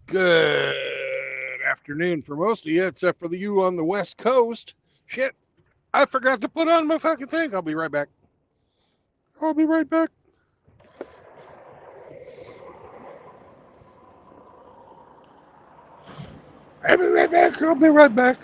Good afternoon for most of you, except for you on the West Coast. Shit, I forgot to put on my fucking thing. I'll be right back. I'll be right back. I'll be right back. I'll be right back.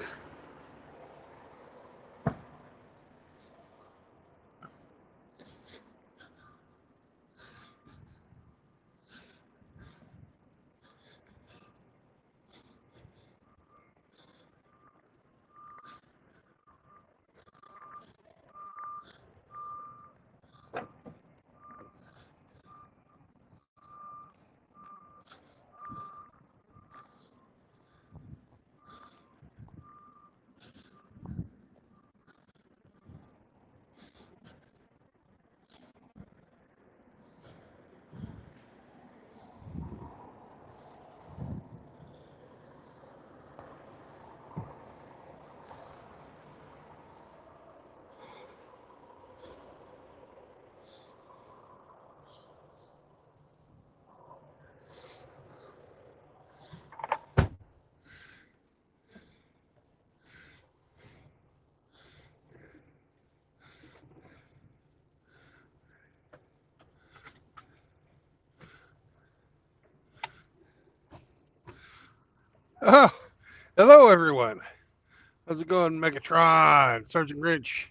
Oh, hello, everyone. How's it going, Megatron, Sergeant Grinch?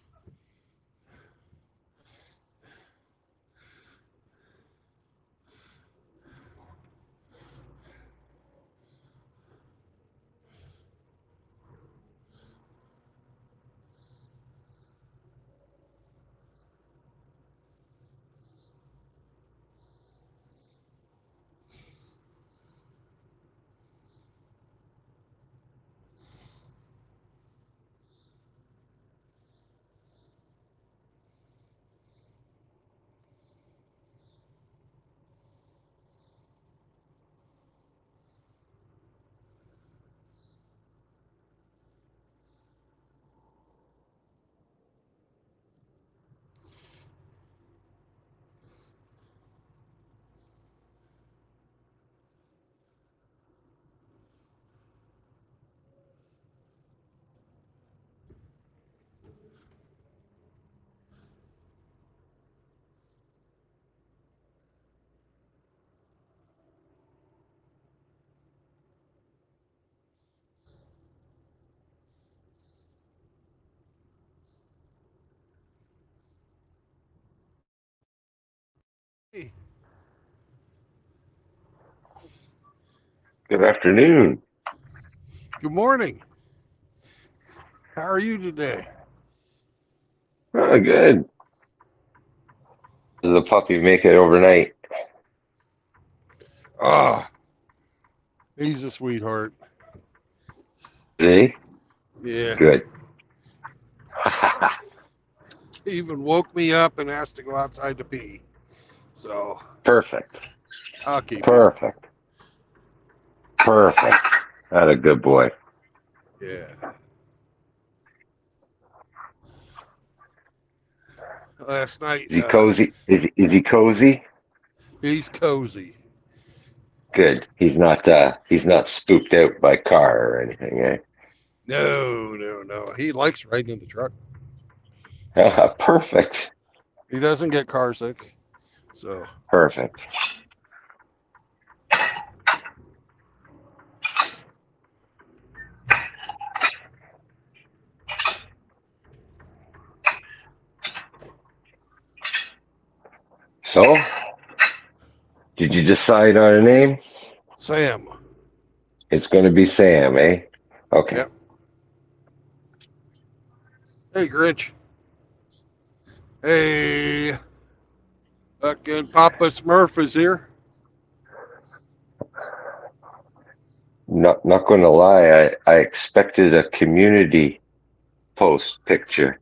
Hey, Good afternoon. good morning. How are you today? Oh, good. Did the puppy make it overnight? Ah, he's a sweetheart. See? Yeah, Good. he even woke me up and asked to go outside to pee. So Perfect. I'll keep him. Perfect. Perfect. That a good boy. Yeah. Last night, Is he cozy? Is he cozy? he's cozy. Good. He's not spooked out by car or anything, eh? No, no, no. He likes riding in the truck. Perfect. He doesn't get car sick. So Perfect. So, did you decide on a name? Sam. It's going to be Sam, eh? Okay. Yep. Hey, Grinch. Hey, fucking Papa Smurf is here. Not going to lie. I expected a community post picture.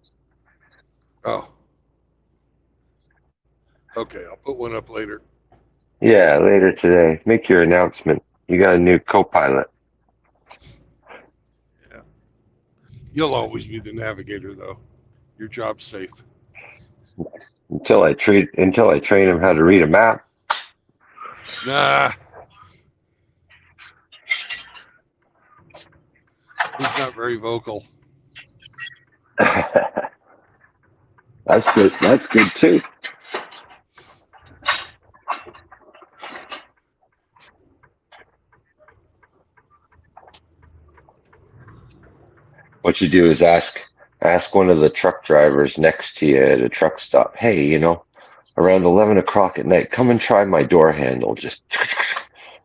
Oh, okay. I'll put one up later. Yeah, later today. Make your announcement. You got a new co-pilot. Yeah. You'll always be the navigator, though. Your job's safe. Until I train him how to read a map. Nah, He's not very vocal. That's good. That's good too. What you do is ask one of the truck drivers next to you at a truck stop. Hey, around 11 o'clock at night, come and try my door handle. Just,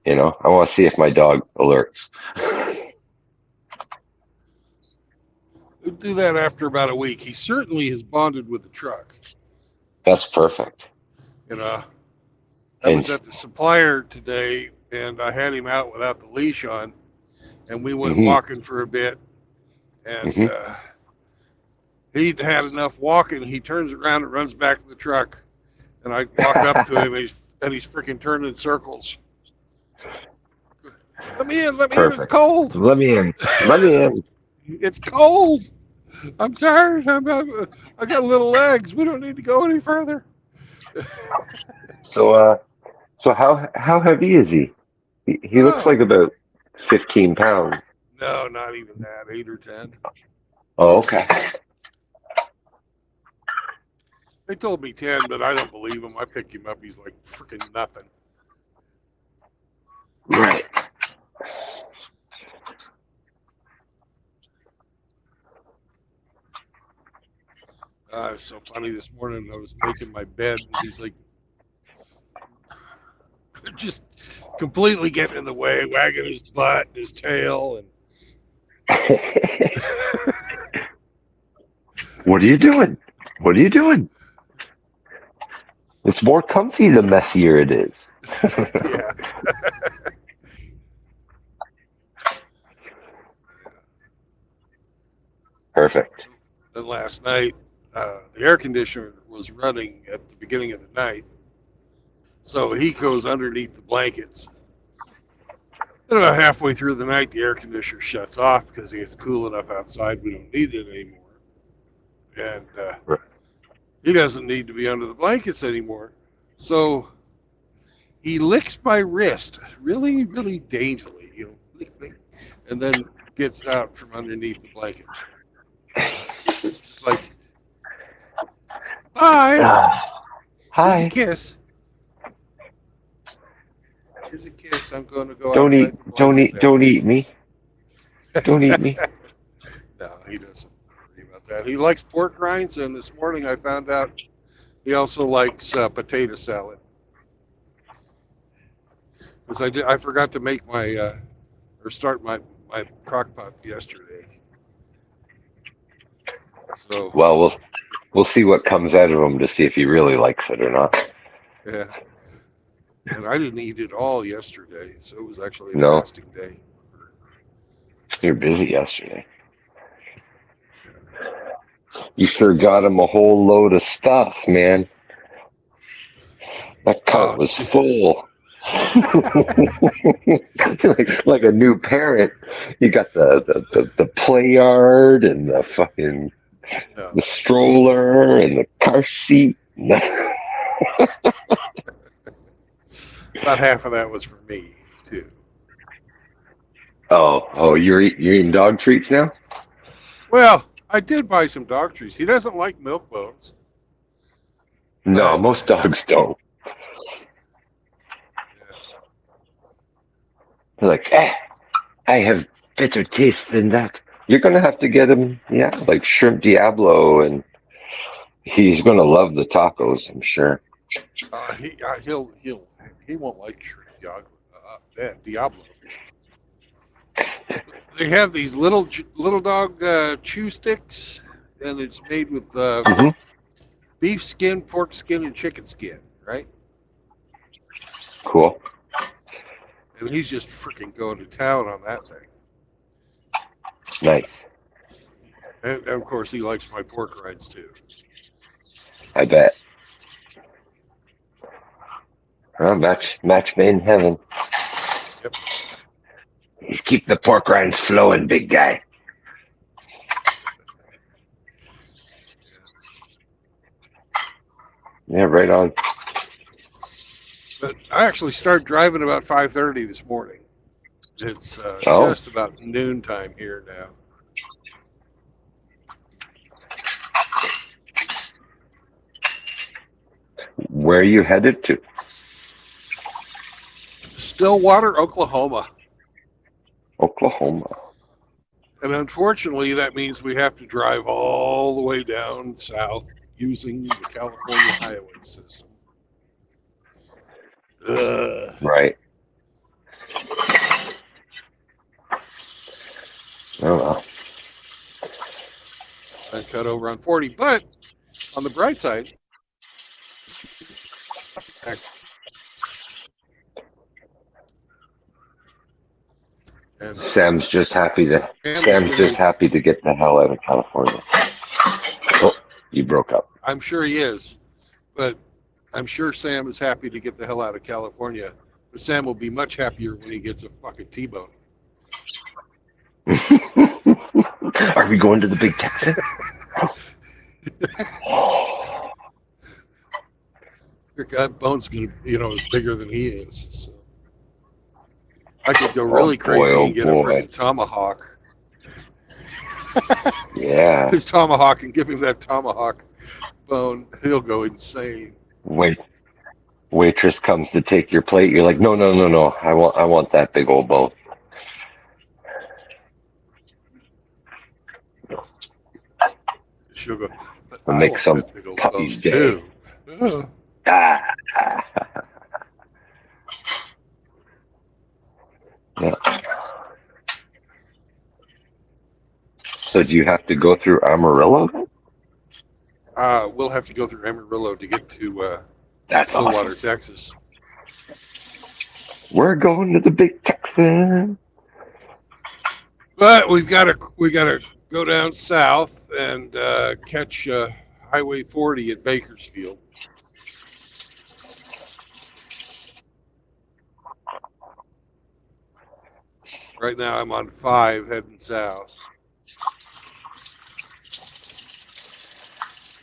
I want to see if my dog alerts. We'll do that after about a week. He certainly has bonded with the truck. That's perfect. I And was at the supplier today, and I had him out without the leash on, and we went walking for a bit. And he'd had enough walking. He turns around and runs back to the truck, and I walk up to him, and he's freaking turning in circles. Let me in. Let me in. It's cold. Let me in. Let me in. It's cold. I'm tired. I got little legs. We don't need to go any further. So how heavy is he? He looks like about 15 pounds. No, not even that. 8 or 10. Oh, okay. They told me 10, but I don't believe him. I picked him up. He's like freaking nothing. Right. It's so funny. This morning I was making my bed, and he's like, just completely getting in the way, wagging his butt and his tail. And What are you doing? What are you doing? It's more comfy the messier it is. Yeah. Perfect. And last night, the air conditioner was running at the beginning of the night, so he goes underneath the blankets. And about halfway through the night, the air conditioner shuts off because it's cool enough outside. We don't need it anymore. And he doesn't need to be under the blankets anymore. So he licks my wrist really, really daintily, and then gets out from underneath the blanket. Just like, hi. Hi. Here's a kiss. Here's a kiss. I'm going to go Don't outside eat. the Don't blanket eat. now. Don't eat me. Don't eat me. No, he doesn't worry about that. He likes pork rinds, and this morning I found out he also likes potato salad. Because I forgot to make my or start my crock pot yesterday. So Well, we'll see what comes out of him to see if he really likes it or not. yeah, and I didn't eat it all yesterday, so it was actually a No. fasting day. You're busy yesterday. You sure got him a whole load of stuff, man. That cart was full. like a new parent. You got the play yard and the fucking the stroller and the car seat. About half of that was for me too. Oh, you're eating dog treats now? Well, I did buy some dog treats. He doesn't like milk bones. No, most dogs don't. They're like, I have better taste than that. You're gonna have to get him, like shrimp Diablo, and he's gonna love the tacos, I'm sure. He won't like shrimp Diablo. They have these little dog chew sticks, and it's made with beef skin, pork skin, and chicken skin, right? Cool. And he's just freaking going to town on that thing. Nice. And of course, he likes my pork rinds too. I bet. Well, match made in heaven. Yep. Just keep the pork rinds flowing, big guy. Yeah, right on. But I actually started driving about 5:30 this morning. It's just about noontime here now. Where are you headed to? Stillwater, Oklahoma. Oklahoma. And unfortunately, that means we have to drive all the way down south using the California highway system. Right. Oh well. And cut over on 40. But on the bright side, and Sam's just happy to Sam get the hell out of California. Oh, you broke up. I'm sure he is, but I'm sure Sam is happy to get the hell out of California. But Sam will be much happier when he gets a fucking T-bone. Are we going to the Big Texan? That bone's gonna, is bigger than he is. So I could go really crazy and get a freaking tomahawk. Yeah. His tomahawk and give him that tomahawk bone. He'll go insane. Waitress comes to take your plate. You're like, no. I want that big old bone. She'll go. But We'll I make want some that big old puppy's bone day. too. Ah. Yeah. So do you have to go through Amarillo? We'll have to go through Amarillo to get to That's Stillwater, awesome. Texas. We're going to the Big Texan. But we gotta go down south and catch Highway 40 at Bakersfield. Right now I'm on 5 heading south.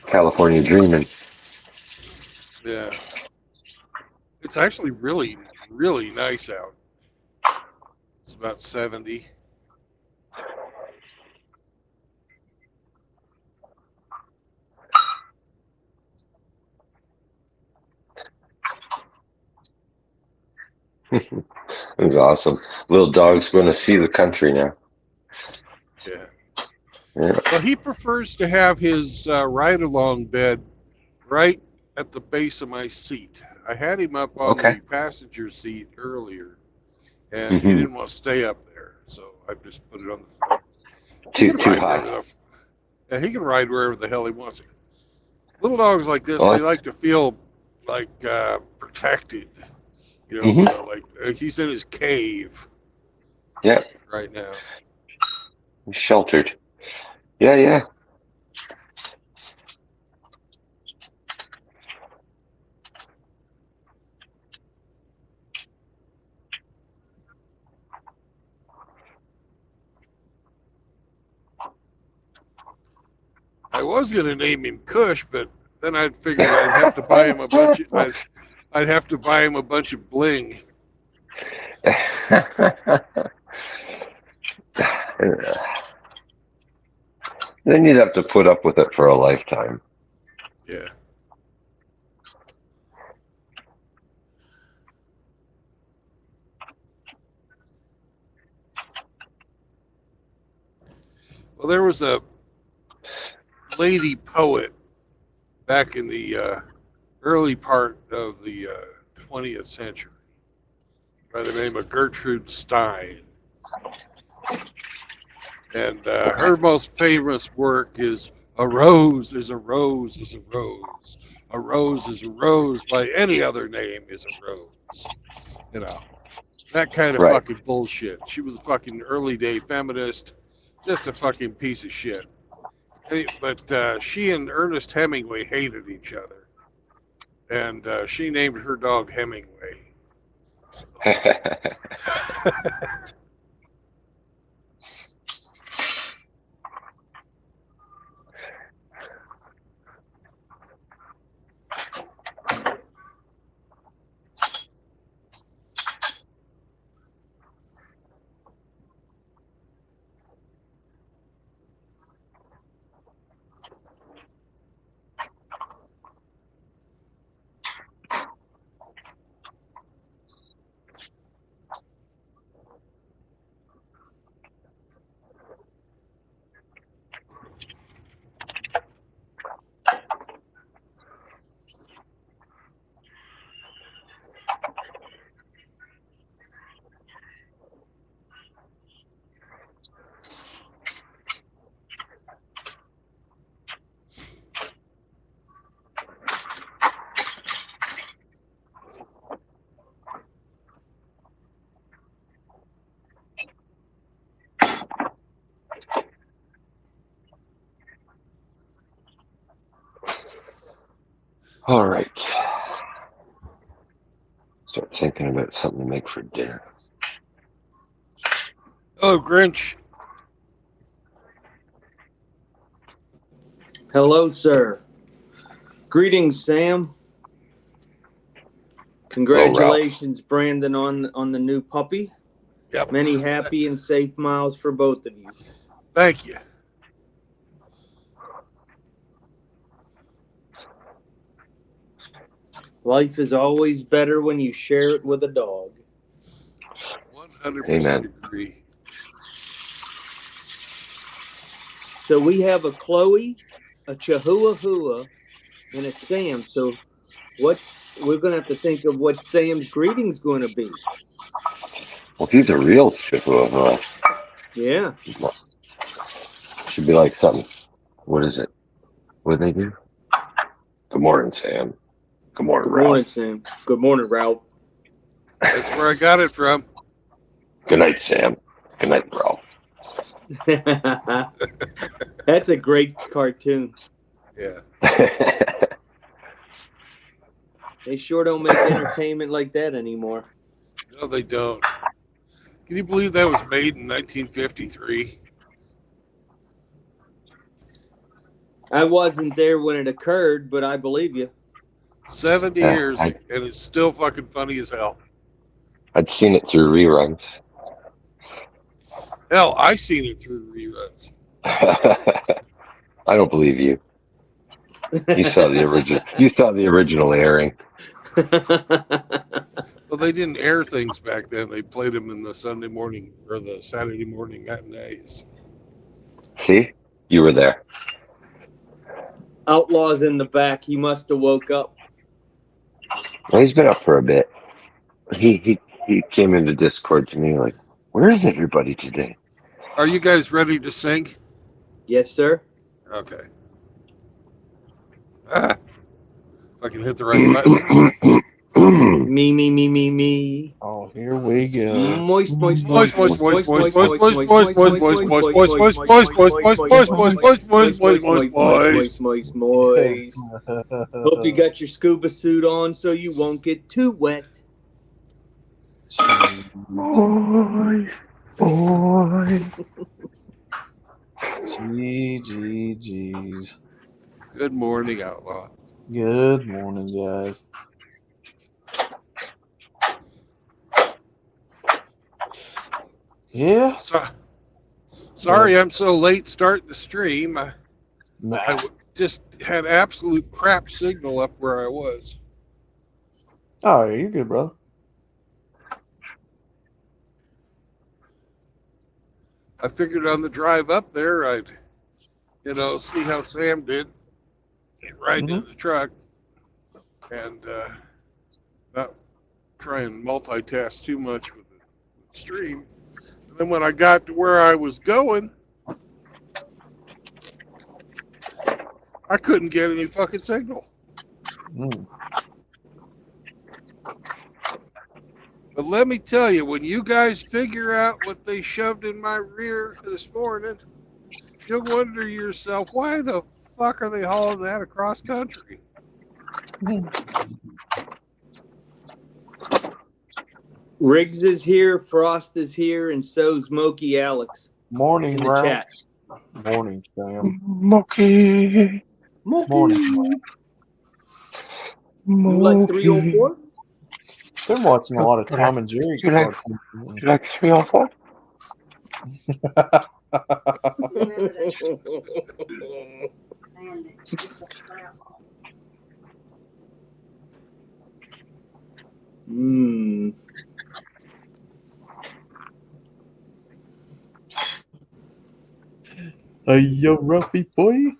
California dreaming. Yeah. It's actually really, really nice out. It's about 70. That's awesome. Little dog's going to see the country now. Yeah. Yeah. Well, he prefers to have his ride-along bed right at the base of my seat. I had him up on Okay. the passenger seat earlier, and he didn't want to stay up there, so I just put it on the front. Too high. He can ride wherever the hell he wants. Little dogs like this, Well, they like to feel like protected. Like he's in his cave. Yeah. Right now. Sheltered. Yeah. I was gonna name him Kush, but then I'd figured I'd have to buy him a bunch. I'd have to buy him a bunch of bling. Then you'd have to put up with it for a lifetime. Yeah. Well, there was a lady poet back in the early part of the 20th century by the name of Gertrude Stein. And her most famous work is "A rose is a rose is a rose. A rose is a rose by any other name is a rose." That kind of fucking bullshit. She was a fucking early day feminist, just a fucking piece of shit. But she and Ernest Hemingway hated each other. And she named her dog Hemingway. So. All right. Start thinking about something to make for dinner. Oh, Grinch. Hello, sir. Greetings, Sam. Congratulations, Brandon, on the new puppy. Yep. Many happy and safe miles for both of you. Thank you. Life is always better when you share it with a dog. 100% Amen. agree. So we have a Chloe, a Chihuahua, and a Sam. So we're going to have to think of what Sam's greeting's going to be. Well, he's a real Chihuahua. Yeah. Should be like something. What is it? What do they do? Good morning, Sam. Good morning, Good morning, Ralph. Sam. Good morning, Ralph. That's where I got it from. Good night, Sam. Good night, Ralph. That's a great cartoon. Yeah. They sure don't make entertainment like that anymore. No, they don't. Can you believe that was made in 1953? I wasn't there when it occurred, but I believe you. 70 Yeah, years, and it's still fucking funny as hell. I'd seen it through reruns. Hell, I seen it through reruns. I don't believe you. You saw the original. You saw the original airing. Well, they didn't air things back then. They played them in the Sunday morning or the Saturday morning matinees. See, you were there. Outlaw's in the back. He must have woke up. Well, he's been up for a bit. He came into Discord to me like, "Where is everybody today?" Are you guys ready to sing? Yes, sir. Okay. If I can hit the right button. Me. Oh, here we go. Moist. Moist, moist, moist, moist, moist, moist, moist, moist, moist, moist, moist, moist, moist, moist, moist. Hope you got your scuba suit on so you won't get too wet. Boys. Jeez. Good morning, Outlaw. Good morning, guys. Yeah. Sorry I'm so late starting the stream. I Nah. just had absolute crap signal up where I was. Oh, you're good, brother. I figured on the drive up there I'd, see how Sam did. Get right into the truck and not try and multitask too much with the stream. And then when I got to where I was going, I couldn't get any fucking signal. But let me tell you, when you guys figure out what they shoved in my rear this morning, you'll wonder to yourself, why the fuck are they hauling that across country? Riggs is here, Frost is here, and so's Moki Alex. Morning, in the Ralph. chat. Morning, Sam. Moki. Morning. You like 304? Been watching a lot of Tom and Jerry You like- cartoons. You like 304? Hey, yo, Ruffy boy.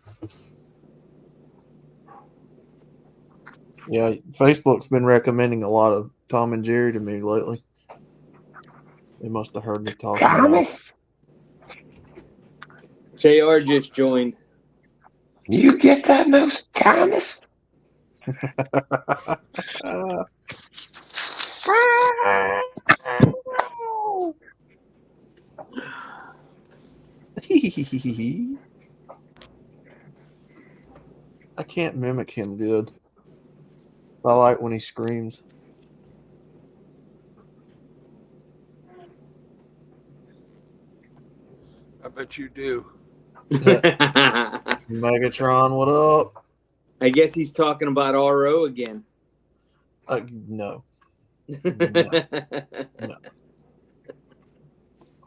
Yeah, Facebook's been recommending a lot of Tom and Jerry to me lately. They must have heard me talking about it. JR just joined. You get that, mouse, Thomas? I can't mimic him good. I like when he screams. I bet you do. Megatron, what up? I guess he's talking about RO again. No. No.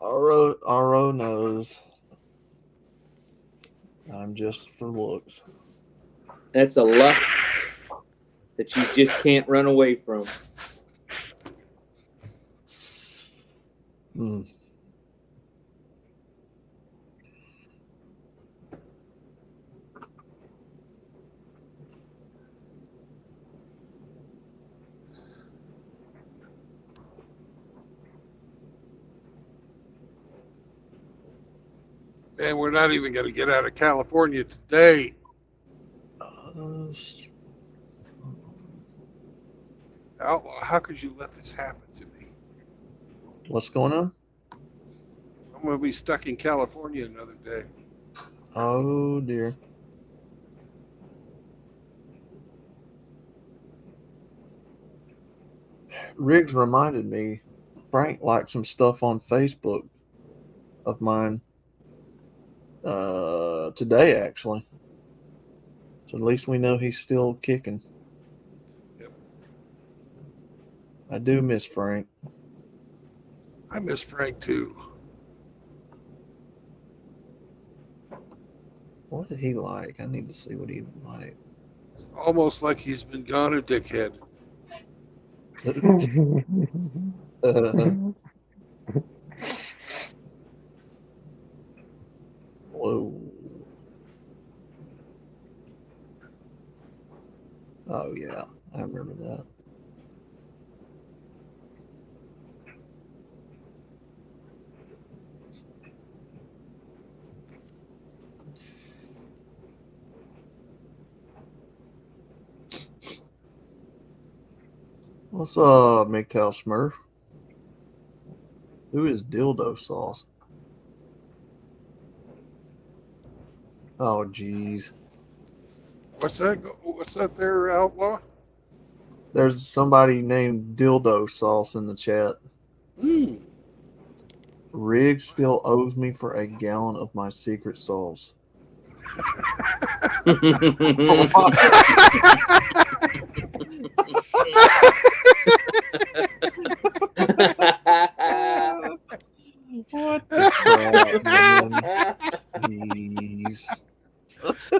RO knows. I'm just for looks. That's a lust that you just can't run away from. Mm. And we're not even going to get out of California today. Outlaw, how could you let this happen to me? What's going on? I'm going to be stuck in California another day. Oh dear. Riggs reminded me, Frank liked some stuff on Facebook of mine today, actually. So at least we know he's still kicking. Yep. I do miss Frank. I miss Frank too. What did he like? I need to see what he liked. It's almost like he's been gone a dickhead. Whoa. Oh, yeah. I remember that. What's up, MGTOW Smurf? Who is Dildo Sauce? Oh, jeez. What's that? What's that there, Outlaw? There's somebody named Dildo Sauce in the chat. Riggs still owes me for a gallon of my secret sauce. What the crap, man? Jeez.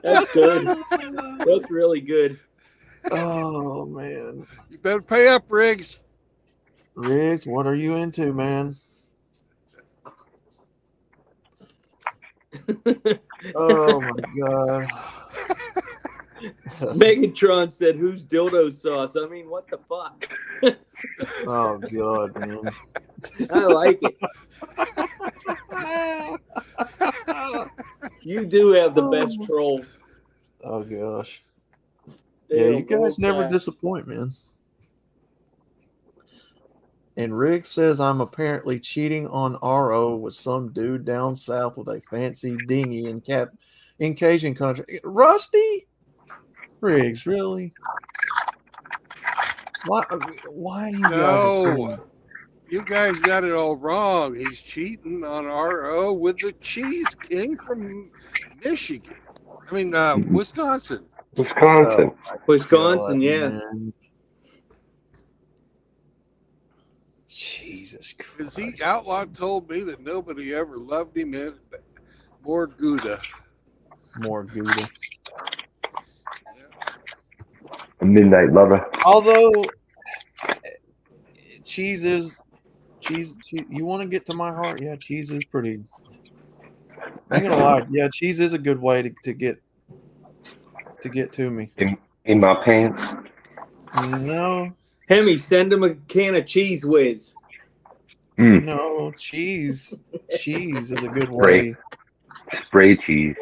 That's good. That's really good. Oh, man. You better pay up, Riggs. Riggs, what are you into, man? Oh, my God. Megatron said, "Who's dildo sauce?" I mean, what the fuck? Oh, God, man. I like it. You do have the best trolls. Oh, gosh. They're Yeah, you guys never world-class. disappoint, man. And Rick says I'm apparently cheating on RO with some dude down south with a fancy dinghy in Cajun country. Rusty? Riggs, really? Why do you guys No, assume? you guys got it all wrong. He's cheating on RO with the Cheese King from Michigan. I mean, Wisconsin. Wisconsin. Wisconsin, God, yeah. man. Jesus Because Christ. he Outlaw told me that nobody ever loved him more Gouda. More Gouda. A midnight lover. Although cheese, you want to get to my heart? Yeah, cheese is pretty. I ain't gonna lie. Yeah, cheese is a good way to get to me. In my pants. No, Hemi, send him a can of Cheese Whiz. no, cheese is a good way. Spray cheese.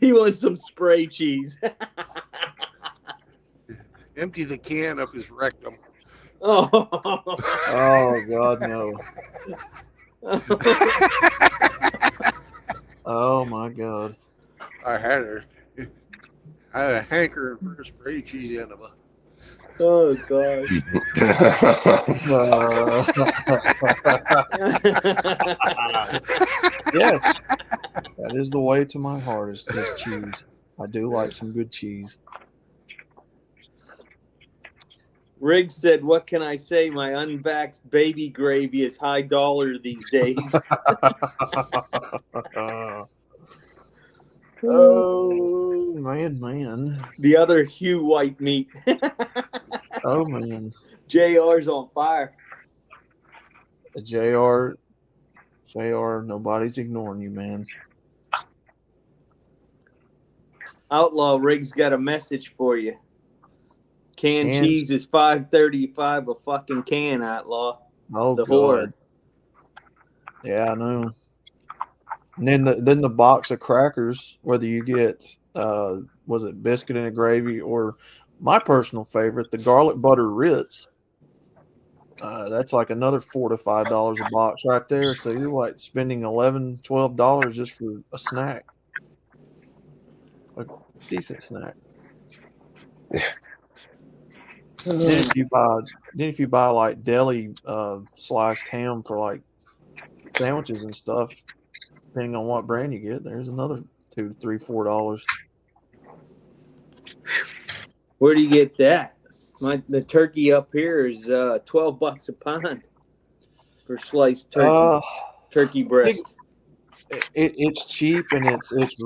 He wants some spray cheese. Empty the can up his rectum. Oh. Oh God, no. Oh my God. I had a hankering for a spray cheese enema. Oh God. Yes, that is the way to my heart is cheese. I do like some good cheese. Riggs said, "What can I say? My unvaxxed baby gravy is high dollar these days." Oh man. The other Hugh white meat. Oh man. JR's on fire. JR, nobody's ignoring you, man. Outlaw Riggs got a message for you. Canned cheese is $5.35 a fucking can, Outlaw. Oh The God. whore. Yeah, I know. And then the box of crackers, whether you get was it biscuit and gravy or my personal favorite, the garlic butter Ritz. That's like another $4 to $5 a box right there. So you're like spending $11, $12 just for a snack, a decent snack. Then if you buy like deli sliced ham for like sandwiches and stuff, depending on what brand you get, there's another $2, $3, $4. Where do you get that? The turkey up here is $12 a pound for sliced turkey breast. It's cheap and it's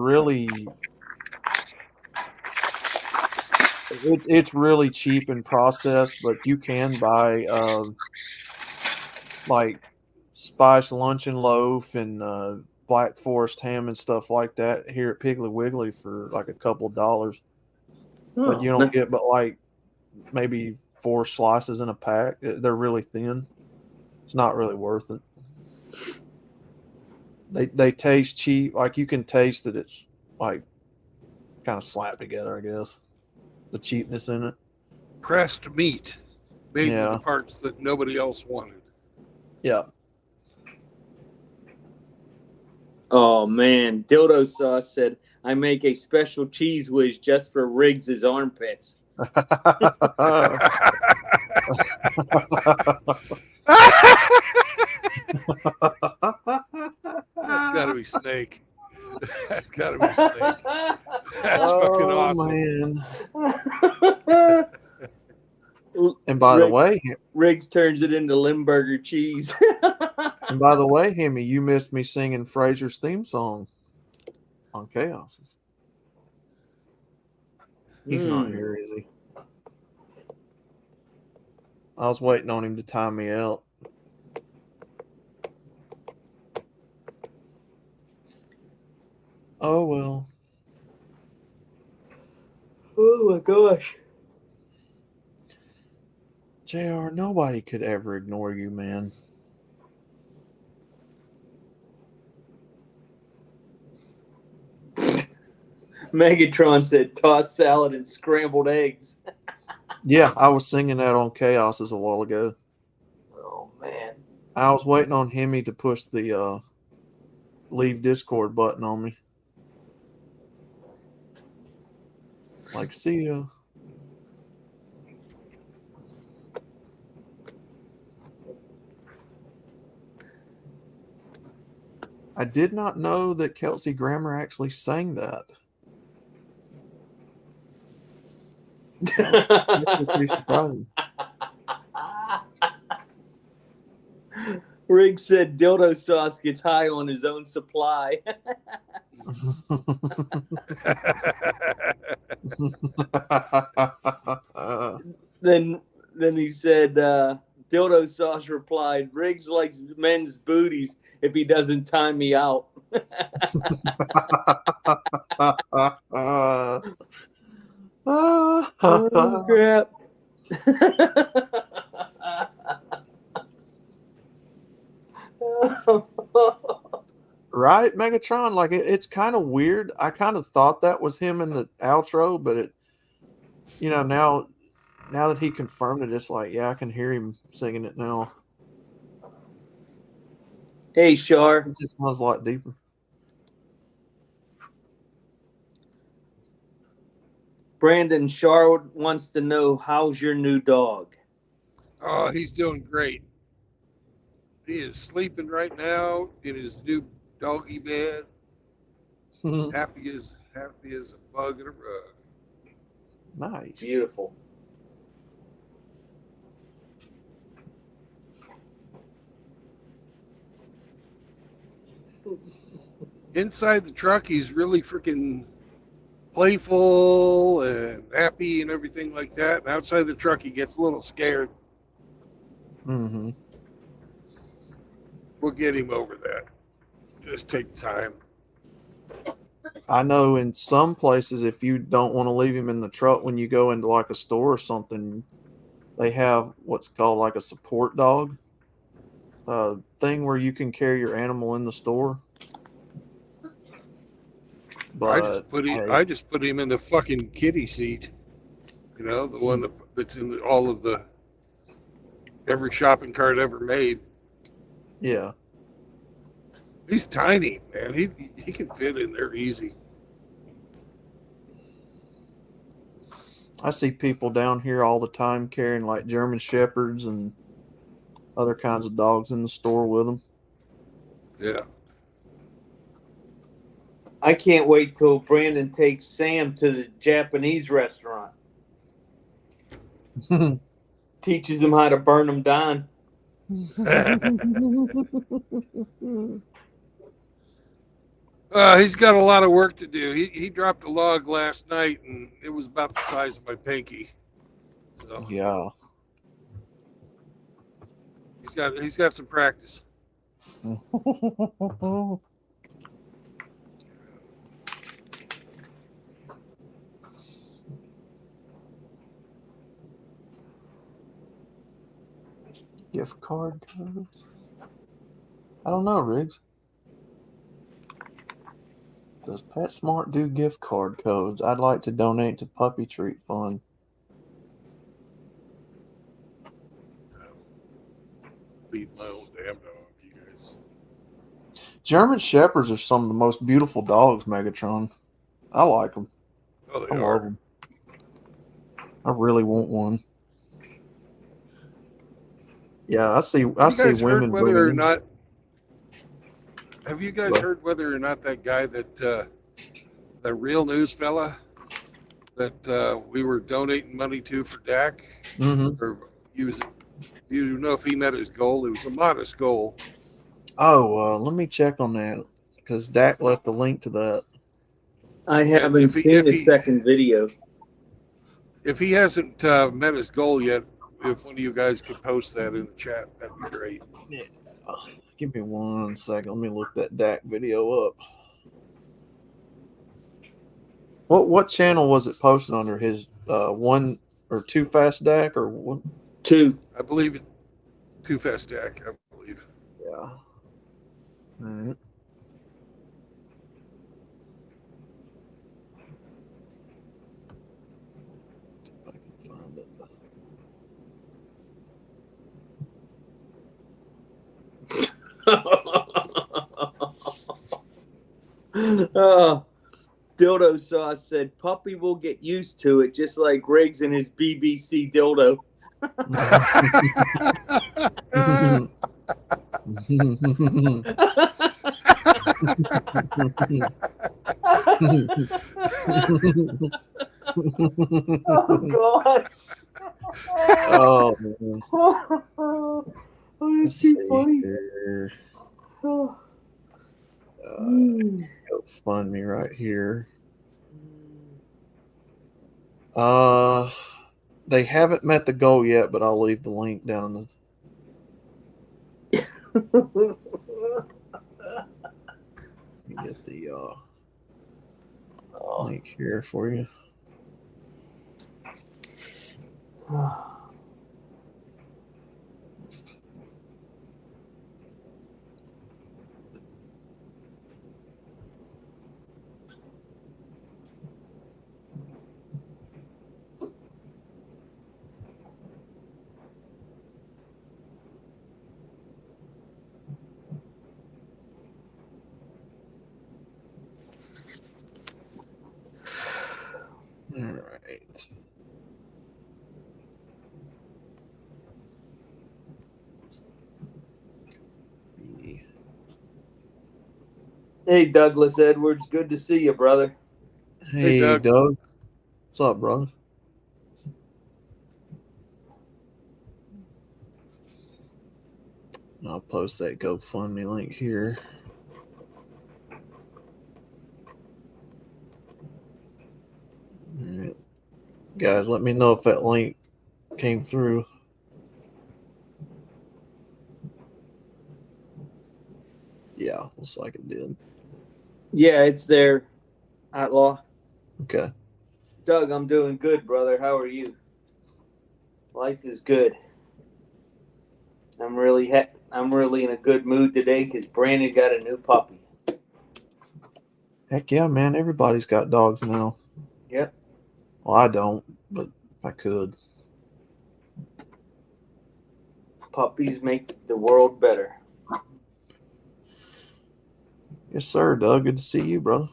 really cheap and processed, but you can buy like spiced luncheon loaf and Black Forest ham and stuff like that here at Piggly Wiggly for like a couple of dollars. But you don't get but like maybe 4 slices in a pack. They're really thin. It's not really worth it. They taste cheap. Like you can taste that it's like kind of slapped together, I guess. The cheapness in it. Pressed meat made with the parts that nobody else wanted. Yeah. Oh man, Dildo Sauce said, "I make a special cheese whiz just for Riggs's armpits." That's got to be Snake. That's got to be Snake. That's fucking awesome. Man. And by the way, Riggs turns it into Limburger cheese. And by the way, Hemi, you missed me singing Fraser's theme song on Chaos. He's not here, is he? I was waiting on him to time me out. Oh, well. Oh, my gosh. JR, nobody could ever ignore you, man. Megatron said tossed salad and scrambled eggs. Yeah, I was singing that on Chaos a while ago. Oh, man. I was waiting on Hemi to push the leave Discord button on me. Like, see ya. I did not know that Kelsey Grammer actually sang that. That's pretty surprising. Riggs said Dildo Sauce gets high on his own supply. Then he said, Dildo Sauce replied, Riggs likes men's booties if he doesn't time me out. Oh, crap. Right, Megatron? Like, it's kind of weird. I kind of thought that was him in the outro, but it, now that he confirmed it, it's like, yeah, I can hear him singing it now. Hey, Shar. It just sounds a lot deeper. Brandon Charlotte wants to know, how's your new dog? Oh, he's doing great. He is sleeping right now in his new doggy bed, happy as a bug in a rug. Nice. Beautiful. Inside the truck, he's really freaking playful and happy and everything like that. And outside the truck, he gets a little scared. Mm-hmm. We'll get him over that. Just take time. I know in some places, if you don't want to leave him in the truck when you go into like a store or something, they have what's called like a support dog thing where you can carry your animal in the store. But I just put him in the fucking kitty seat. You know, the one that's in all of the every shopping cart ever made. yeah, He's tiny, man. He can fit in there easy. I see people down here all the time carrying like German Shepherds and other kinds of dogs in the store with them. Yeah. I can't wait till Brandon takes Sam to the Japanese restaurant. Teaches him how to burn them down. He's got a lot of work to do. He dropped a log last night, and it was about the size of my pinky. So Yeah. he's got some practice. Gift card codes? I don't know, Riggs. Does PetSmart do gift card codes? I'd like to donate to Puppy Treat Fund. Beat my own damn dog, you guys. German Shepherds are some of the most beautiful dogs, Megatron. I like them. Oh, they I are. love them. I really want one. Yeah, I see women bringing in. Have you guys heard whether or not that guy that the real news fella that we were donating money to for Dak, Mm-hmm. or you know if he met his goal? It was a modest goal. Oh, let me check on that because Dak left a link to that. I haven't seen the second video. If he hasn't met his goal yet, if one of you guys could post that in the chat, that'd be great. Yeah. Give me 1 second. Let me look that Dak video up. What channel was it posted under? His 1 or 2 Fast Dak or what? 2. I believe it. Too Fast Dak, I believe. Yeah. All right. See if I can find it. Dildo Sauce said, Puppy will get used to it, just like Riggs and his BBC dildo. Oh, gosh. Oh, man. Oh, that's too funny. Go fund me right here. They haven't met the goal yet, but I'll leave the link down in the. Let me get the link here for you. All right. Hey, Douglas Edwards, good to see you, brother. Hey, Doug. Doug. What's up, brother? I'll post that GoFundMe link here. All right. Guys, let me know if that link came through. Yeah, looks like it did. Yeah, it's there, Outlaw. Okay. Doug, I'm doing good, brother. How are you? Life is good. I'm really in a good mood today because Brandon got a new puppy. Heck yeah, man. Everybody's got dogs now. Yep. Well, I don't, but if I could. Puppies make the world better. Yes, sir, Doug. Good to see you, brother.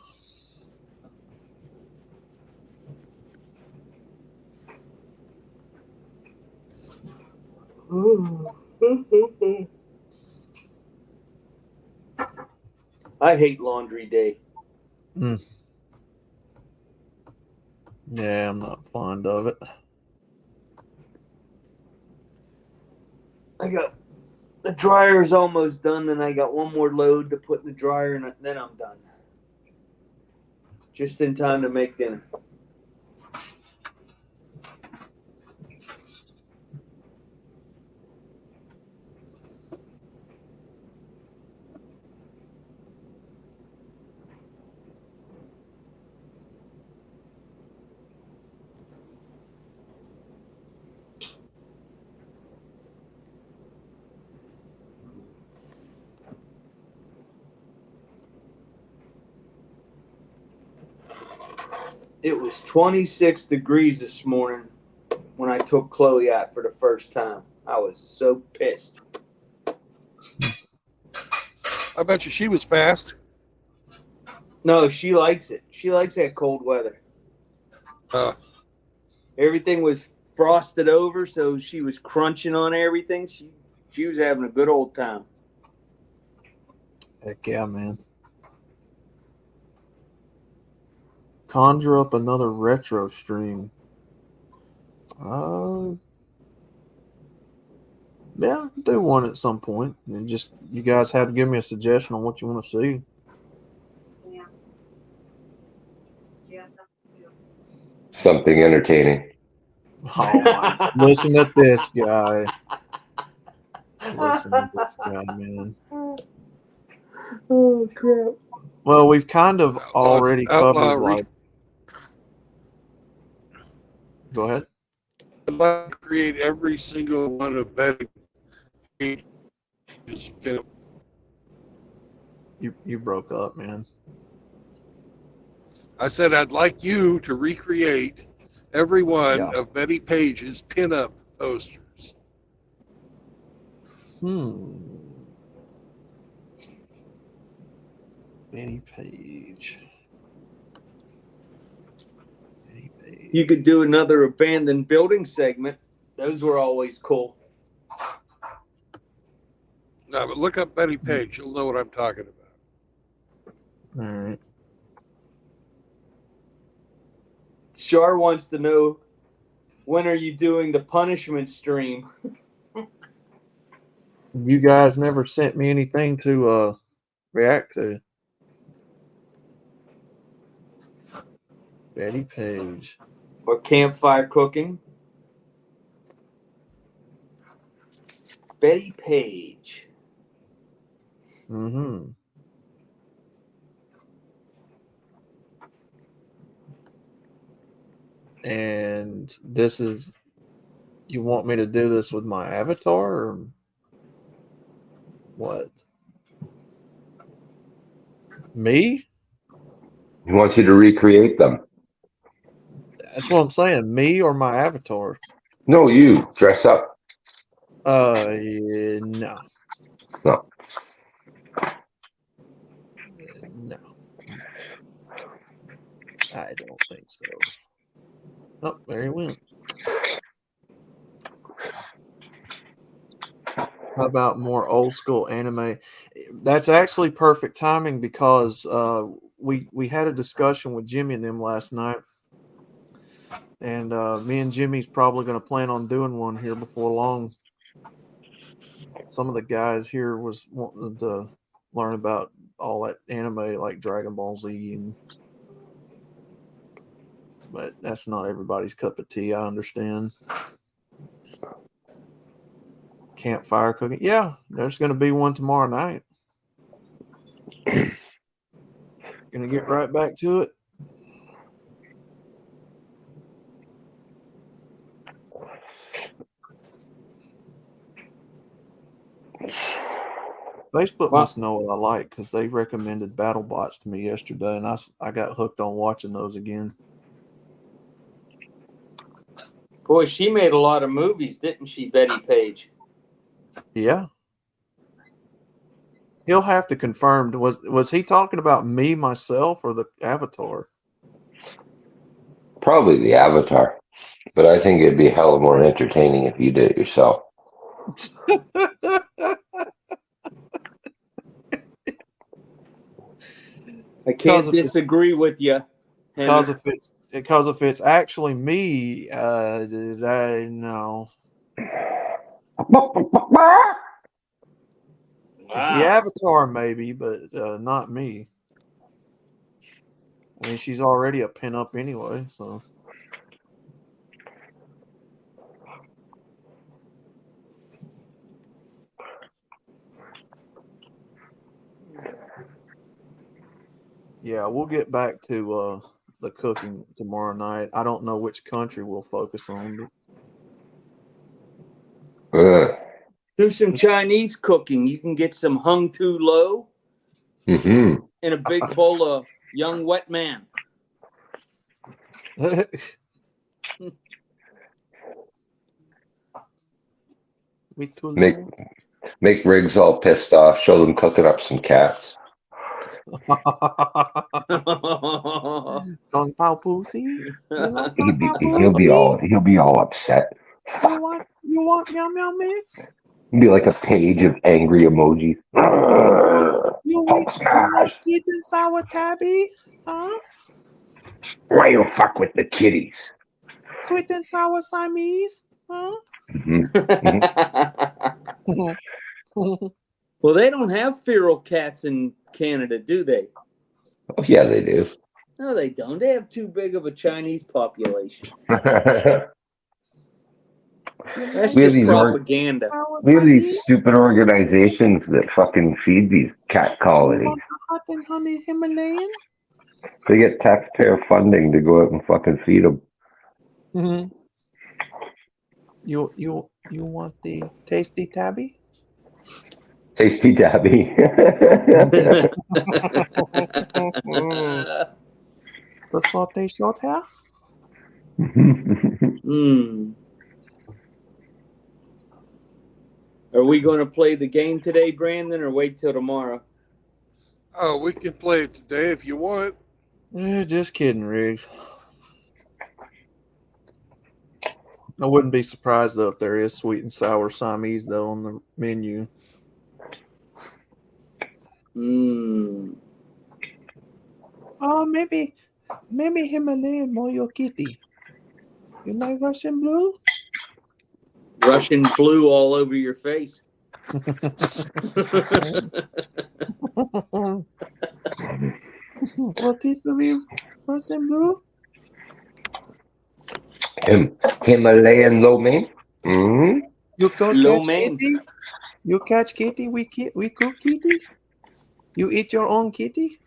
I hate laundry day. Yeah, I'm not fond of it. I got the dryer's almost done, and I got one more load to put in the dryer, and then I'm done. Just in time to make dinner. It was 26 degrees this morning when I took Chloe out for the first time. I was so pissed. I bet you she was fast. No, she likes it. She likes that cold weather. Everything was frosted over, so she was crunching on everything. She was having a good old time. Heck yeah, man. Conjure up another retro stream. Yeah, do one at some point. And just you guys have to give me a suggestion on what you want to see. Something entertaining. Oh my! Listen to this guy. Listen to this guy, man. Oh crap! Well, we've kind of already covered like. Go ahead. I'd like to create every single one of Betty Page's. You broke up, man. I said I'd like you to recreate every one of Betty Page's pinup posters. Betty Page. Betty Page. You could do another abandoned building segment. Those were always cool. No, but look up Betty Page. You'll know what I'm talking about. All right. Char wants to know, when are you doing the punishment stream? You guys never sent me anything to react to. Betty Page. Or campfire cooking? Betty Page. Mm-hmm. And this is, you want me to do this with my avatar or what? Me? He wants you to recreate them. That's what I'm saying. Me or my avatar? No, you dress up. Yeah, no. No. No. I don't think so. Oh, there he went. How about more old school anime? That's actually perfect timing because we had a discussion with Jimmy and them last night, and me and Jimmy's probably going to plan on doing one here before long. Some of the guys here was wanting to learn about all that anime like Dragon Ball Z, but that's not everybody's cup of tea. I understand. Campfire cooking. Yeah, there's going to be one tomorrow night. Going to get right back to it. Facebook must know what I like because they recommended BattleBots to me yesterday, and I got hooked on watching those again. Boy, she made a lot of movies, didn't she, Betty Page? Yeah. He'll have to confirm. Was he talking about me, myself, or the Avatar? Probably the Avatar. But I think it'd be hella more entertaining if you did it yourself. I can't disagree with you. Because if it's actually me, I know. Wow. The Avatar maybe, but not me. I mean, she's already a pin-up anyway, so. Yeah, we'll get back to the cooking tomorrow night. I don't know which country we'll focus on. Do some Chinese cooking. You can get some hung too low in a big bowl of young wet man. Make Riggs all pissed off. Show them cooking up some cats. Kung Pao Pussy. He'll be all upset. You want meow meow mix? He'll be like a page of angry emojis. You want sweet and sour tabby? Huh? Why you fuck with the kitties? Sweet and sour Siamese? Huh? Well, they don't have feral cats in Canada, do they? Oh, yeah, they do. No, they don't. They have too big of a Chinese population. That's just propaganda. We have these stupid organizations that fucking feed these cat colonies. Hot and honey Himalayan? They get taxpayer funding to go out and fucking feed them. Mm-hmm. You want the tasty tabby? Tasty tabby. The saute short hair? Are we going to play the game today, Brandon, or wait till tomorrow? Oh, we can play it today if you want. Just kidding, Riggs. I wouldn't be surprised, though, if there is sweet and sour Siamese, though, on the menu. Oh, maybe Himalayan Moyo Kitty. You like Russian blue? Russian blue all over your face. What is the Russian blue? Himalayan lo mein. Mm-hmm. You go catch kitty. You catch kitty. We cook kitty. You eat your own kitty.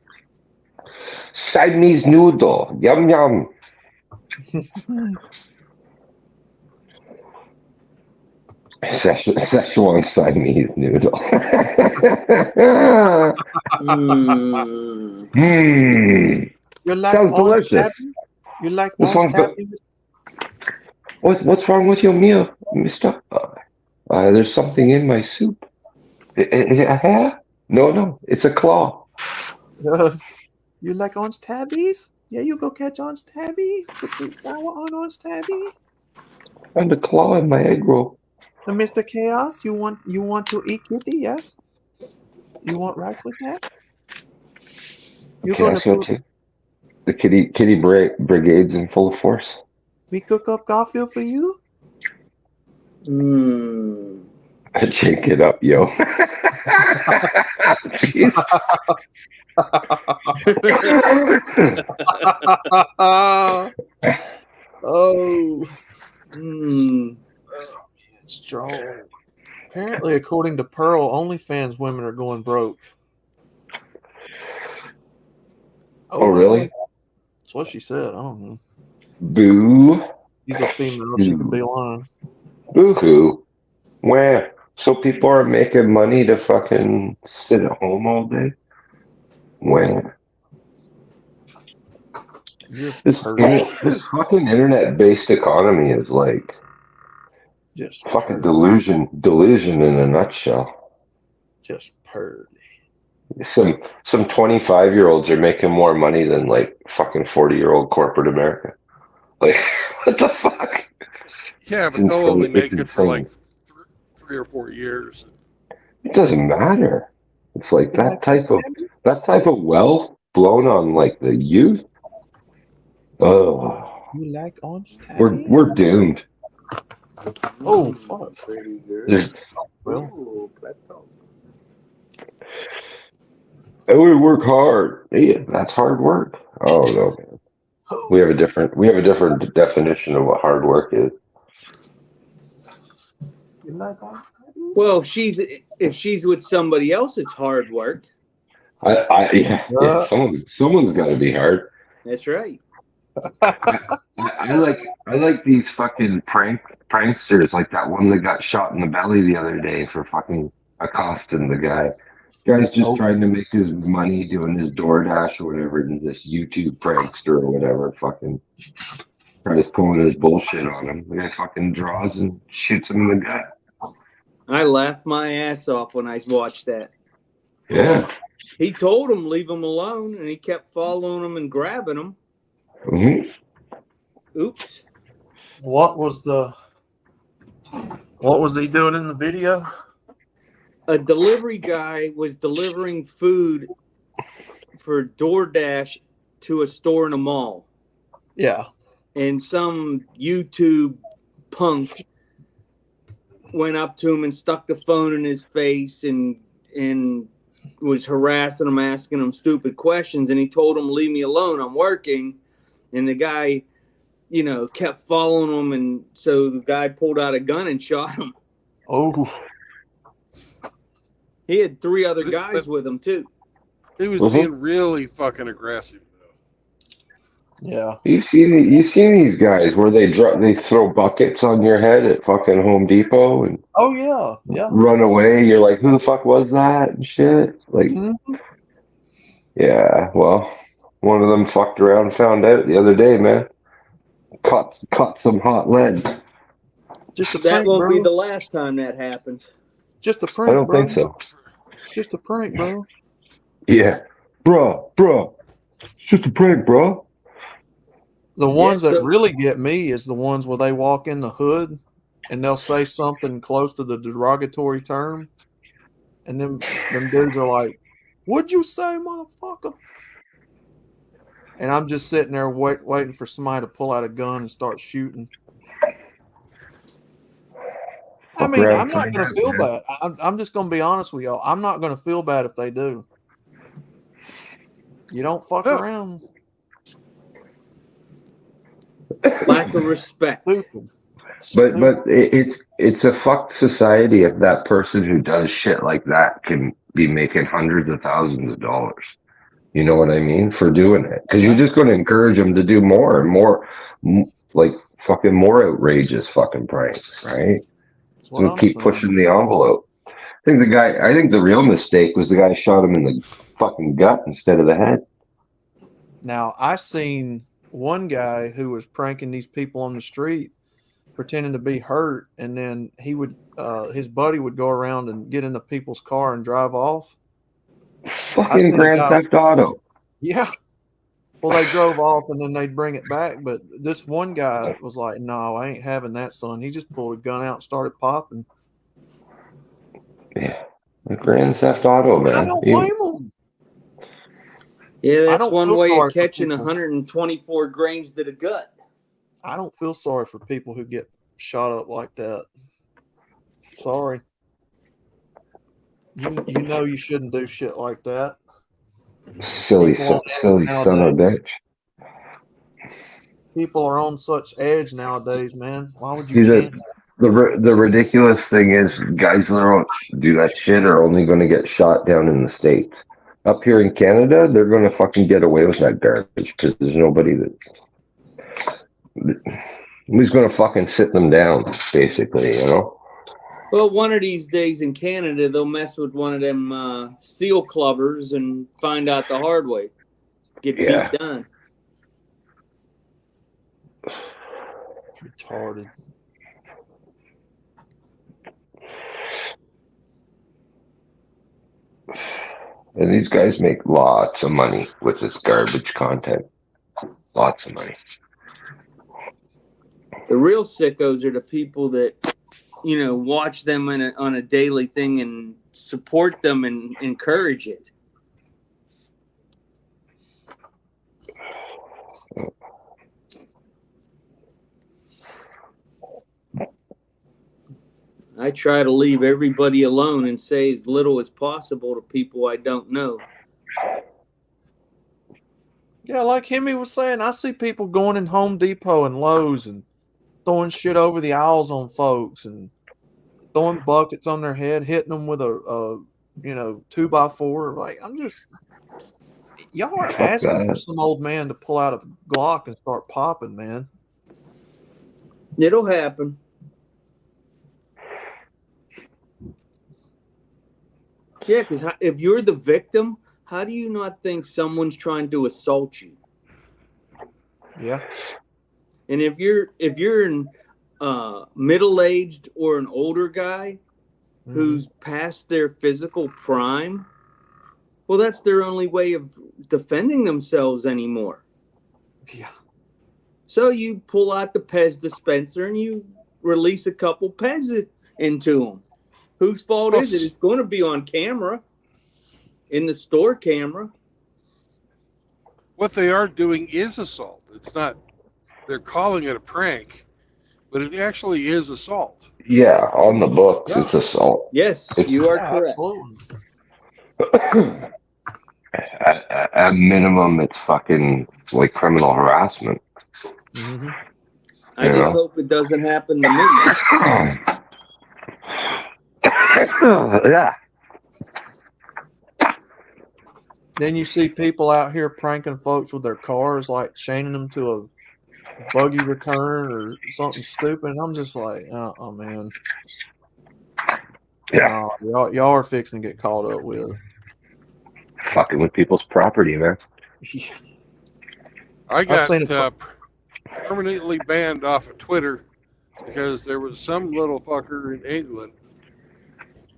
Siamese noodle. Yum yum. Szechuan Siamese noodle. You like sounds delicious. Tabby? You like tabby? What's wrong with your meal, mister? There's something in my soup. Is it a hair? No, it's a claw. You like orange tabbies? Yeah, you go catch on Stabby. Put some sour on Stabby. Find a claw in my egg roll. Mr. Chaos, you want to eat kitty? Yes. You want rice with that? You're gonna Chaos, you want put. to? The kitty brigade's in full force. We cook up Garfield for you. Shake it up, yo. Jeez. Oh, Mm. it's strong. Apparently, according to Pearl, OnlyFans women are going broke. Oh, really? That's what she said. I don't know. Boo. She's a female. She could be lying. Boo-hoo. Where? So people are making money to fucking sit at home all day? Where? This fucking internet-based economy is like just fucking delusion in a nutshell. Just purdy. Some 25-year-olds are making more money than like fucking 40-year-old corporate America. Like, what the fuck? Yeah, It's but they'll only insane. make It's it for insane. like 3 or 4 years. It doesn't matter. It's like that type of wealth blown on like the youth. Oh, You like on we're doomed. Oh fuck! Pretty good. There's, Well, and we work hard. Yeah, that's hard work. Oh no, man. We have a different definition of what hard work is. You like on well, if she's with somebody else, it's hard work. Yeah, someone's got to be hard. That's right. I like these fucking pranksters, like that one that got shot in the belly the other day for fucking accosting the guy. Guy's just trying to make his money doing his DoorDash or whatever, and this YouTube prankster or whatever fucking tries pulling his bullshit on him. The guy fucking draws and shoots him in the gut. I laughed my ass off when I watched that. Yeah. He told him leave him alone, and he kept following him and grabbing him. Mm-hmm. Oops. What was he doing in the video? A delivery guy was delivering food for DoorDash to a store in a mall. Yeah. And some YouTube punk went up to him and stuck the phone in his face and was harassing him, asking him stupid questions. And he told him, leave me alone, I'm working. And the guy, kept following him. And so the guy pulled out a gun and shot him. Oh. He had 3 other guys with him, too. He was being really fucking aggressive, though. Yeah. You seen these guys where they throw buckets on your head at fucking Home Depot and yeah. run away. You're like, who the fuck was that and shit? Like, yeah. Well, one of them fucked around and found out the other day, man. Caught some hot lead. That won't be the last time that happens. Just a prank. I don't think so. It's just a prank, bro. Yeah, bro. It's just a prank, bro. The ones that really get me is the ones where they walk in the hood and they'll say something close to the derogatory term, and them dudes are like, "What'd you say, motherfucker?" And I'm just sitting there waiting for somebody to pull out a gun and start shooting. I mean, I'm not going to feel bad. I'm just going to be honest with y'all. I'm not going to feel bad if they do. You don't fuck around. Lack of respect. But it's a fucked society if that person who does shit like that can be making hundreds of thousands of dollars. You know what I mean? For doing it. Because you're just going to encourage them to do more and more, like fucking more outrageous fucking pranks, right? So keep pushing the envelope. I think the real mistake was the guy shot him in the fucking gut instead of the head. Now, I seen one guy who was pranking these people on the street, pretending to be hurt, and then he would, his buddy would go around and get in the people's car and drive off. Fucking Grand Theft Auto. Yeah. Well, they drove off and then they'd bring it back. But this one guy was like, "No, I ain't having that, son." He just pulled a gun out and started popping. Yeah. The Grand Theft Auto, I man. don't blame him. Yeah, I that's don't one feel way of sorry for catching people. 124 grains to the gut. I don't feel sorry for people who get shot up like that. Sorry. You know you shouldn't do shit like that. Silly People son of a nowadays, bitch. people are on such edge nowadays, man. Why would you See, chance it? the ridiculous thing is guys that don't do that shit are only going to get shot down in the States. Up here in Canada, they're going to fucking get away with that garbage because there's nobody who's going to fucking sit them down, basically, you know? Well, one of these days in Canada, they'll mess with one of them seal clubbers and find out the hard way. Get Yeah. beat down. It's retarded. And these guys make lots of money with this garbage content. Lots of money. The real sickos are the people that, watch them on a daily thing and support them and encourage it. I try to leave everybody alone and say as little as possible to people I don't know. Yeah, like Hemi was saying, I see people going in Home Depot and Lowe's and throwing shit over the aisles on folks and throwing buckets on their head, hitting them with a 2x4. Like, I'm just, y'all are Fuck asking for that. some old man to pull out a Glock and start popping, man. It'll happen. Yeah, because if you're the victim, how do you not think someone's trying to assault you? Yeah. And if you're an middle-aged or an older guy who's past their physical prime, well, that's their only way of defending themselves anymore. Yeah. So you pull out the Pez dispenser and you release a couple Pez into them. Whose fault is it? It's going to be on camera, in the store camera. What they are doing is assault. It's not, they're calling it a prank, but it actually is assault. Yeah, on the books, it's assault. Yes, you are correct. Absolutely. At minimum, it's fucking like criminal harassment. Mm-hmm. I just hope it doesn't happen to me. Yeah. Then you see people out here pranking folks with their cars, like chaining them to a buggy return or something stupid. And I'm just like, oh man. Yeah. No, y'all are fixing to get caught up with. Fucking with people's property, man. I seen got permanently banned off of Twitter because there was some little fucker in England,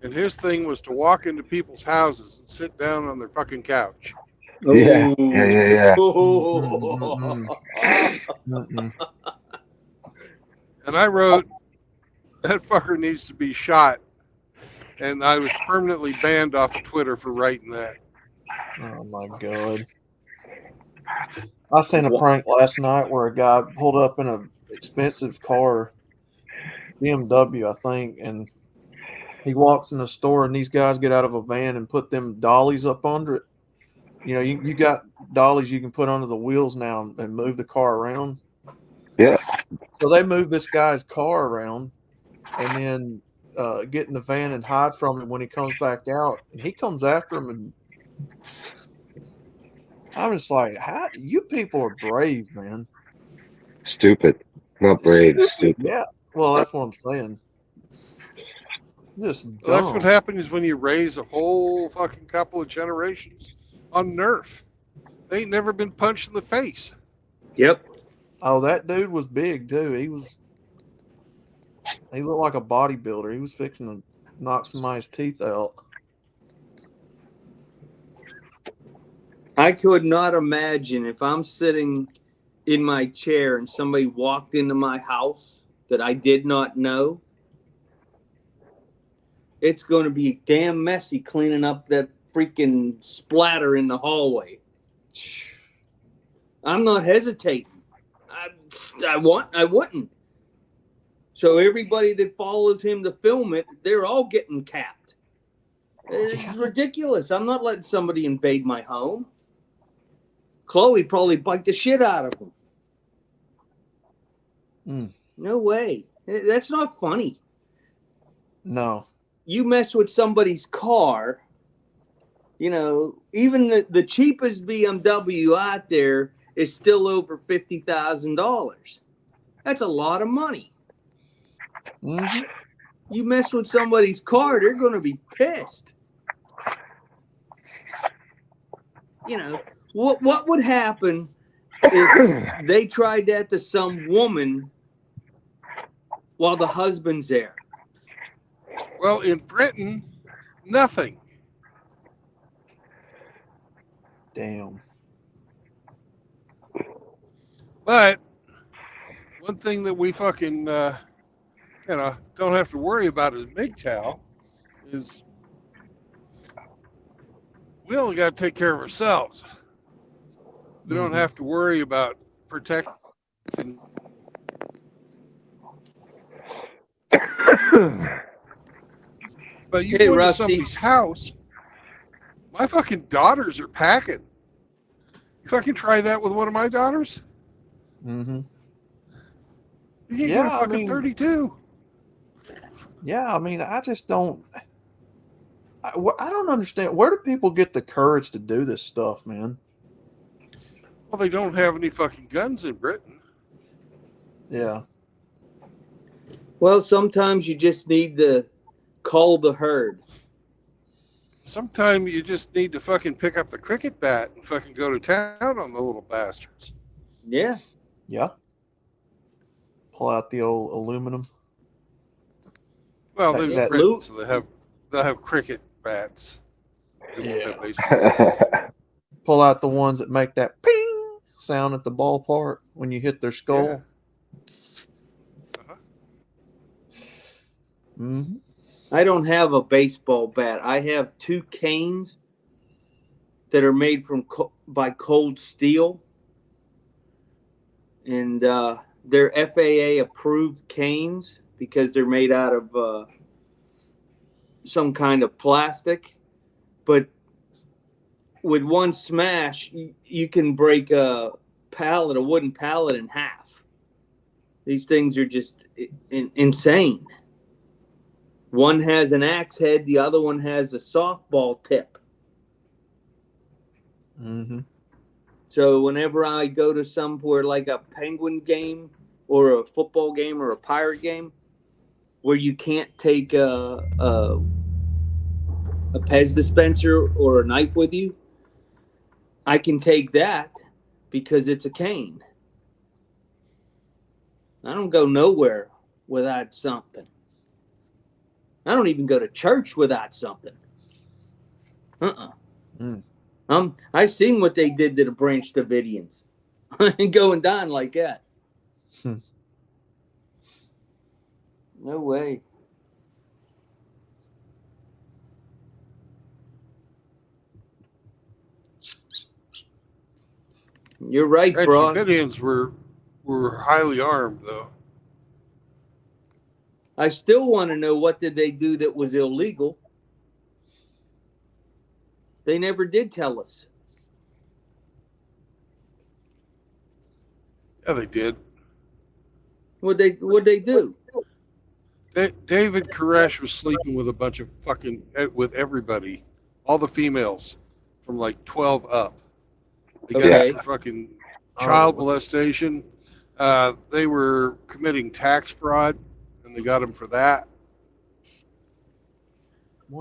and his thing was to walk into people's houses and sit down on their fucking couch. Yeah. And I wrote, that fucker needs to be shot. And I was permanently banned off of Twitter for writing that. Oh my god. I seen a prank last night where a guy pulled up in an expensive car, BMW, I think, and he walks in the store and these guys get out of a van and put them dollies up under it. You know, you got dollies you can put under the wheels now and move the car around. Yeah. So they move this guy's car around and then get in the van and hide from him when he comes back out. And he comes after him, and I'm just like, how you people are brave, man. Stupid. Not brave, stupid. Yeah. Well, that's what I'm saying. Just dumb. Well, that's what happens when you raise a whole fucking couple of generations on Nerf. They ain't never been punched in the face. Yep. Oh, that dude was big too. He looked like a bodybuilder. He was fixing to knock somebody's teeth out. I could not imagine if I'm sitting in my chair and somebody walked into my house that I did not know. It's going to be damn messy cleaning up that freaking splatter in the hallway. I'm not hesitating. I wouldn't. So everybody that follows him to film it, they're all getting capped. It's ridiculous. I'm not letting somebody invade my home. Chloe probably bite the shit out of him. No way. That's not funny. No. You mess with somebody's car, you know, even the cheapest BMW out there is still over $50,000. That's a lot of money. Mm-hmm. You mess with somebody's car, they're going to be pissed. You know, what would happen if they tried that to some woman while the husband's there? Well, in Britain, nothing. Damn. But one thing that we fucking, don't have to worry about as MGTOW is we only got to take care of ourselves. We don't have to worry about protecting. But you go to somebody's house, my fucking daughters are packing. You fucking try that with one of my daughters? Mm-hmm. You can't get a fucking 32. Yeah, I mean, I just don't. I don't understand. Where do people get the courage to do this stuff, man? Well, they don't have any fucking guns in Britain. Yeah. Well, sometimes you just need to call the herd. Sometimes you just need to fucking pick up the cricket bat and fucking go to town on the little bastards. Yeah. Yeah. Pull out the old aluminum. Well, they're Britain, so they'll have cricket bats. Yeah. Pull out the ones that make that ping sound at the ballpark when you hit their skull. Yeah. Mm-hmm. I don't have a baseball bat. I have two canes that are made by cold steel, and they're FAA approved canes because they're made out of some kind of plastic. But with one smash, you can break a wooden pallet in half. These things are just insane. One has an axe head, the other one has a softball tip. Mm-hmm. So whenever I go to somewhere like a Penguin game or a football game or a Pirate game where you can't take a Pez dispenser or a knife with you, I can take that because it's a cane. I don't go nowhere without something. I don't even go to church without something. I seen what they did to the Branch Davidians. I ain't going down like that. No way. You're right, Frost. Davidians were highly armed, though. I still want to know what did they do that was illegal. They never did tell us. Yeah, they did. What'd they do? David Koresh was sleeping with a bunch of with everybody, all the females from like 12 up. They got Okay. for fucking child molestation. They were committing tax fraud, and they got him for that.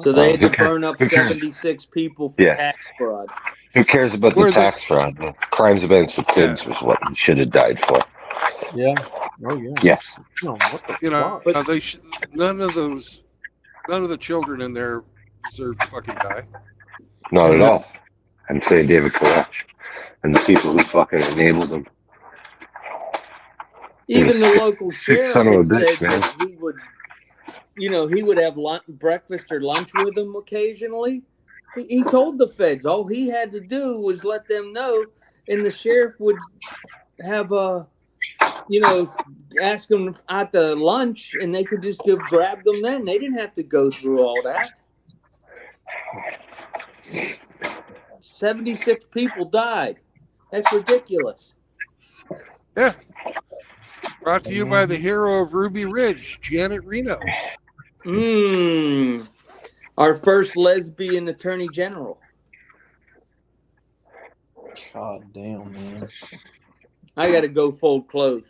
So they had to burn up 76 people for tax fraud. Who cares about the tax fraud? The crimes against the kids was what he should have died for. Yeah. Oh yeah. Yes. No, what the fuck? None of the children in there deserve to fucking die. Not at all. and say David Koresh and the people who fucking enabled him. Even the He's a local sick sheriff son of a had bitch, said man. that he would, he would have breakfast or lunch with them occasionally. He told the feds all he had to do was let them know, and the sheriff would have ask them at the lunch, and they could just have grabbed them then. They didn't have to go through all that. 76 people died. That's ridiculous. Yeah. Brought to you by the hero of Ruby Ridge, Janet Reno. Our first lesbian attorney general. God damn, man. I got to go fold clothes.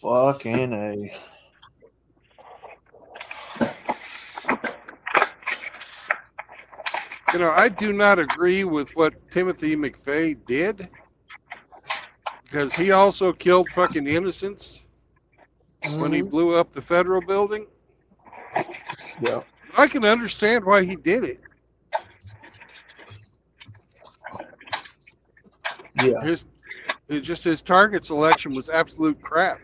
Fucking A. I do not agree with what Timothy McVeigh did, because he also killed fucking innocents when he blew up the federal building. Yeah. I can understand why he did it. Yeah. His target selection was absolute crap.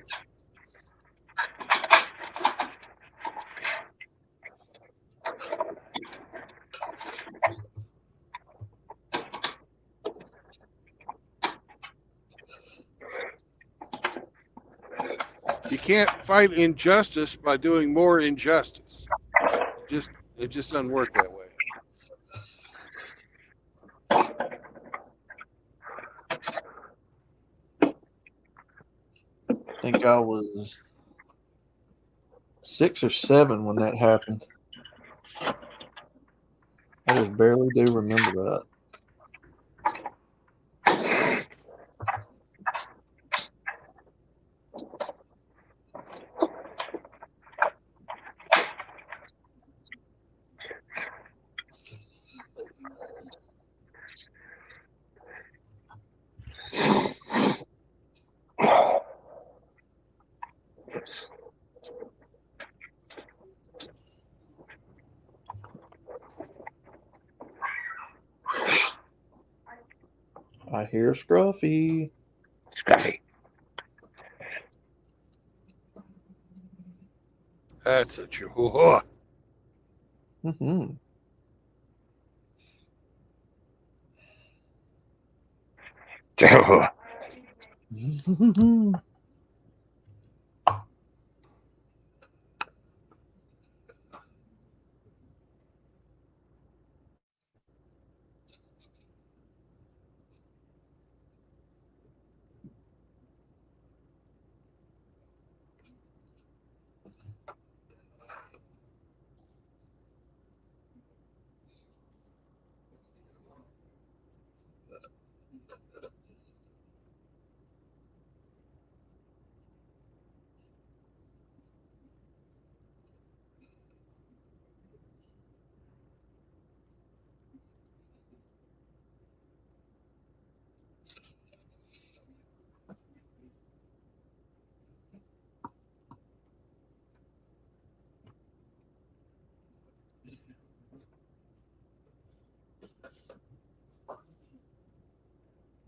You can't fight injustice by doing more injustice. It just doesn't work that way. I think I was 6 or 7 when that happened. I just barely do remember that. I hear Scruffy. Scruffy. That's a chihuahua. Mm-hmm.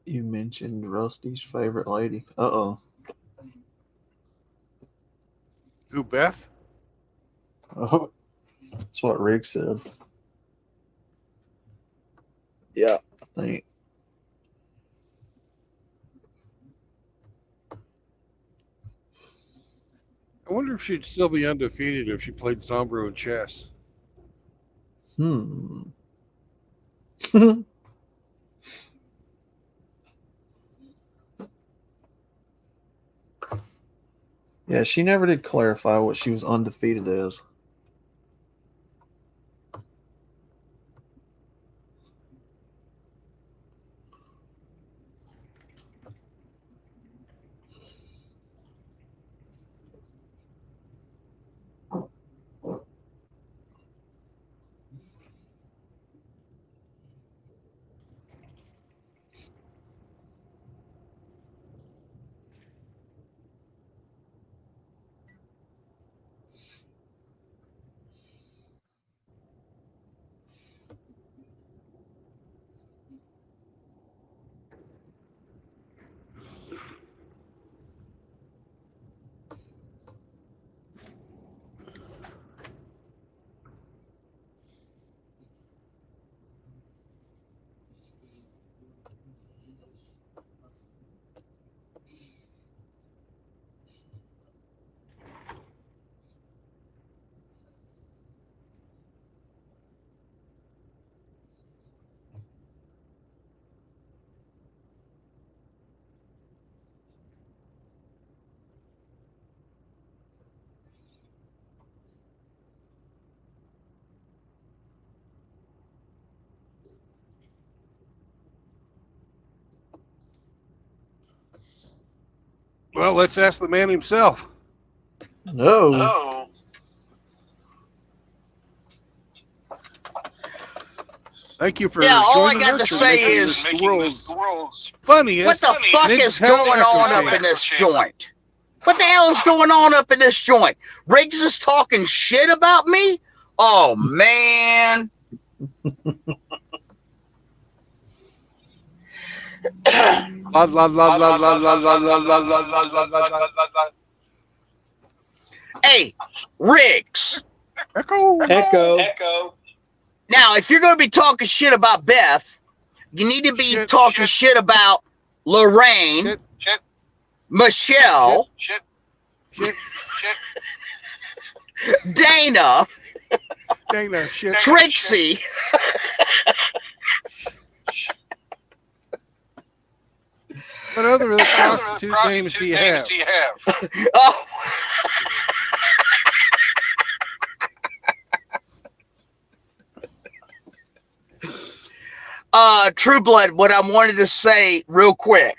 You mentioned Rusty's favorite lady. Uh-oh. Who, Beth? Oh, that's what Rick said. Yeah, I think. I wonder if she'd still be undefeated if she played Zombro in chess. Yeah, she never did clarify what she was undefeated as. Well, let's ask the man himself. No. Oh. Thank you for Yeah, all I joining got to us and say making is, this the world's funniest. what the fuck MGTOW is going echo on up chamber. in this joint? What the hell is going on up in this joint? Riggs is talking shit about me? Oh, man. La la la la la la la la la la la la. Hey, Riggs. Echo. Echo. Now, if you're going to be talking shit about Beth, you need to be talking shit about Lorraine, Shit. Michelle, Shit. Dana, Dana. Shit. Trixie. What other prostitute names do you have? Oh. True Blood, what I wanted to say real quick.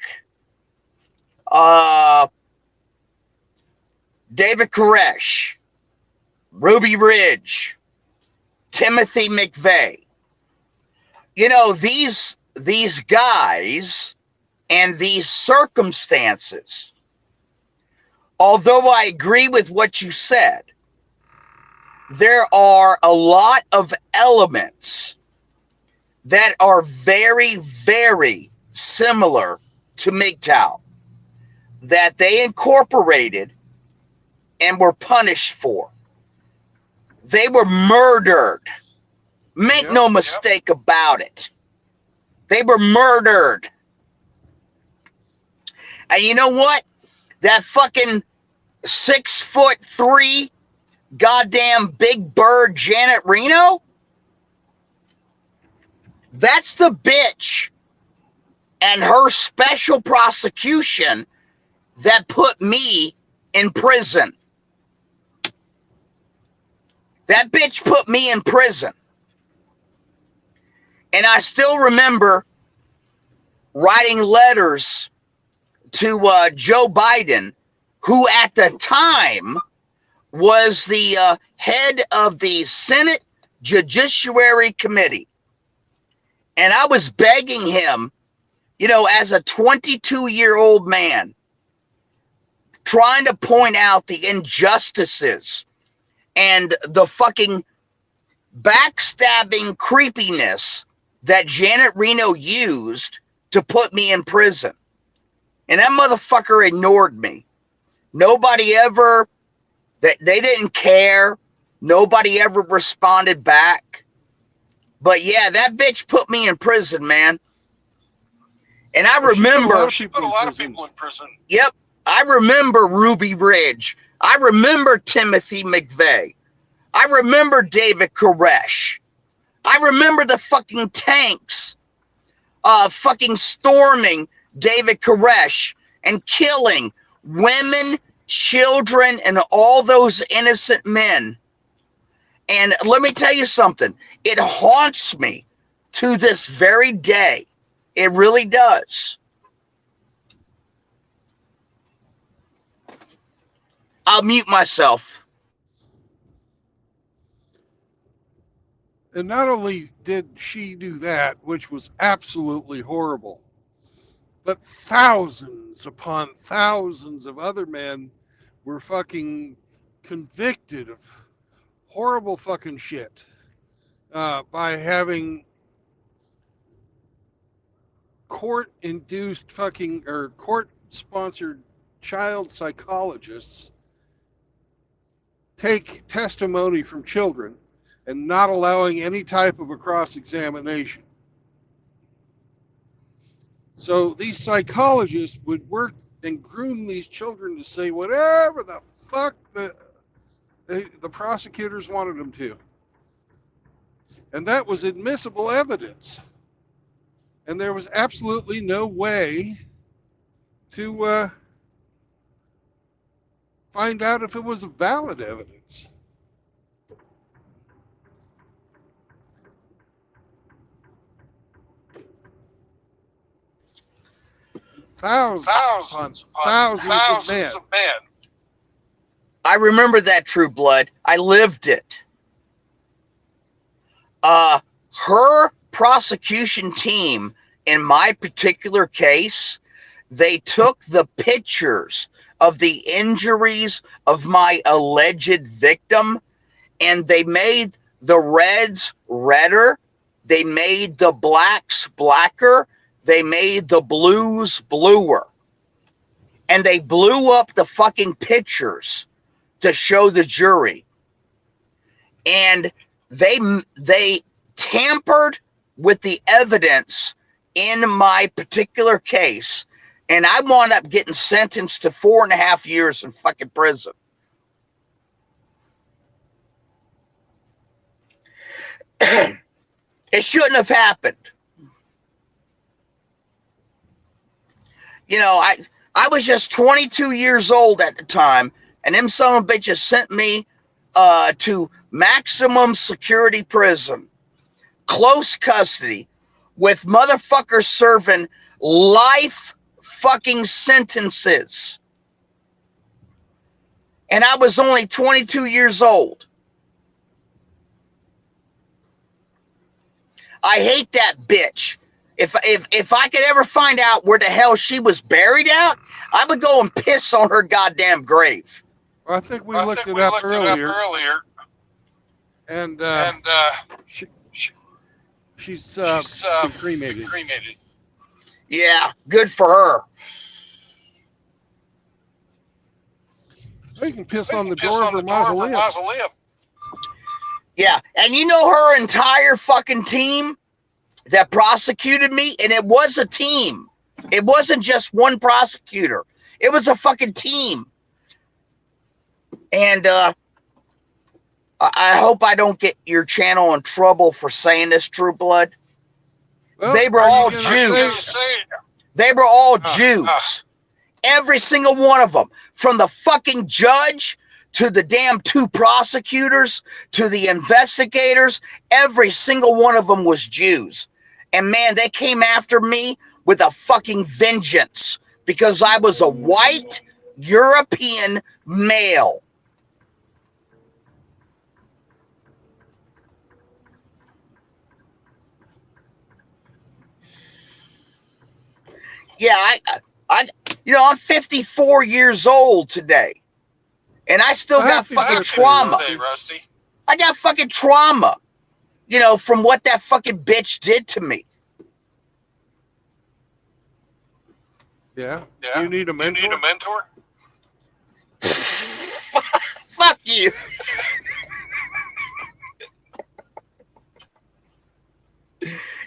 David Koresh, Ruby Ridge, Timothy McVeigh. You know, these guys and these circumstances, although I agree with what you said, there are a lot of elements that are very, very similar to MGTOW that they incorporated and were punished for. They were murdered. Make no mistake about it. They were murdered. And you know what? That fucking 6'3" goddamn big bird Janet Reno, that's the bitch and her special prosecution that put me in prison. That bitch put me in prison. And I still remember writing letters to Joe Biden, who at the time was the head of the Senate Judiciary Committee. And I was begging him, you know, as a 22-year-old man, trying to point out the injustices and the fucking backstabbing creepiness that Janet Reno used to put me in prison. And that motherfucker ignored me. Nobody ever, they didn't care. Nobody ever responded back. But yeah, that bitch put me in prison, man. And I remember, She put a lot of people in prison. Yep, I remember Ruby Ridge. I remember Timothy McVeigh. I remember David Koresh. I remember the fucking tanks fucking storming David Koresh and killing women, children, and all those innocent men. And let me tell you something. It haunts me to this very day. It really does. I'll mute myself. And not only did she do that, which was absolutely horrible, but thousands upon thousands of other men were fucking convicted of horrible fucking shit by having court-induced fucking or court-sponsored child psychologists take testimony from children and not allowing any type of a cross-examination. So these psychologists would work and groom these children to say whatever the fuck the prosecutors wanted them to. And that was admissible evidence. And there was absolutely no way to find out if it was valid evidence. thousands of men. I remember that, True Blood. I lived it. Her prosecution team, in my particular case, they took the pictures of the injuries of my alleged victim, and they made the reds redder. They made the blacks blacker. They made the blues bluer. And they blew up the fucking pictures to show the jury. And they tampered with the evidence in my particular case. And I wound up getting sentenced to 4.5 years in fucking prison. It shouldn't have happened. You know, I was just 22 years old at the time, and them son of bitches sent me to maximum security prison, close custody, with motherfuckers serving life fucking sentences. And I was only 22 years old. I hate that bitch. If I could ever find out where the hell she was buried at, I would go and piss on her goddamn grave. Well, I think we looked it up earlier. And she's been cremated. Yeah, good for her. We can piss on the door of her mausoleum. Yeah, and you know her entire fucking team that prosecuted me, and it was a team. It wasn't just one prosecutor. It was a fucking team. And I hope I don't get your channel in trouble for saying this, True Blood. Well, they were all Jews. They were all Jews. Every single one of them. From the fucking judge to the damn 2 prosecutors to the investigators. Every single one of them was Jews. And man, they came after me with a fucking vengeance because I was a white European male. Yeah, I'm 54 years old today, and I still got fucking trauma. Rusty. I got fucking trauma, from what that fucking bitch did to me. Yeah. You need a mentor? Fuck you.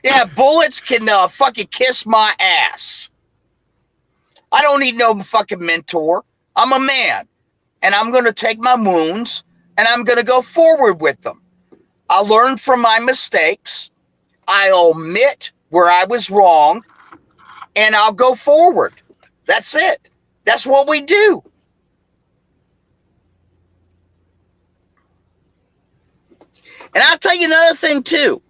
Yeah, bullets can fucking kiss my ass. I don't need no fucking mentor. I'm a man, and I'm going to take my wounds, and I'm going to go forward with them. I learn from my mistakes. I omit where I was wrong, and I'll go forward. That's it. That's what we do. And I'll tell you another thing, too.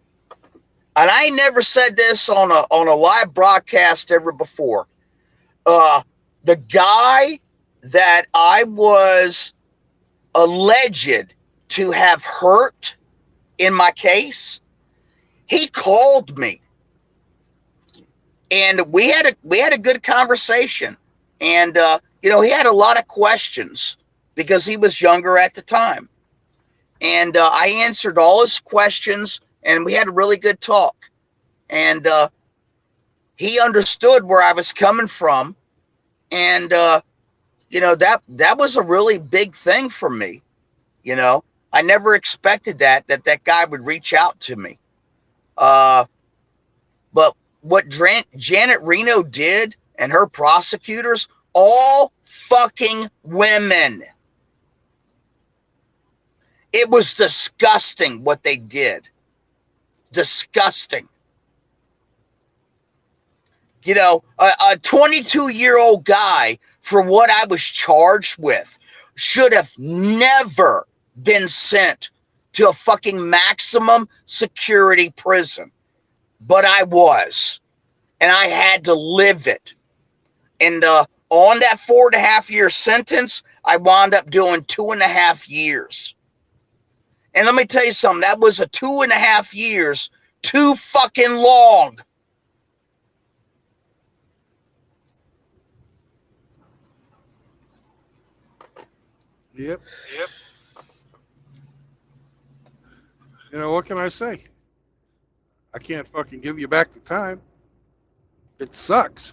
And I ain't never said this on a live broadcast ever before. The guy that I was alleged to have hurt in my case, he called me, and we had a good conversation. And he had a lot of questions because he was younger at the time, and I answered all his questions, and we had a really good talk. And he understood where I was coming from. And, that was a really big thing for me. I never expected that guy would reach out to me. But what Janet Reno did and her prosecutors, all fucking women. It was disgusting what they did. Disgusting. A 22-year-old guy, for what I was charged with, should have never been sent to a fucking maximum security prison. But I was. And I had to live it. And on that 4.5-year sentence, I wound up doing 2.5 years. And let me tell you something, that was a 2.5 years too fucking long. Yep. You know, what can I say? I can't fucking give you back the time. It sucks.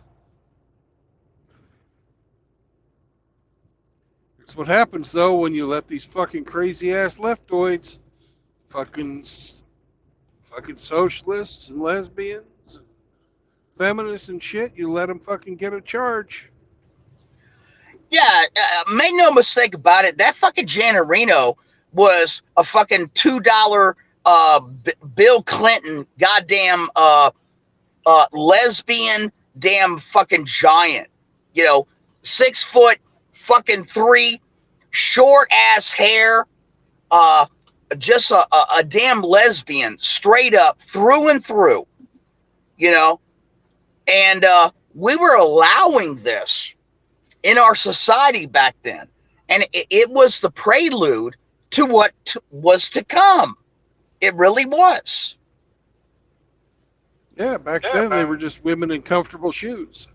It's what happens, though, when you let these fucking crazy-ass leftoids, fucking socialists and lesbians, and feminists and shit, you let them fucking get a charge. Yeah, make no mistake about it. That fucking Janarino was a fucking $2 Bill Clinton goddamn lesbian damn fucking giant. You know, 6 foot fucking 3, short ass hair, just a damn lesbian, straight up through and through. You know, and we were allowing this in our society back then, and it was the prelude to what was to come. It really was. Yeah, back then they were just women in comfortable shoes.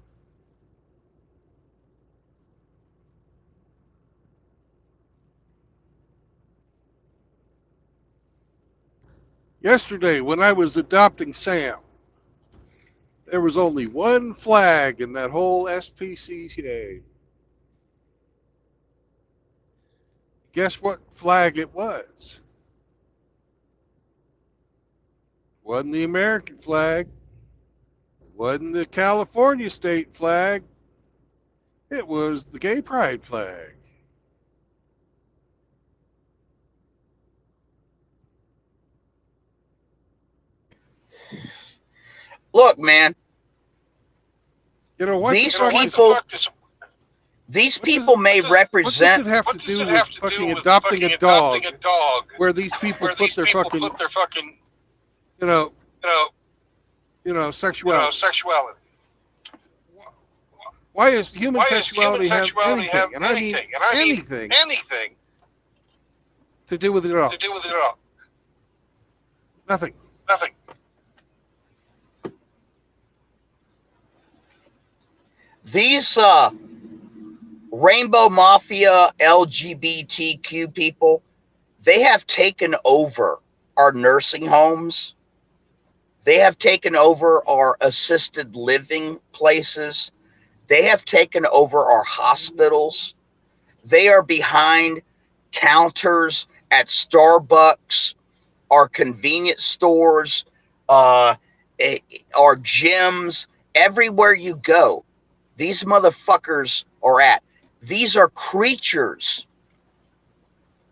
Yesterday, when I was adopting Sam, there was only one flag in that whole SPCA. Guess what flag it was? Wasn't the American flag. Wasn't the California state flag. It was the gay pride flag. Look, man. You know what? These people may represent. What does it have to do with fucking adopting a dog? Where these people put their fucking, sexuality. Why is human sexuality have anything? And I mean anything to do with it at all? Nothing. These Rainbow Mafia LGBTQ people, they have taken over our nursing homes. They have taken over our assisted living places. They have taken over our hospitals. They are behind counters at Starbucks, our convenience stores, our gyms, everywhere you go. These motherfuckers are at. These are creatures.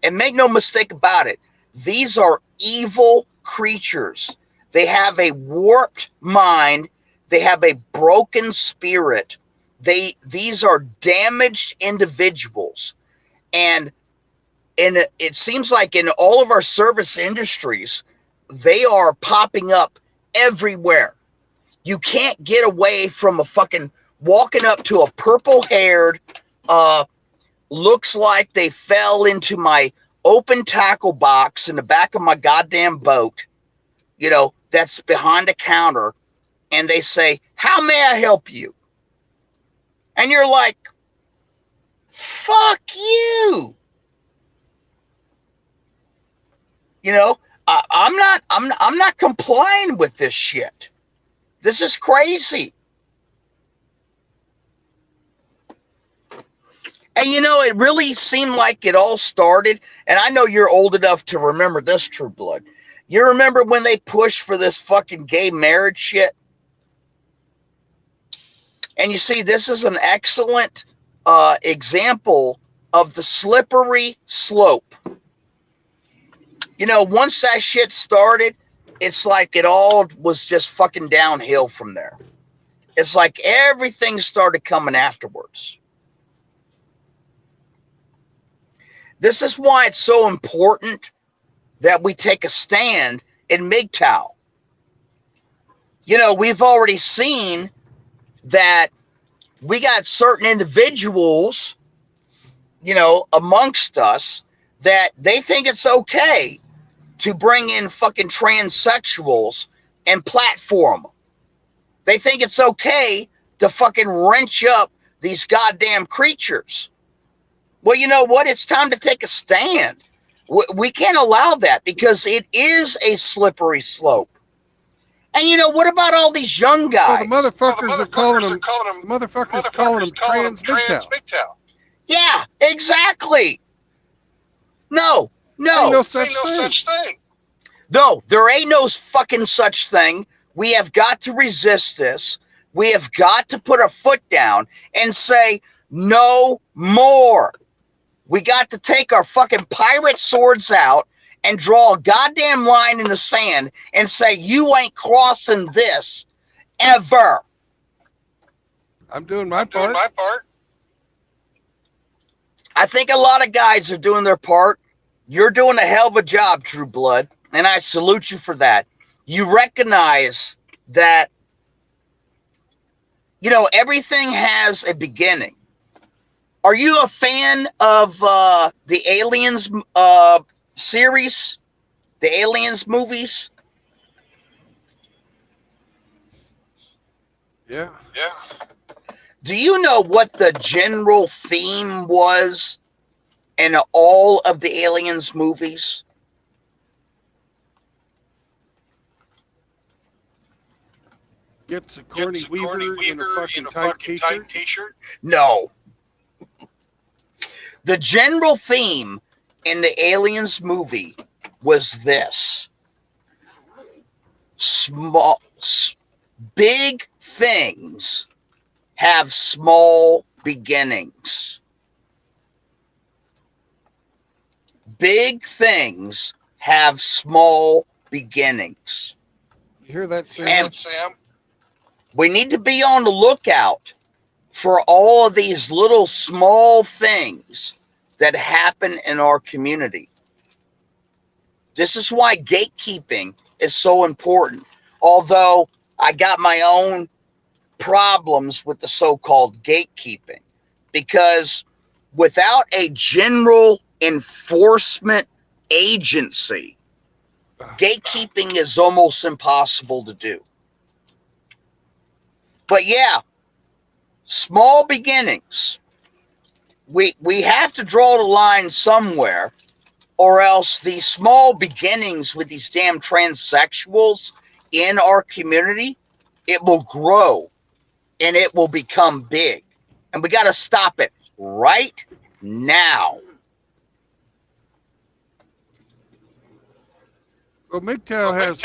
And make no mistake about it. These are evil creatures. They have a warped mind. They have a broken spirit. These are damaged individuals. And it seems like in all of our service industries, they are popping up everywhere. You can't get away from a fucking walking up to a purple-haired, looks like they fell into my open tackle box in the back of my goddamn boat, that's behind a counter, and they say, "How may I help you?" And you're like, "Fuck you." I'm not complying with this shit. This is crazy. And it really seemed like it all started, and I know you're old enough to remember this, True Blood. You remember when they pushed for this fucking gay marriage shit? And you see, this is an excellent example of the slippery slope. Once that shit started, it's like it all was just fucking downhill from there. It's like everything started coming afterwards. This is why it's so important that we take a stand in MGTOW. We've already seen that we got certain individuals, you know, amongst us that they think it's okay to bring in fucking transsexuals and platform them. They think it's okay to fucking wrench up these goddamn creatures. Well, you know what? It's time to take a stand. We can't allow that because it is a slippery slope. And you know, what about all these young guys? Well, the motherfuckers are calling them trans MGTOW. Yeah, exactly. No, Ain't no such thing. No, there ain't no fucking such thing. We have got to resist this. We have got to put our foot down and say no more. We got to take our fucking pirate swords out and draw a goddamn line in the sand and say, you ain't crossing this ever. I'm doing my part. I think a lot of guys are doing their part. You're doing a hell of a job, True Blood, and I salute you for that. You recognize that, you know, everything has a beginning. Are you a fan of the Aliens series? The Aliens movies? Yeah. Do you know what the general theme was in all of the Aliens movies? Gets a corny weaver in a fucking tight t-shirt. No. The general theme in the Aliens movie was this. Big things have small beginnings. Big things have small beginnings. You hear that, Sam? And we need to be on the lookout for all of these little small things that happen in our community. This is why gatekeeping is so important. Although I got my own problems with the so-called gatekeeping, because without a general enforcement agency, gatekeeping is almost impossible to do. But yeah, small beginnings. We have to draw the line somewhere, or else these small beginnings with these damn transsexuals in our community, it will grow and it will become big. And we got to stop it right now. Well, MGTOW has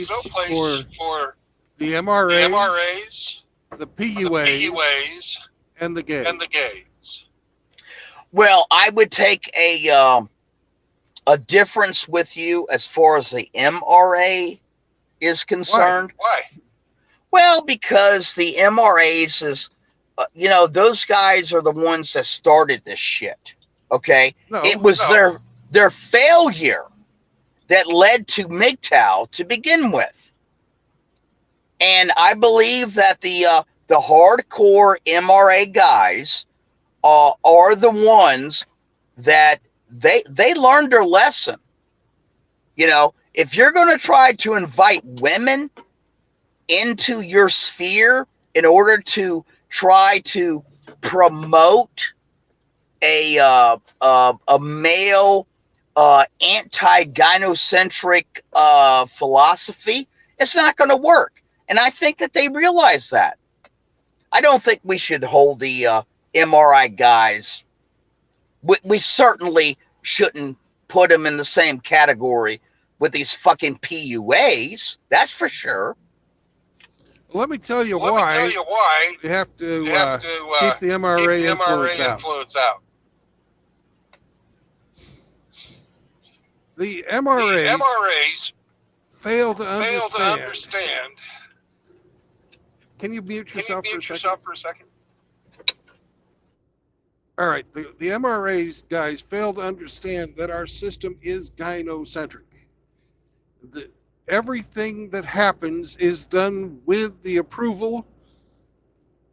no place for the MRAs, the PUAs, and the gays. Well, I would take a difference with you as far as the MRA is concerned. Why? Well, because the MRAs is, you know, those guys are the ones that started this shit. Okay, it was their failure that led to MGTOW to begin with, and I believe that the hardcore MRA guys are the ones that they learned their lesson. You know, if you're going to try to invite women into your sphere in order to try to promote a male anti-gynocentric philosophy, it's not going to work. And I think that they realize that. I don't think we should hold the MRI guys. We certainly shouldn't put them in the same category with these fucking PUAs. That's for sure. Well, let me tell you why you have to keep the MRA influence out. The MRAs fail to understand. Can you mute yourself for a second? All right, the MRAs guys fail to understand that our system is gynocentric. Everything that happens is done with the approval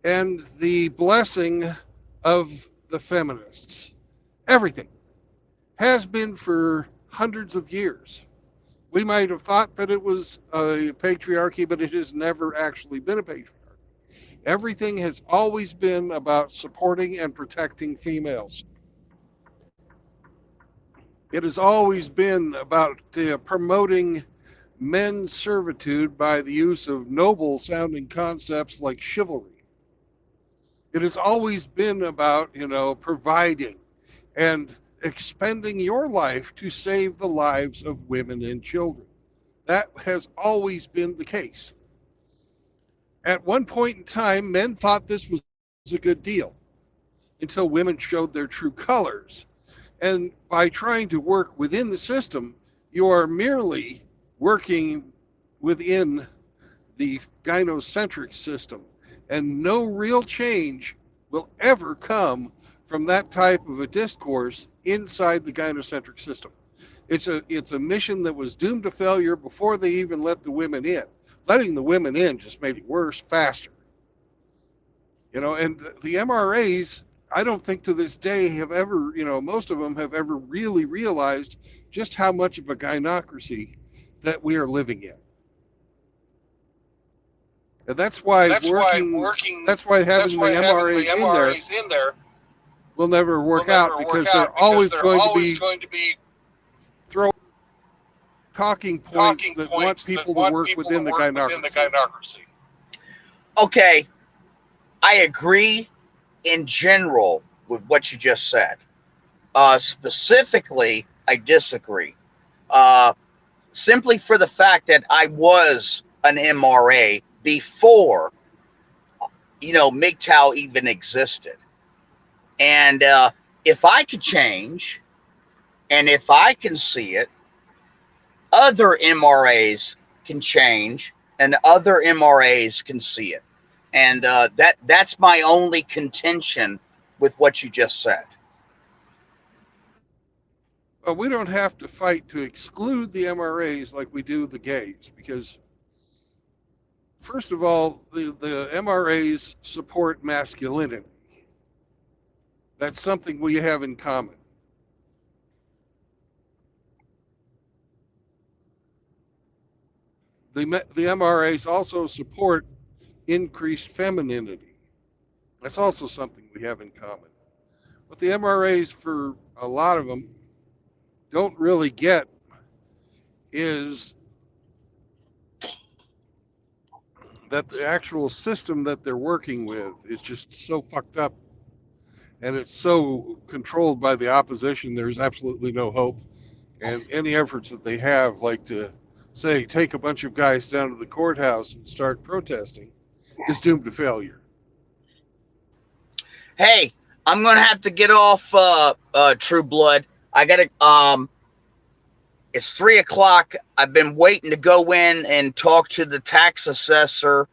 and the blessing of the feminists. Everything has been for hundreds of years. We might have thought that it was a patriarchy, but it has never actually been a patriarchy. Everything has always been about supporting and protecting females. It has always been about promoting men's servitude by the use of noble sounding concepts like chivalry. It has always been about, providing and expending your life to save the lives of women and children. That has always been the case. At one point in time, men thought this was a good deal until women showed their true colors. And by trying to work within the system, you are merely working within the gynocentric system. And no real change will ever come from that type of a discourse inside the gynocentric system. It's a mission that was doomed to failure before they even let the women in. Letting the women in just made it worse faster. And the MRAs, I don't think to this day have ever, most of them have ever really realized just how much of a gynocracy that we are living in. And that's why having the MRAs in there will never work out, because they're always going to be throwing talking points that want people to work within the gynocracy. Okay, I agree in general with what you just said. Specifically, I disagree. Simply for the fact that I was an MRA before, MGTOW even existed. And if I could change, and if I can see it, other MRAs can change, and other MRAs can see it. And that's my only contention with what you just said. Well, we don't have to fight to exclude the MRAs like we do the gays, because first of all, the MRAs support masculinity. That's something we have in common. The MRAs also support increased femininity. That's also something we have in common. What the MRAs, for a lot of them, don't really get is that the actual system that they're working with is just so fucked up, and it's so controlled by the opposition, there's absolutely no hope. And any efforts that they have, like to say, take a bunch of guys down to the courthouse and start protesting, is doomed to failure. Hey, I'm gonna have to get off True Blood. I gotta it's 3:00. I've been waiting to go in and talk to the tax assessor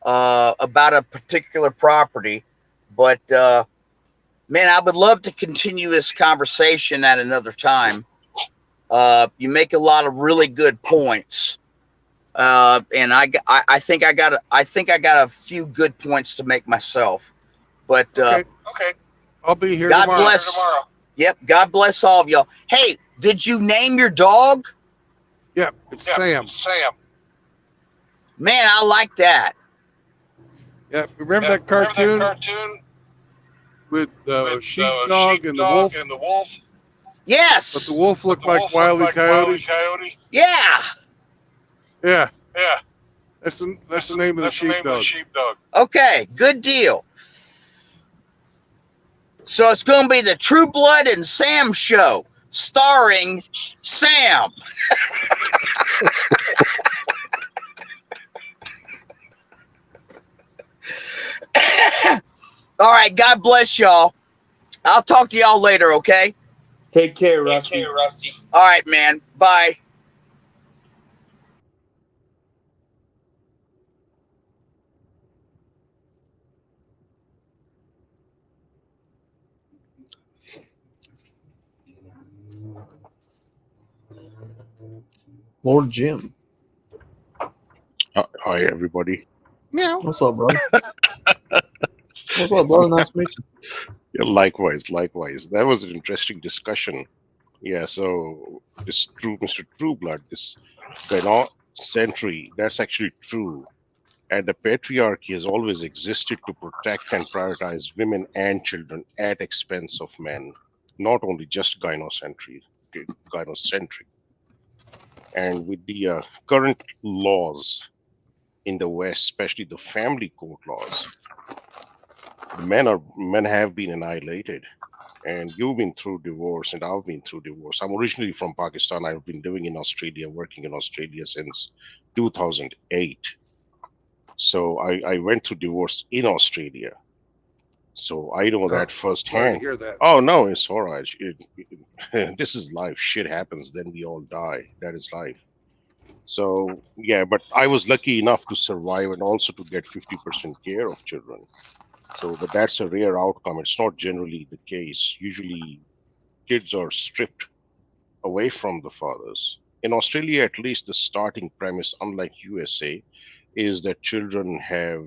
about a particular property, but man, I would love to continue this conversation at another time. You make a lot of really good points, and I think I got a few good points to make myself. But okay. I'll be here God tomorrow. bless. Yep, God bless all of y'all. Hey, did you name your dog? Yep, it's Sam. Man, I like that. Yep, remember that cartoon with the sheepdog and the wolf? Yes. But the wolf looked like Wile E. Coyote? Yeah. Yeah. That's the name of the sheepdog. Okay, good deal. So it's going to be the True Blood and Sam show, starring Sam. All right, God bless y'all. I'll talk to y'all later, okay? Take care, Rusty. All right, man. Bye. Lord Jim. Hi, everybody. Meow. What's up, bro? What's up, brother? Nice to meet you. Yeah, likewise, likewise. That was an interesting discussion. Yeah, so this true, Mr. Trueblood, this gynocentric, that's actually true. And the patriarchy has always existed to protect and prioritize women and children at expense of men, not only just gynocentric. And with the current laws in the West, especially the family court laws, the men have been annihilated. And you've been through divorce, and I've been through divorce. I'm originally from Pakistan. I've been living in Australia, working in Australia since 2008. So I went through divorce in Australia. So I know that Sorry to firsthand. hear that. Oh, no, it's all right. This is life. Shit happens. Then we all die. That is life. So, yeah, but I was lucky enough to survive and also to get 50% care of children. So, but that's a rare outcome. It's not generally the case. Usually, kids are stripped away from the fathers. In Australia, at least, the starting premise, unlike USA, is that children have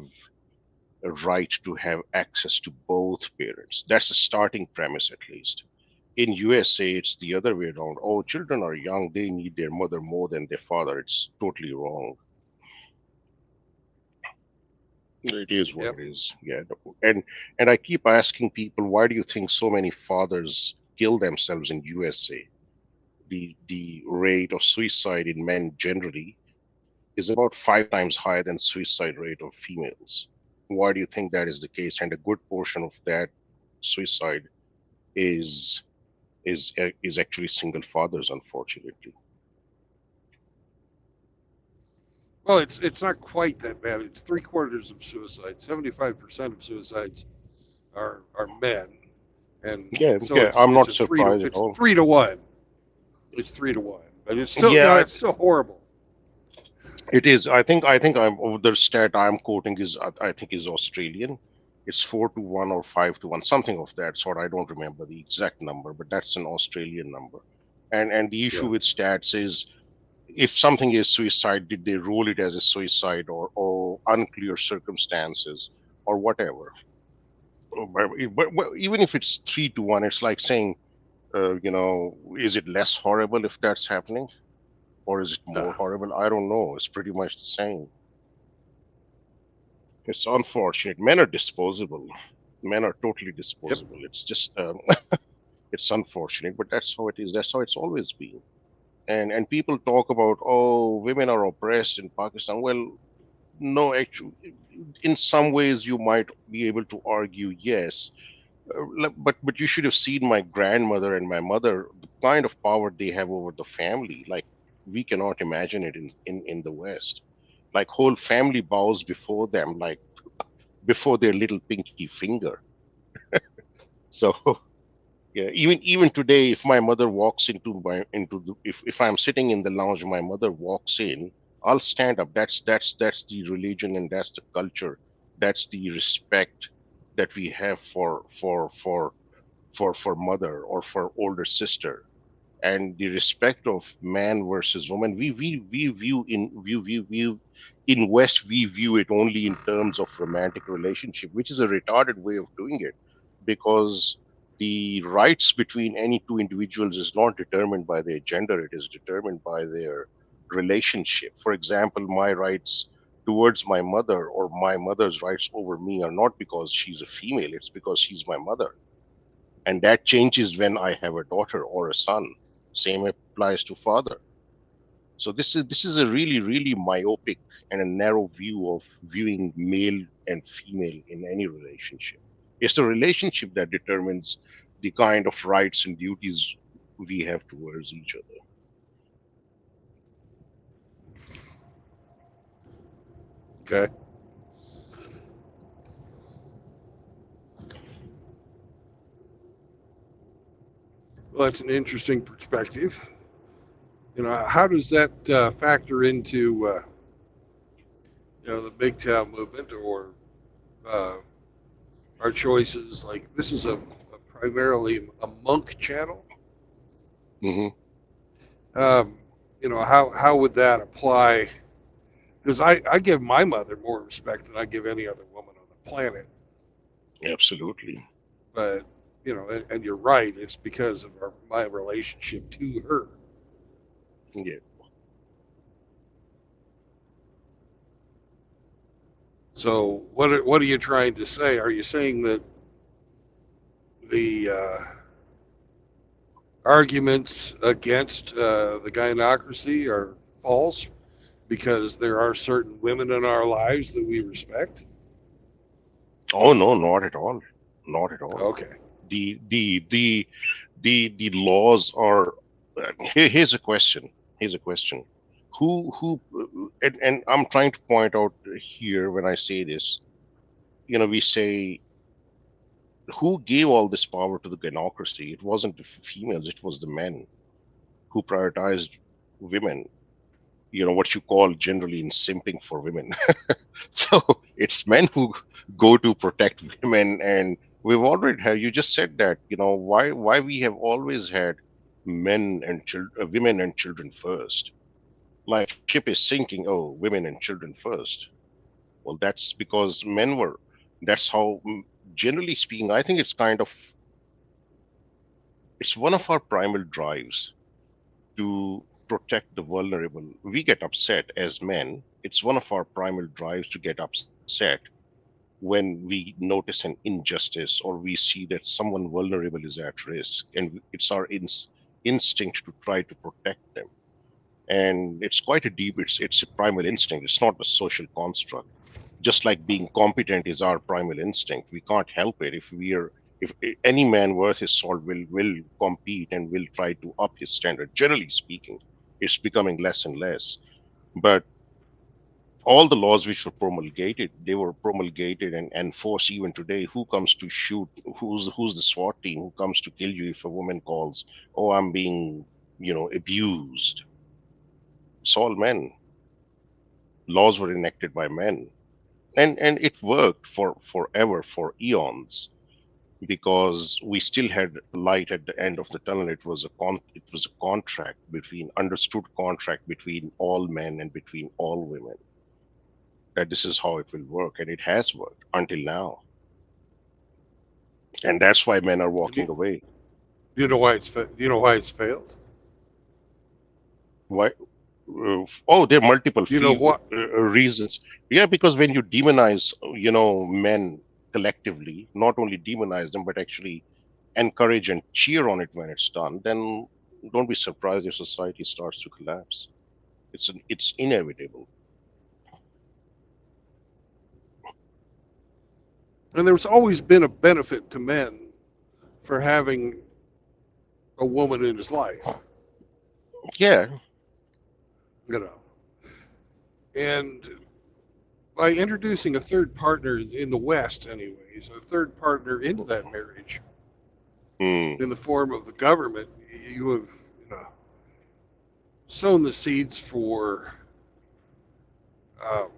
a right to have access to both parents. That's the starting premise, at least. In USA, it's the other way around. Oh, children are young; they need their mother more than their father. It's totally wrong. It is what Yep. it is. Yeah, and I keep asking people, why do you think so many fathers kill themselves in USA? The rate of suicide in men generally is about 5 times higher than suicide rate of females. Why do you think that is the case? And a good portion of that suicide is is actually single fathers, unfortunately. Well, it's not quite that bad. It's 3/4 of suicides. 75% of suicides are men, and Yeah, so yeah, I'm not it's a three to surprised at it's all. 3 to 1. It's 3 to 1, but it's still Yeah, it's still horrible. it is. I think I'm the stat I'm quoting is I think is Australian. It's 4 to 1 or 5 to 1, something of that sort. I don't remember the exact number, but that's an Australian number. And the issue Yeah. with stats is if something is suicide, did they rule it as a suicide or unclear circumstances or whatever? But even if it's 3 to 1, it's like saying, is it less horrible if that's happening? Or is it more Uh, horrible? I don't know. It's pretty much the same. It's unfortunate. Men are disposable. Men are totally yep. disposable. It's just, it's unfortunate, but that's how it is. That's how it's always been. And people talk about, oh, women are oppressed in Pakistan. Well, no, actually, in some ways you might be able to argue yes. But you should have seen my grandmother and my mother, the kind of power they have over the family. Like we cannot imagine it in the West. Like whole family bows before them, like before their little pinky finger. So yeah, even today, if my mother walks into the if I'm sitting in the lounge, my mother walks in, I'll stand up. That's the religion and that's the culture. That's the respect that we have for mother or for older sister, and the respect of man versus woman. We view in West, we view it only in terms of romantic relationship, which is a retarded way of doing it, because the rights between any two individuals is not determined by their gender, it is determined by their relationship. For example, my rights towards my mother or my mother's rights over me are not because she's a female, it's because she's my mother. And that changes when I have a daughter or a son. Same applies to father. So this is a really myopic and a narrow view of viewing male and female in any relationship. It's the relationship that determines the kind of rights and duties we have towards each other. Okay. Well, that's an interesting perspective. How does that factor into the MGTOW movement or uh, our choices? Like this is a primarily a monk channel. Hmm. Um, how would that apply? Because I give my mother more respect than I give any other woman on the planet. Absolutely. But and you're right. It's because of my relationship to her. Yeah. So what are you trying to say? Are you saying that the arguments against the gynocracy are false because there are certain women in our lives that we respect? Oh no, not at all. Not at all. Okay. The the the the laws are. Here's a question. Here's a question. Who and I'm trying to point out here when I say this. We say who gave all this power to the gynocracy? It wasn't the females. It was the men who prioritized women. What you call generally in simping for women. So it's men who go to protect women, and we've already had. You just said that. Why we have always had men and women and children first. Like ship is sinking. Oh, women and children first. Well, that's because men were. That's how, generally speaking, I think it's one of our primal drives to protect the vulnerable. We get upset as men. It's one of our primal drives to get upset when we notice an injustice or we see that someone vulnerable is at risk, and it's our instinct to try to protect them. And it's quite a deep, it's a primal instinct. It's not a social construct. Just like being competent is our primal instinct, we can't help it. If any man worth his salt will compete and will try to up his standard, generally speaking, it's becoming less and less. But all the laws which were promulgated, they were promulgated and enforced even today. Who comes to shoot? Who's the SWAT team who comes to kill you if a woman calls, oh, I'm being, abused? It's all men. Laws were enacted by men. And it worked for forever, for eons, because we still had light at the end of the tunnel. It was a contract between understood contract between all men and between all women, that this is how it will work, and it has worked until now. And that's why men are Do you, walking away. do you know why do you know why it's failed? Why? Oh, there are multiple Do you know what? reasons. Yeah, because when you demonize, men collectively, not only demonize them but actually encourage and cheer on it when it's done, then don't be surprised if society starts to collapse. It's inevitable. And there's always been a benefit to men for having a woman in his life, Yeah. you know. And by introducing a third partner in the West, anyways, a third partner into that marriage Mm. in the form of the government, you have sown the seeds for, um,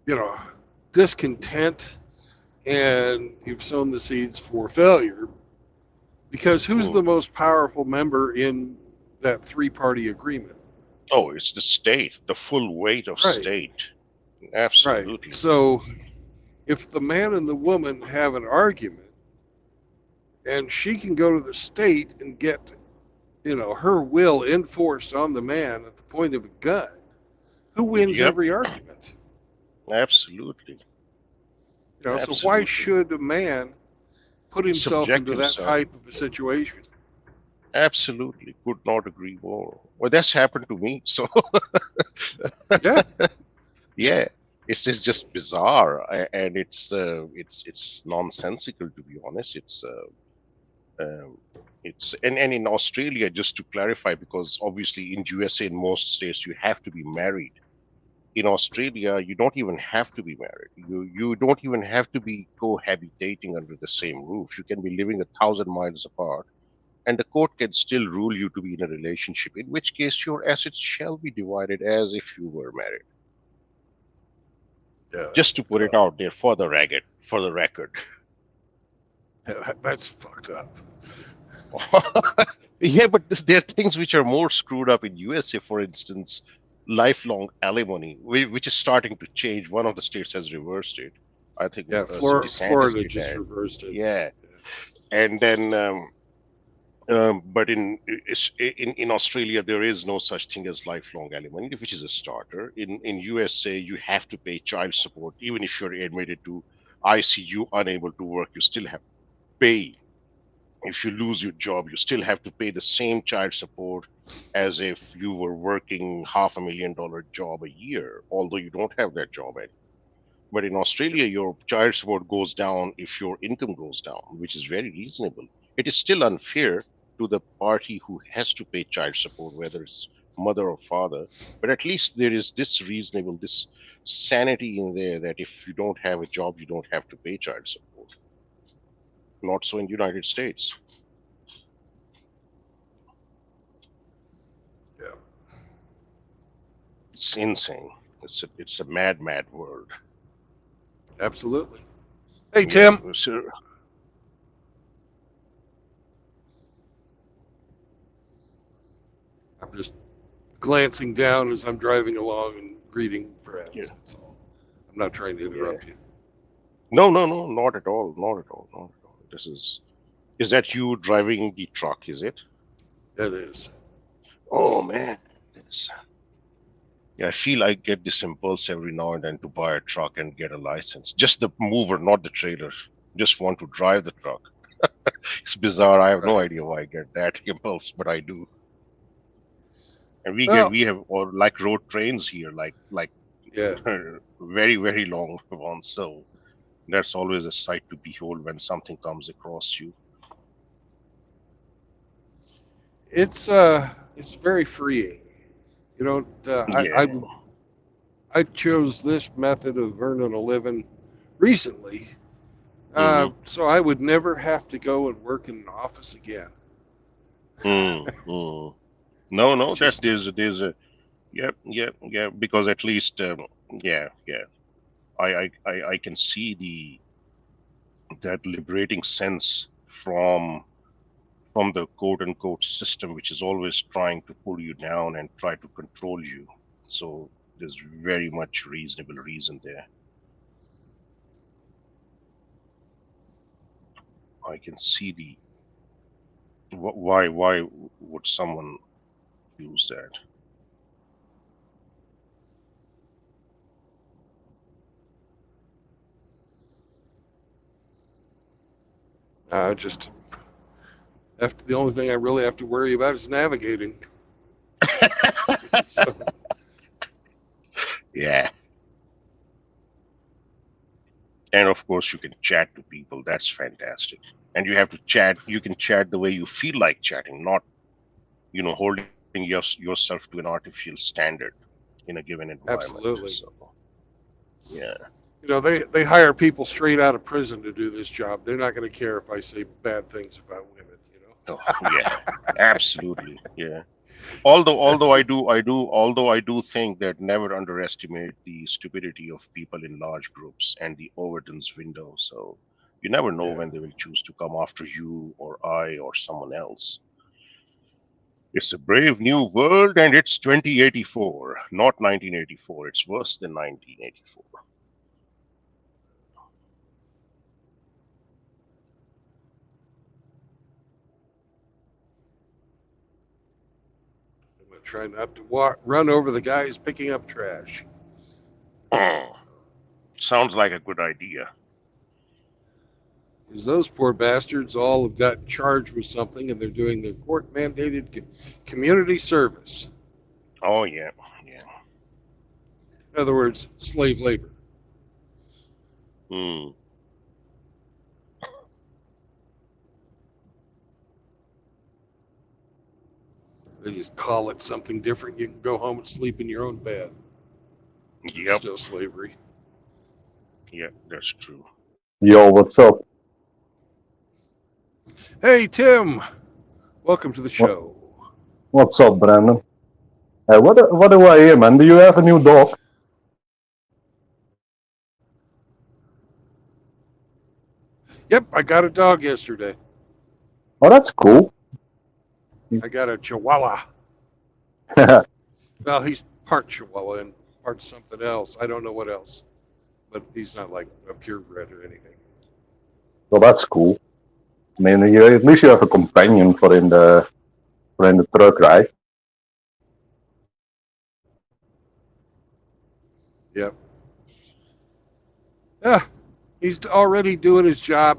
you know, discontent, and you've sown the seeds for failure. Because who's the Mm. most powerful member in that three-party agreement? Oh, it's the state, the full weight of Right, state. right. Absolutely. So if the man and the woman have an argument, and she can go to the state and get, her will enforced on the man at the point of a gun, who wins Yep. every argument? Absolutely. So why Absolutely. should a man put himself Subject into that himself. type of a situation? Absolutely. Could not agree more. Well, that's happened to me. So, Yeah. yeah, it's just bizarre, and it's nonsensical, to be honest. Um, and in Australia, just to clarify, because obviously in USA, in most states, you have to be married. In Australia, you don't even have to be married. You don't even have to be cohabitating under the same roof. You can be living 1,000 miles apart, and the court can still rule you to be in a relationship, in which case your assets shall be divided as if you were married. Yeah, Just to put it out there for the record. that's fucked up. Yeah, but there are things which are more screwed up in USA. For instance, lifelong alimony, which is starting to change. One of the states has reversed it. I think Yeah, DeSantis Florida did just that. reversed it. Yeah, and then but in Australia there is no such thing as lifelong alimony, which is a starter. In USA you have to pay child support even if you're admitted to ICU unable to work. You still have to pay. If you lose your job, you still have to pay the same child support as if you were working $500,000 job a year, although you don't have that job anymore. But in Australia, your child support goes down if your income goes down, which is very reasonable. It is still unfair to the party who has to pay child support, whether it's mother or father. But at least there is this reasonable, this sanity in there that if you don't have a job, you don't have to pay child support. Not so in the United States. Yeah. It's insane. It's a mad, mad world. Absolutely. Hey, Yeah. Tim. So, I'm just glancing down as I'm driving along and greeting friends. yeah. That's all. I'm not trying to Yeah. interrupt you. No, no, no, not at all. Not at all. Not at all. This is that you driving the truck, is it? That is. Oh man. Yes. Yeah, I feel I get this impulse every now and then to buy a truck and get a license. Just the mover, not the trailer. Just want to drive the truck. It's bizarre. I have no Right. idea why I get that impulse, but I do. And Well, we have or like road trains here, like yeah. very, very long ones. So that's always a sight to behold when something comes across you. It's very freeing. You know, Yeah. I chose this method of earning a living recently, Mm-hmm. so I would never have to go and work in an office again. Mm-hmm. No, no, Just there's a yeah, because at least yeah, I can see the that liberating sense from the quote unquote system, which is always trying to pull you down and try to control you. So there's very much reasonable reason there. I can see the why would someone use that? just after the only thing I really have to worry about is navigating. So, Yeah, and of course you can chat to people. That's fantastic. And you have to chat. You can chat the way you feel like chatting, not holding yourself to an artificial standard in a given environment. absolutely. So yeah. You know, they hire people straight out of prison to do this job. They're not going to care if I say bad things about women. You know. Oh, yeah, absolutely. Yeah. Although So, I do think that never underestimate the stupidity of people in large groups and the Overton's window. So you never know yeah. when they will choose to come after you or I or someone else. It's a brave new world, and it's 2084, not 1984. It's worse than 1984. I'm going to try not to run over the guys picking up trash. Sounds like a good idea. Because those poor bastards all have got charged with something and they're doing their court mandated community service. Oh yeah, yeah. In other words, slave labor. Hmm. They just call it something different. You can go home and sleep in your own bed. It's Yep. still slavery. Yep. That's true. Yo, what's up? Hey, Tim. Welcome to the What, show. what's up, Brandon? What do I hear, man? Do you have a new dog? Yep, I got a dog yesterday. Oh, that's cool. I got a Chihuahua. Well, he's part Chihuahua and part something else. I don't know what else. but he's not like a purebred or anything. Well, that's cool. I mean, at least you have a companion for in the truck, right? Yep. Yeah, he's already doing his job,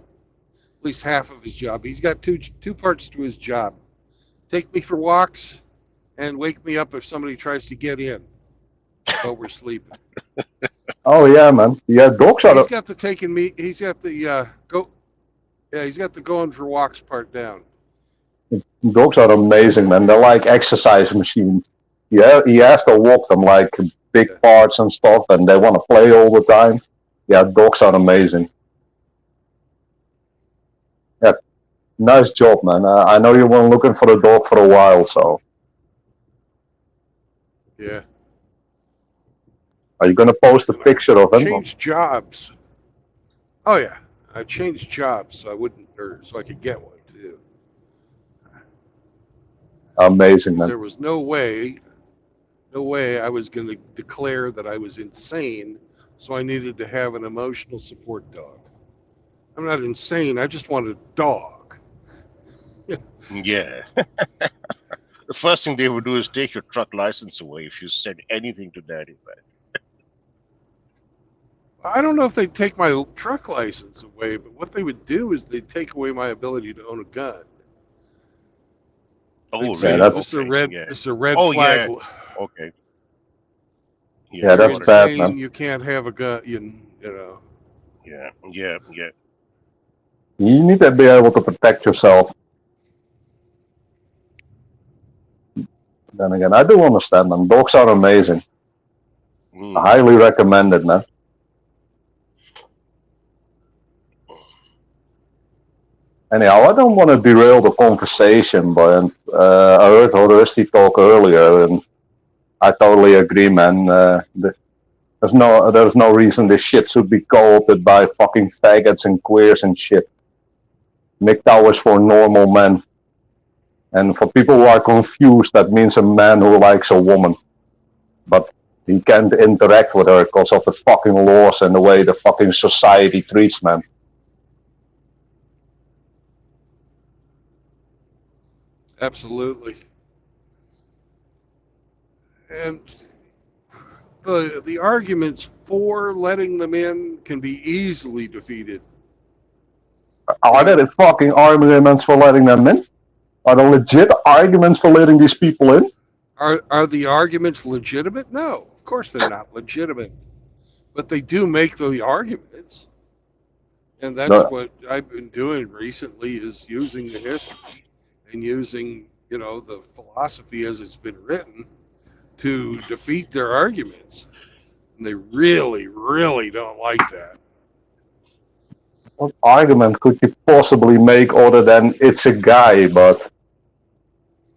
at least half of his job. He's got two parts to his job: take me for walks and wake me up if somebody tries to get in while we're sleeping. Oh yeah, man. Yeah, dogs are He's got the taking me. He's got the go. Yeah, he's got the going for walks part down. dogs are amazing, man. They're like exercise machines. Yeah, he has to walk them like big Yeah. parts and stuff, and they want to play all the time. Yeah, dogs are amazing. Yeah, nice job, man. I know you were looking for a dog for a while, so Yeah. are you gonna post a And I picture of him? changed jobs. Oh yeah, I changed jobs so I wouldn't, or so I could get one too. Amazing, man. There was no way I was going to declare that I was insane, so I needed to have an emotional support dog. I'm not insane. I just want a dog. Yeah. The first thing they would do is take your truck license away if you said anything to that effect. I don't know if they'd take my truck license away, but what they would do is they'd take away my ability to own a gun. Oh, They'd say, really? that's- this is a Okay, red, yeah. this is a red Oh, flag. yeah. Okay. Yeah, that's You're bad, insane. man. You can't have a gun. You know. Yeah, yeah, yeah. You need to be able to protect yourself. Then again, I do understand them. Dogs are amazing. Mm. I highly recommend it, man. Anyhow, I don't want to derail the conversation, but I heard Rusty talk earlier, and I totally agree, man. There's no reason this shit should be co-opted by fucking faggots and queers and shit. MGTOW is for normal men. And for people who are confused, that means a man who likes a woman. But he can't interact with her because of the fucking laws and the way the fucking society treats men. Absolutely. And the arguments for letting them in can be easily defeated. Are there fucking arguments for letting them in? Are there legit arguments for letting these people in? Are the arguments legitimate? No, of course they're not legitimate. But they do make the arguments. And that's No. what I've been doing recently, is using the history and using, the philosophy as it's been written to defeat their arguments. And they really, really don't like that. What argument could you possibly make other than it's a guy? But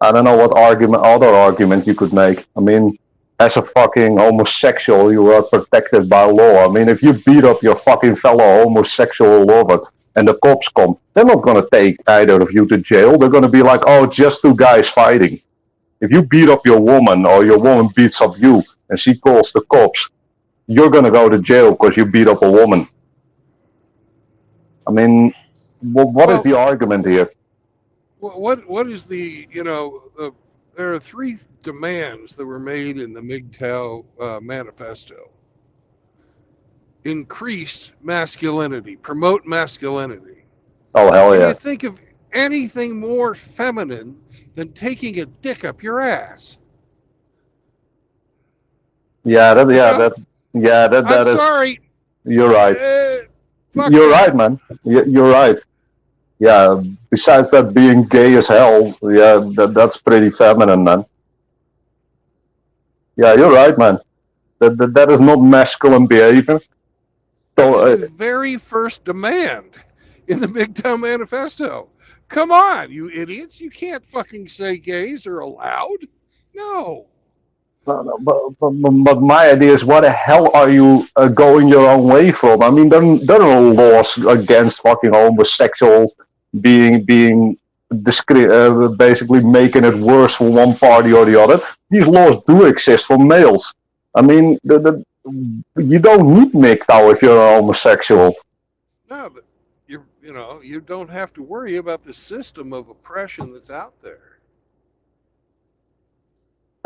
I don't know what other argument you could make. I mean, as a fucking homosexual, you are protected by law. I mean, if you beat up your fucking fellow homosexual lover and the cops come, they're not going to take either of you to jail. They're going to be like, oh, just two guys fighting. If you beat up your woman or your woman beats up you and she calls the cops, you're going to go to jail because you beat up a woman. I mean, what is the argument here? What is the, there are three demands that were made in the MGTOW manifesto. Increase masculinity, promote masculinity. Oh, hell Can yeah. you think of anything more feminine than taking a dick up your ass? Yeah, that I'm is. sorry. You're right. Fuck You're that. right, man. You're right. Yeah. Besides that, being gay as hell, yeah, that's pretty feminine, man. Yeah, you're right, man. That is not masculine behavior. So, That is the very first demand in the MGTOW manifesto. Come on, you idiots. You can't fucking say gays are allowed. No. but my idea is, what the hell are you going your own way from? I mean, there are laws against fucking homosexuals being basically making it worse for one party or the other. These laws do exist for males. I mean, you don't need MGTOW if you're a homosexual. No, but you don't have to worry about the system of oppression that's out there.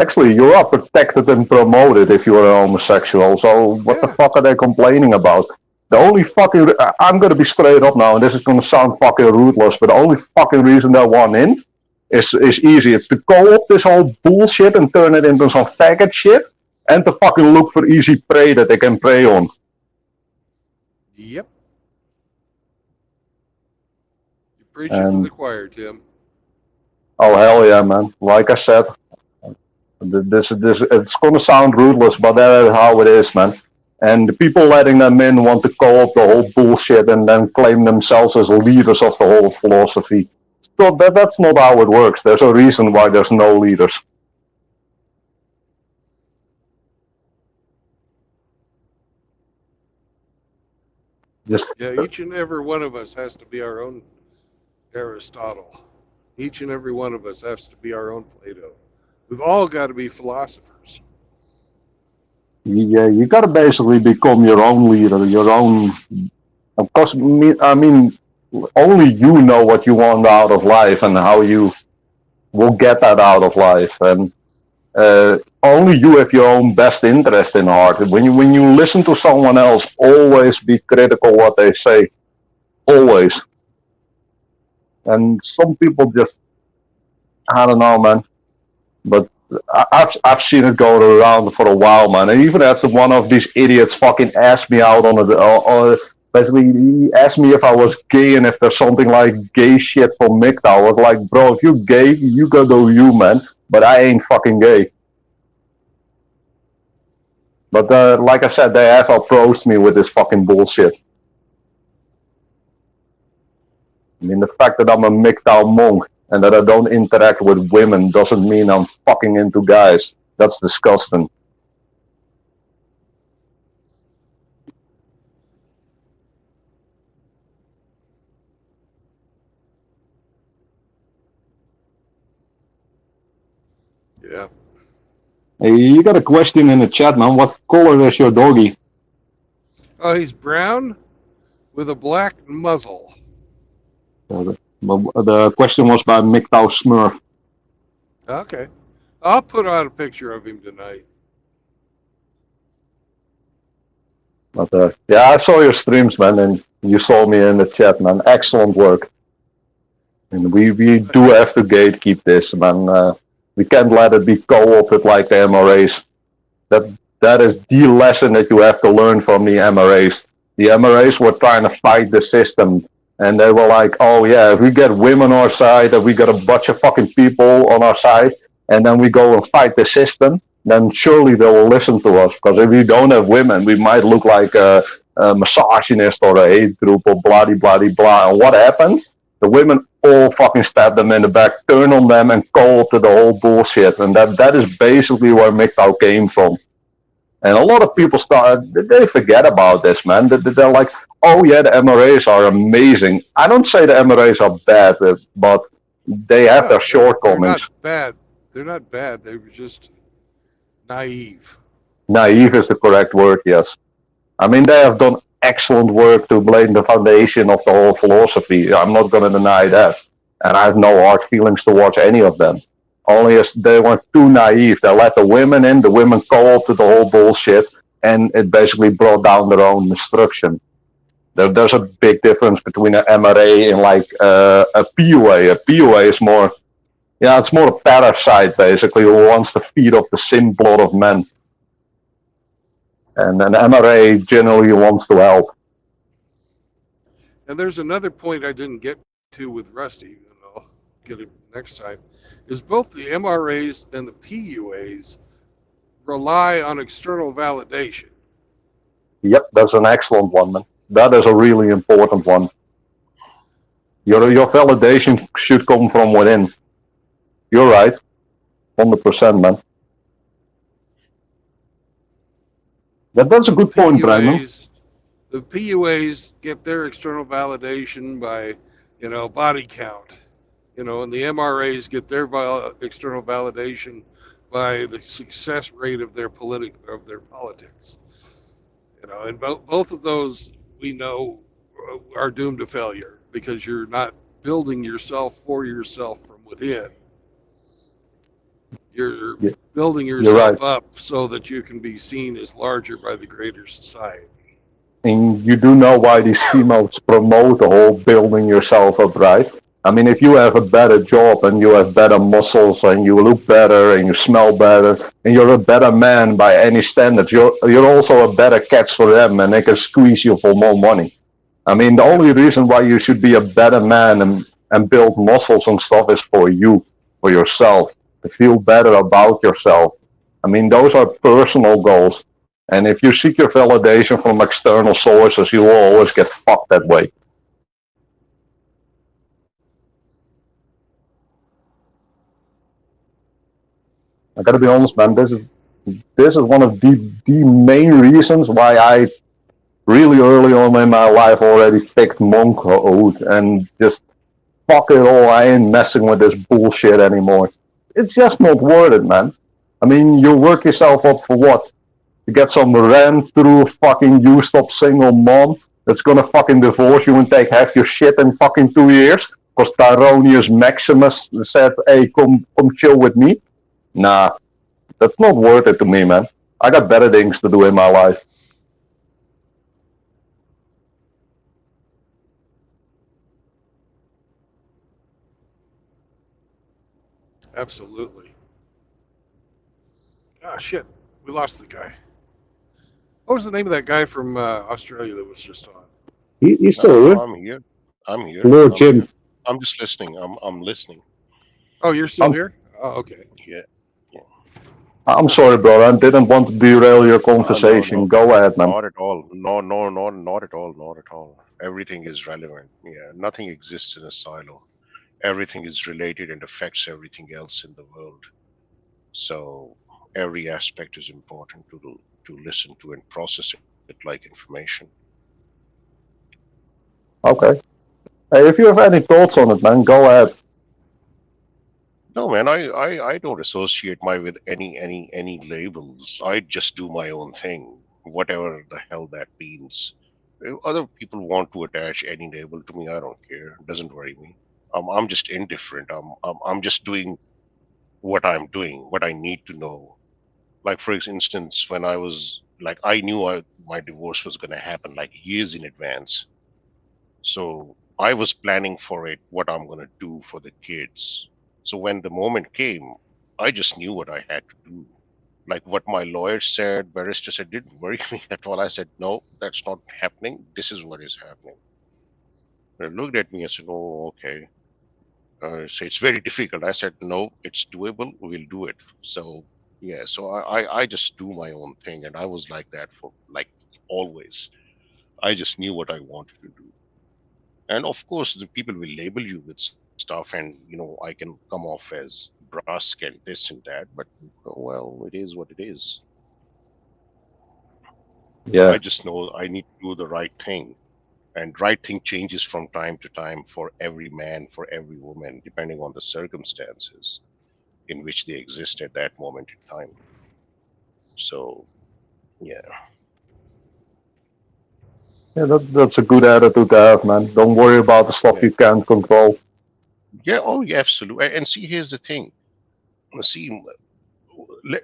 Actually, you are protected and promoted if you're a homosexual. So what the Yeah. fuck are they complaining about? The only fucking I'm gonna be straight up now, and this is gonna sound fucking ruthless, but the only fucking reason they want in is easy. It's to co-op this whole bullshit and turn it into some faggot shit, and to fucking look for easy prey that they can prey on. Yep. You're preaching to the choir, Tim. Oh hell yeah, man! Like I said, this it's gonna sound ruthless, but that is how it is, man. And the people letting them in want to co-op the whole bullshit and then claim themselves as leaders of the whole philosophy. So that's not how it works. There's a reason why there's no leaders. Just Yeah, each and every one of us has to be our own Aristotle. Each and every one of us has to be our own Plato. We've all got to be philosophers. yeah, you gotta basically become your own leader, your own. Of course, I mean, only you know what you want out of life and how you will get that out of life, and only you have your own best interest in heart. When you listen to someone else, always be critical what they say, always. And some people just, I don't know, man. But I've seen it go around for a while, man. And even as one of these idiots fucking asked me out on it, basically he asked me if I was gay and if there's something like gay shit for MGTOW. I was like, bro, if you're gay, you go do you, man. But I ain't fucking gay. But like I said, they have approached me with this fucking bullshit. I mean, the fact that I'm a MGTOW monk and that I don't interact with women doesn't mean I'm fucking into guys. That's disgusting. Yeah. Hey, you got a question in the chat, man. What color is your doggy? Oh, he's brown with a black muzzle. The question was by MGTOW Smurf. Okay. I'll put on a picture of him tonight. But yeah, I saw your streams, man, and you saw me in the chat, man. Excellent work. And we do have to gatekeep this, man. We can't let it be co-opted like the MRAs. That is the lesson that you have to learn from the MRAs. The MRAs were trying to fight the system, and they were like, oh yeah, if we get women on our side, if we got a bunch of fucking people on our side, and then we go and fight the system, then surely they will listen to us. Because if we don't have women, we might look like a misogynist or a hate group or blah blah blah. And what happened? The women all fucking stabbed them in the back, turned on them, and called to the whole bullshit. And that is basically where MGTOW came from. And a lot of people they forget about this, man. They're like, oh yeah, the MRAs are amazing. I don't say the MRAs are bad, but they have their shortcomings. They're not bad. They're not bad. They were just naive. Naive is the correct word, yes. I mean, they have done excellent work to blame the foundation of the whole philosophy. I'm not going to deny that. And I have no hard feelings towards any of them. Only as they were too naive. They let the women in, the women co-opted the whole bullshit, and it basically brought down their own destruction. There's a big difference between an MRA and like a PUA. A PUA is more, yeah, it's more a parasite basically who wants to feed off the sin blood of men. And an MRA generally wants to help. And there's another point I didn't get to with Rusty, and I'll get it next time, is both the MRAs and the PUAs rely on external validation. Yep, that's an excellent one, man. That is a really important one. Your validation should come from within. You're right. 100%, man. That's a good point, Brandon. The PUAs get their external validation by, body count. And the MRAs get their external validation by the success rate of their politics. And both of those we know are doomed to failure because you're not building yourself for yourself from within. You're Yeah, building you're right. yourself up so that you can be seen as larger by the greater society. And you do know why these females promote the whole building yourself up, right? I mean, if you have a better job and you have better muscles and you look better and you smell better and you're a better man by any standards, you're also a better catch for them and they can squeeze you for more money. I mean, the Yep, only reason why you should be a better man and build muscles and stuff is for you, for yourself, to feel better about yourself. I mean, those are personal goals. And if you seek your validation from external sources, you will always get fucked that way. I gotta be honest, man. absolutely. This is one of the main reasons why I really early on in my life already picked monkhood and just fuck it all. I ain't messing with this bullshit anymore. It's just not worth it, man. I mean, you work yourself up for what? To get some rent through fucking used up single mom that's gonna fucking divorce you and take half your shit in fucking 2 years? Because Tyronius Maximus said, hey, come chill with me. Nah, that's not worth it to me, man. I got better things to do in my life. Absolutely. Ah, shit. We lost the guy. What was the name of that guy from Australia that was just on? He's No, still no, here. I'm here. I'm here. Lord I'm here. Jim. I'm just listening. I'm listening. Oh, you're still I'm here? Oh, okay. Yeah. Yeah. I'm Okay. sorry, bro. I didn't want to derail your No, conversation. no, Go ahead, man. not at all. No, no, no, not at all. Not at all. Everything is relevant. Yeah, nothing exists in a silo. Everything is related and affects everything else in the world. So every aspect is important to listen to and process it like information. Okay. Hey, if you have any thoughts on it, man, go ahead. No, man, I don't associate my with any labels. I just do my own thing, whatever the hell that means. If other people want to attach any label to me, I don't care. It doesn't worry me. I'm just indifferent. I'm just doing what I'm doing, what I need to know. Like for instance, when I was like, I knew my divorce was going to happen like years in advance. So I was planning for it, what I'm going to do for the kids. So when the moment came, I just knew what I had to do. Like what my lawyer said, barrister said, didn't worry me at all. I said, no, that's not happening. This is what is happening. They looked at me and said, oh, okay. So it's very difficult. I said, no, it's doable. We'll do it. So yeah, so I just do my own thing. And I was like that for like always. I just knew what I wanted to do. And of course the people will label you with stuff, and I can come off as brusque and this and that, but well, it is what it is. I Yeah. just know I need to do the right thing, and right thing changes from time to time for every man, for every woman, depending on the circumstances in which they exist at that moment in time. So yeah. Yeah, that's a good attitude to have, man. Don't worry about the stuff Yeah, you can't control. yeah, oh yeah, absolutely. And see, here's the thing. See,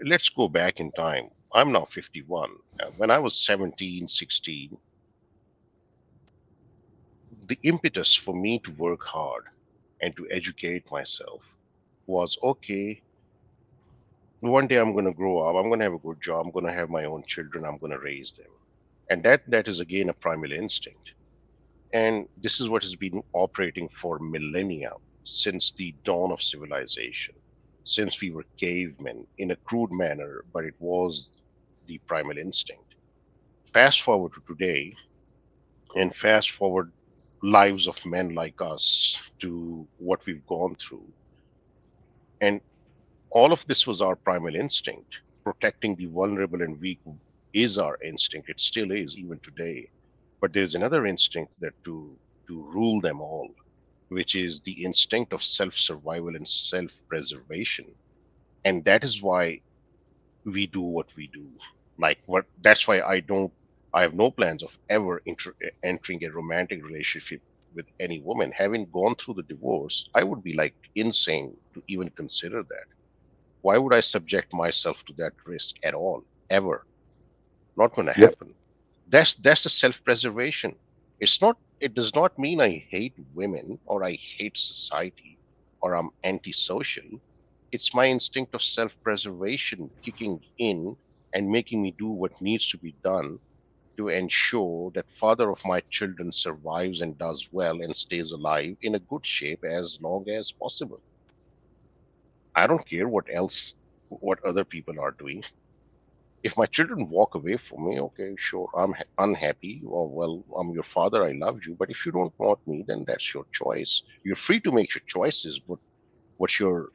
let's go back in time. I'm now 51. When I was 17, 16, the impetus for me to work hard and to educate myself was okay, one day I'm going to grow up, I'm going to have a good job, I'm going to have my own children, I'm going to raise them. And that is again a primal instinct. And this is what has been operating for millennia, since the dawn of civilization, since we were cavemen in a crude manner, but it was the primal instinct. Fast forward to today, and fast forward lives of men like us to what we've gone through. And all of this was our primal instinct. Protecting the vulnerable and weak is our instinct. It still is, even today. But there's another instinct that to rule them all, which is the instinct of self-survival and self-preservation. And that is why we do what we do. Like what that's why I have no plans of ever entering a romantic relationship with any woman. Having gone through the divorce, I would be like insane to even consider that. Why would I subject myself to that risk at all? Ever? Not going to Yep. happen. That's the self-preservation. It's not. It does not mean I hate women or I hate society or I'm antisocial. It's my instinct of self-preservation kicking in and making me do what needs to be done to ensure that father of my children survives and does well and stays alive in a good shape as long as possible. I don't care what other people are doing. If my children walk away from me, okay, sure, I'm unhappy. Well, I'm your father. I loved you. But if you don't want me, then that's your choice. You're free to make your choices, but what you're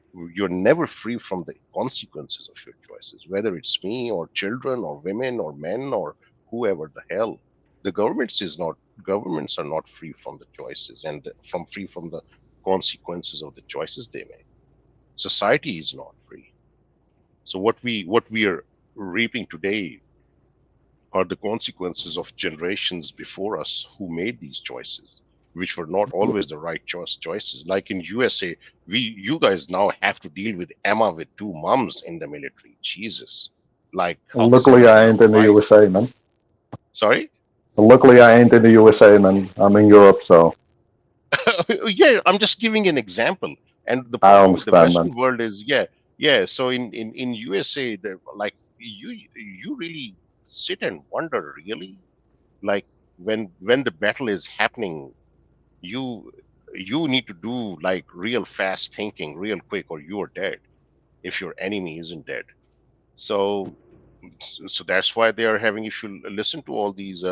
never free from the consequences of your choices, whether it's me or children or women or men or whoever the hell. The governments are not free from the choices and from free from the consequences of the choices they make. Society is not free. So what we are reaping today are the consequences of generations before us who made these choices, which were not always the right choices. Like in USA, you guys now have to deal with Emma with two mums in the military. Jesus, like how is Luckily, Emma I gonna ain't in the fight? USA, man. Sorry. Luckily, I ain't in the USA, man. I'm in Europe, so Yeah, I'm just giving an example. And the I problem with the understand, man. Western world is, yeah. So in USA, like you really sit and wonder, really, like when the battle is happening, you you need to do like real fast thinking, real quick, or you are dead if your enemy isn't dead. So so that's why they are having. You should listen to all these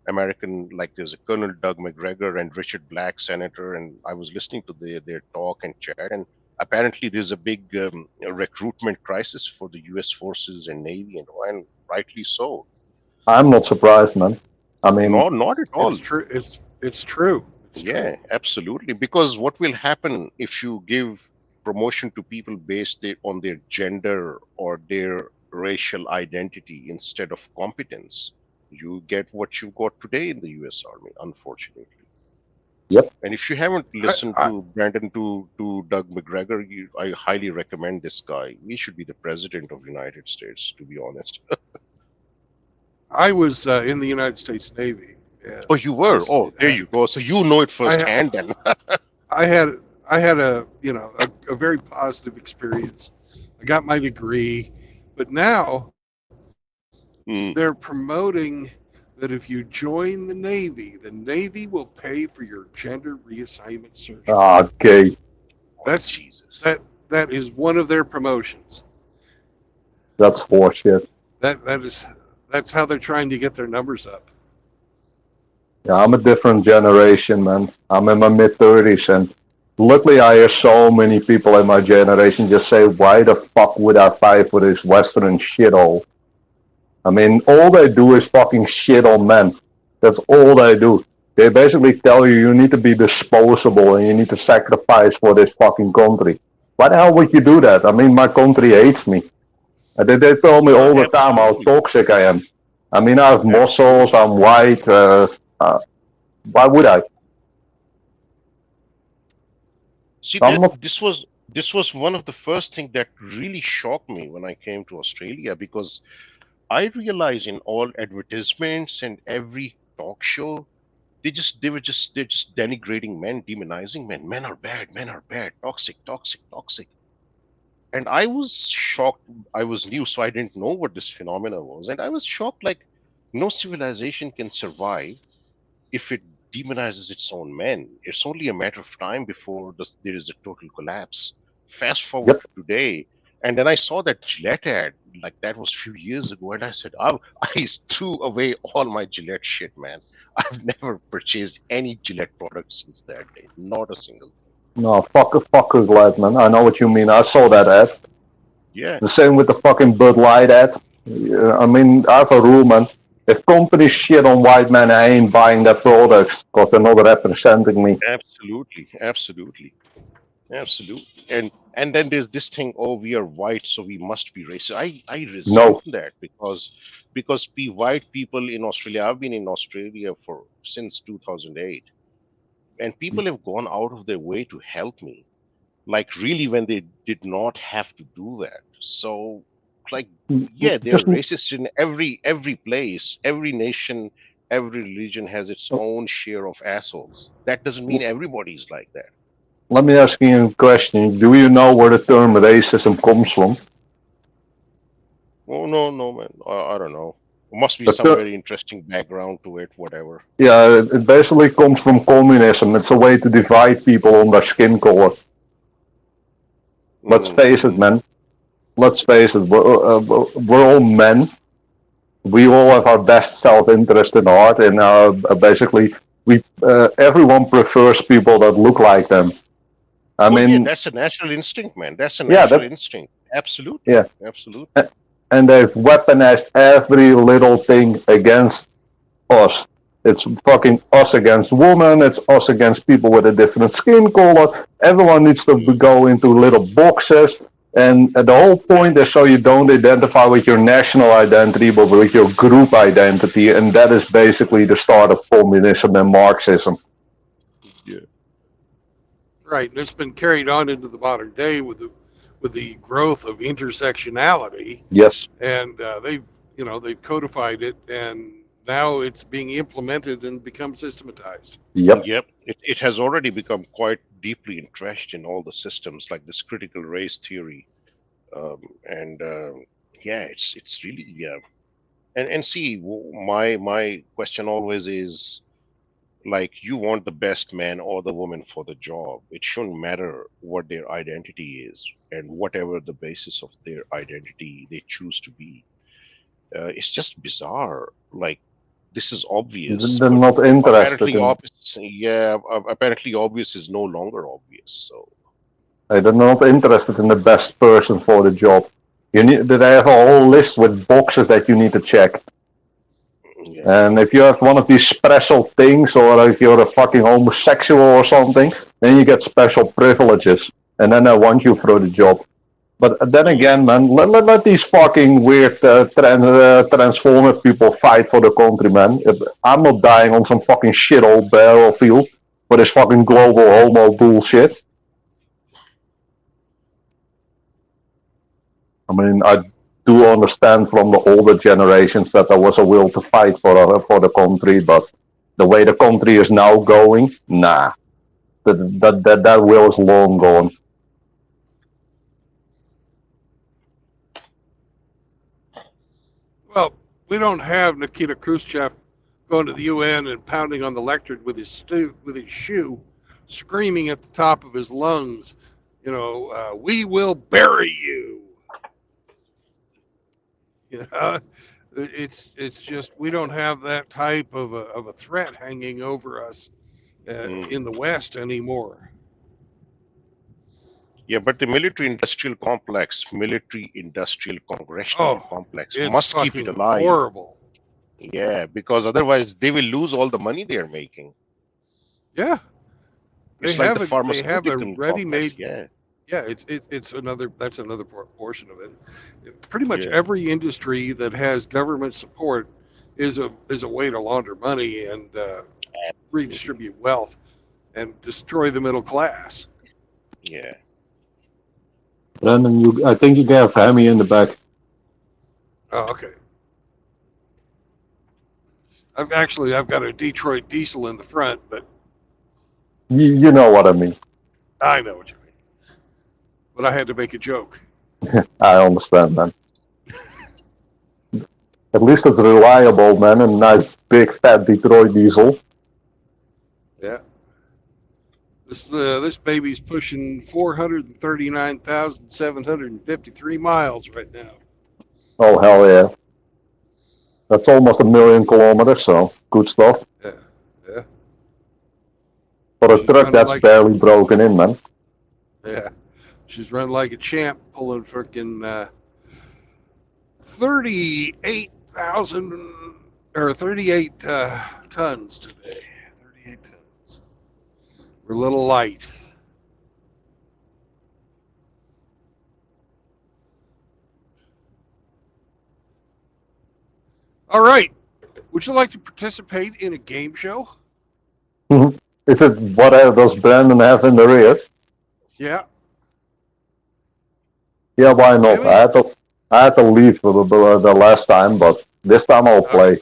American, like there's a Colonel Doug McGregor and Richard Black, senator, and I was listening to their talk and chat, and apparently there's a big recruitment crisis for the U.S. forces and Navy, and rightly so. I'm not surprised, man. I mean, No, not at It's all. true. It's true. It's true. Yeah, absolutely. Because what will happen if you give promotion to people based on their gender or their racial identity instead of competence? You get what you got today in the US Army, unfortunately. yep. And if you haven't I, listened I to Brandon to Doug McGregor, I highly recommend this guy. He should be the president of the United States, to be honest. I was in the United States Navy, and Oh, you I were? s- Oh, there you go. So you know it I firsthand then. I had I had a very positive experience. I got my degree, but now Hmm. they're promoting that if you join the Navy will pay for your gender reassignment surgery. Okay, Oh, That's Jesus. that is one of their promotions. that's horseshit. That's how they're trying to get their numbers up. Yeah, I'm a different generation, man. I'm in my mid-30s, and luckily I hear so many people in my generation just say, why the fuck would I fight for this Western shithole? I mean, all they do is fucking shit on men. That's all they do. They basically tell you you need to be disposable and you need to sacrifice for this fucking country. Why the hell would you do that? I mean, my country hates me. And they tell me all the time how Absolutely. toxic I am. I mean, I have muscles, Absolutely. I'm white. Why would I? See I'm that not. this was one of the first thing that really shocked me when I came to Australia, because I realized in all advertisements and every talk show they're just denigrating men, demonizing men. Men are bad, toxic, toxic, toxic. And I was shocked. I was new, so I didn't know what this phenomena was. And I was shocked, like no civilization can survive if it demonizes its own men. It's only a matter of time before there is a total collapse. Fast forward Yep. to today, and then I saw that Gillette ad, like that was a few years ago, and I said, oh, I threw away all my Gillette shit, man. I've never purchased any Gillette product since that day, not a single thing. No, fuck a glad, man. I know what you mean. I saw that ad. Yeah, The same with the fucking Bud Light ad. Yeah, I mean, I have a rule, man. If companies shit on white men, I ain't buying their products because they're not representing me. absolutely, absolutely. Absolutely. And then there's this thing, oh, we are white, so we must be racist. I resent No, that because white people in Australia, I've been in Australia for since 2008, and people have gone out of their way to help me, like really when they did not have to do that. So, like, yeah, they're just racist in every place, every nation, every religion has its own share of assholes. That doesn't mean everybody's like that. let me ask you a question. Do you know where the term racism comes from? Oh no, no, man. I don't know. Must be The some ter- very interesting background to it. Whatever. yeah, it basically comes from communism. It's a way to divide people on their skin color. Let's face it, Mm-hmm. man. Let's face it. We're all men. We all have our best self-interest in heart, and basically, we everyone prefers people that look like them. I Oh yeah, mean, that's a natural instinct, man. That's a yeah, natural that instinct. Absolutely, yeah, absolutely. and they've weaponized every little thing against us. It's fucking us against women. It's us against people with a different skin color. Everyone needs to Mm. go into little boxes. And the whole point is so you don't identify with your national identity, but with your group identity. And that is basically the start of communism and Marxism. Yeah. Right, and it's been carried on into the modern day with the growth of intersectionality, Yes. and they've codified it, and now it's being implemented and become systematized. Yep. Yep. It has already become quite deeply entrenched in all the systems, like this critical race theory. And yeah, it's really yeah. And see, my question always is like you want the best man or the woman for the job. It shouldn't matter what their identity is and whatever the basis of their identity they choose to be. It's just bizarre. Like this is obvious, They're but not interested apparently in. obvious. Yeah, apparently obvious is no longer obvious. So They're not interested in the best person for the job. You need. They have a whole list with boxes that you need to check. yeah, And if you have one of these special things, or if you're a fucking homosexual or something, then you get special privileges, and then they want you for the job. But then mm, again, man, let these fucking weird transformer people fight for the country, man. I'm not dying on some fucking shithole battlefield for this fucking global homo bullshit. I mean, I do understand from the older generations that there was a will to fight for the country, but the way the country is now going, nah, that will is long gone. Well, we don't have Nikita Khrushchev going to the UN and pounding on the lectern with with his shoe, screaming at the top of his lungs, we will bury you. You know, it's just we don't have that type of a threat hanging over us mm. in the West anymore. Yeah. But the military industrial congressional Oh, complex it's must keep it fucking alive. horrible. Yeah, because otherwise they will lose all the money they are making. Yeah, It's like the they have a pharmaceutical complex. ready-made. Yeah, Yeah, it's another that's another portion of it. Pretty much yeah, every industry that has government support is a way to launder money and absolutely. redistribute wealth and destroy the middle class. Yeah. Brandon, I think you can have Hammy in the back. Oh, okay. I've got a Detroit diesel in the front, but You know what I mean. I know what you mean. But I had to make a joke. I understand, man. At least it's reliable, man. A nice big fat Detroit diesel. Yeah. This baby's pushing 439,753 miles right now. Oh hell yeah. That's almost 1,000,000 kilometers, so good stuff. Yeah, yeah. For a She's truck, running that's like barely broken in, man. yeah, she's running like a champ, pulling freaking 38,000 or 38 tons today. 38 tons. We're a little light. All right. Would you like to participate in a game show? Is it what does Brandon have in the rear? Yeah. Yeah, why not? Hemi? I had to leave the last time, but this time I'll play.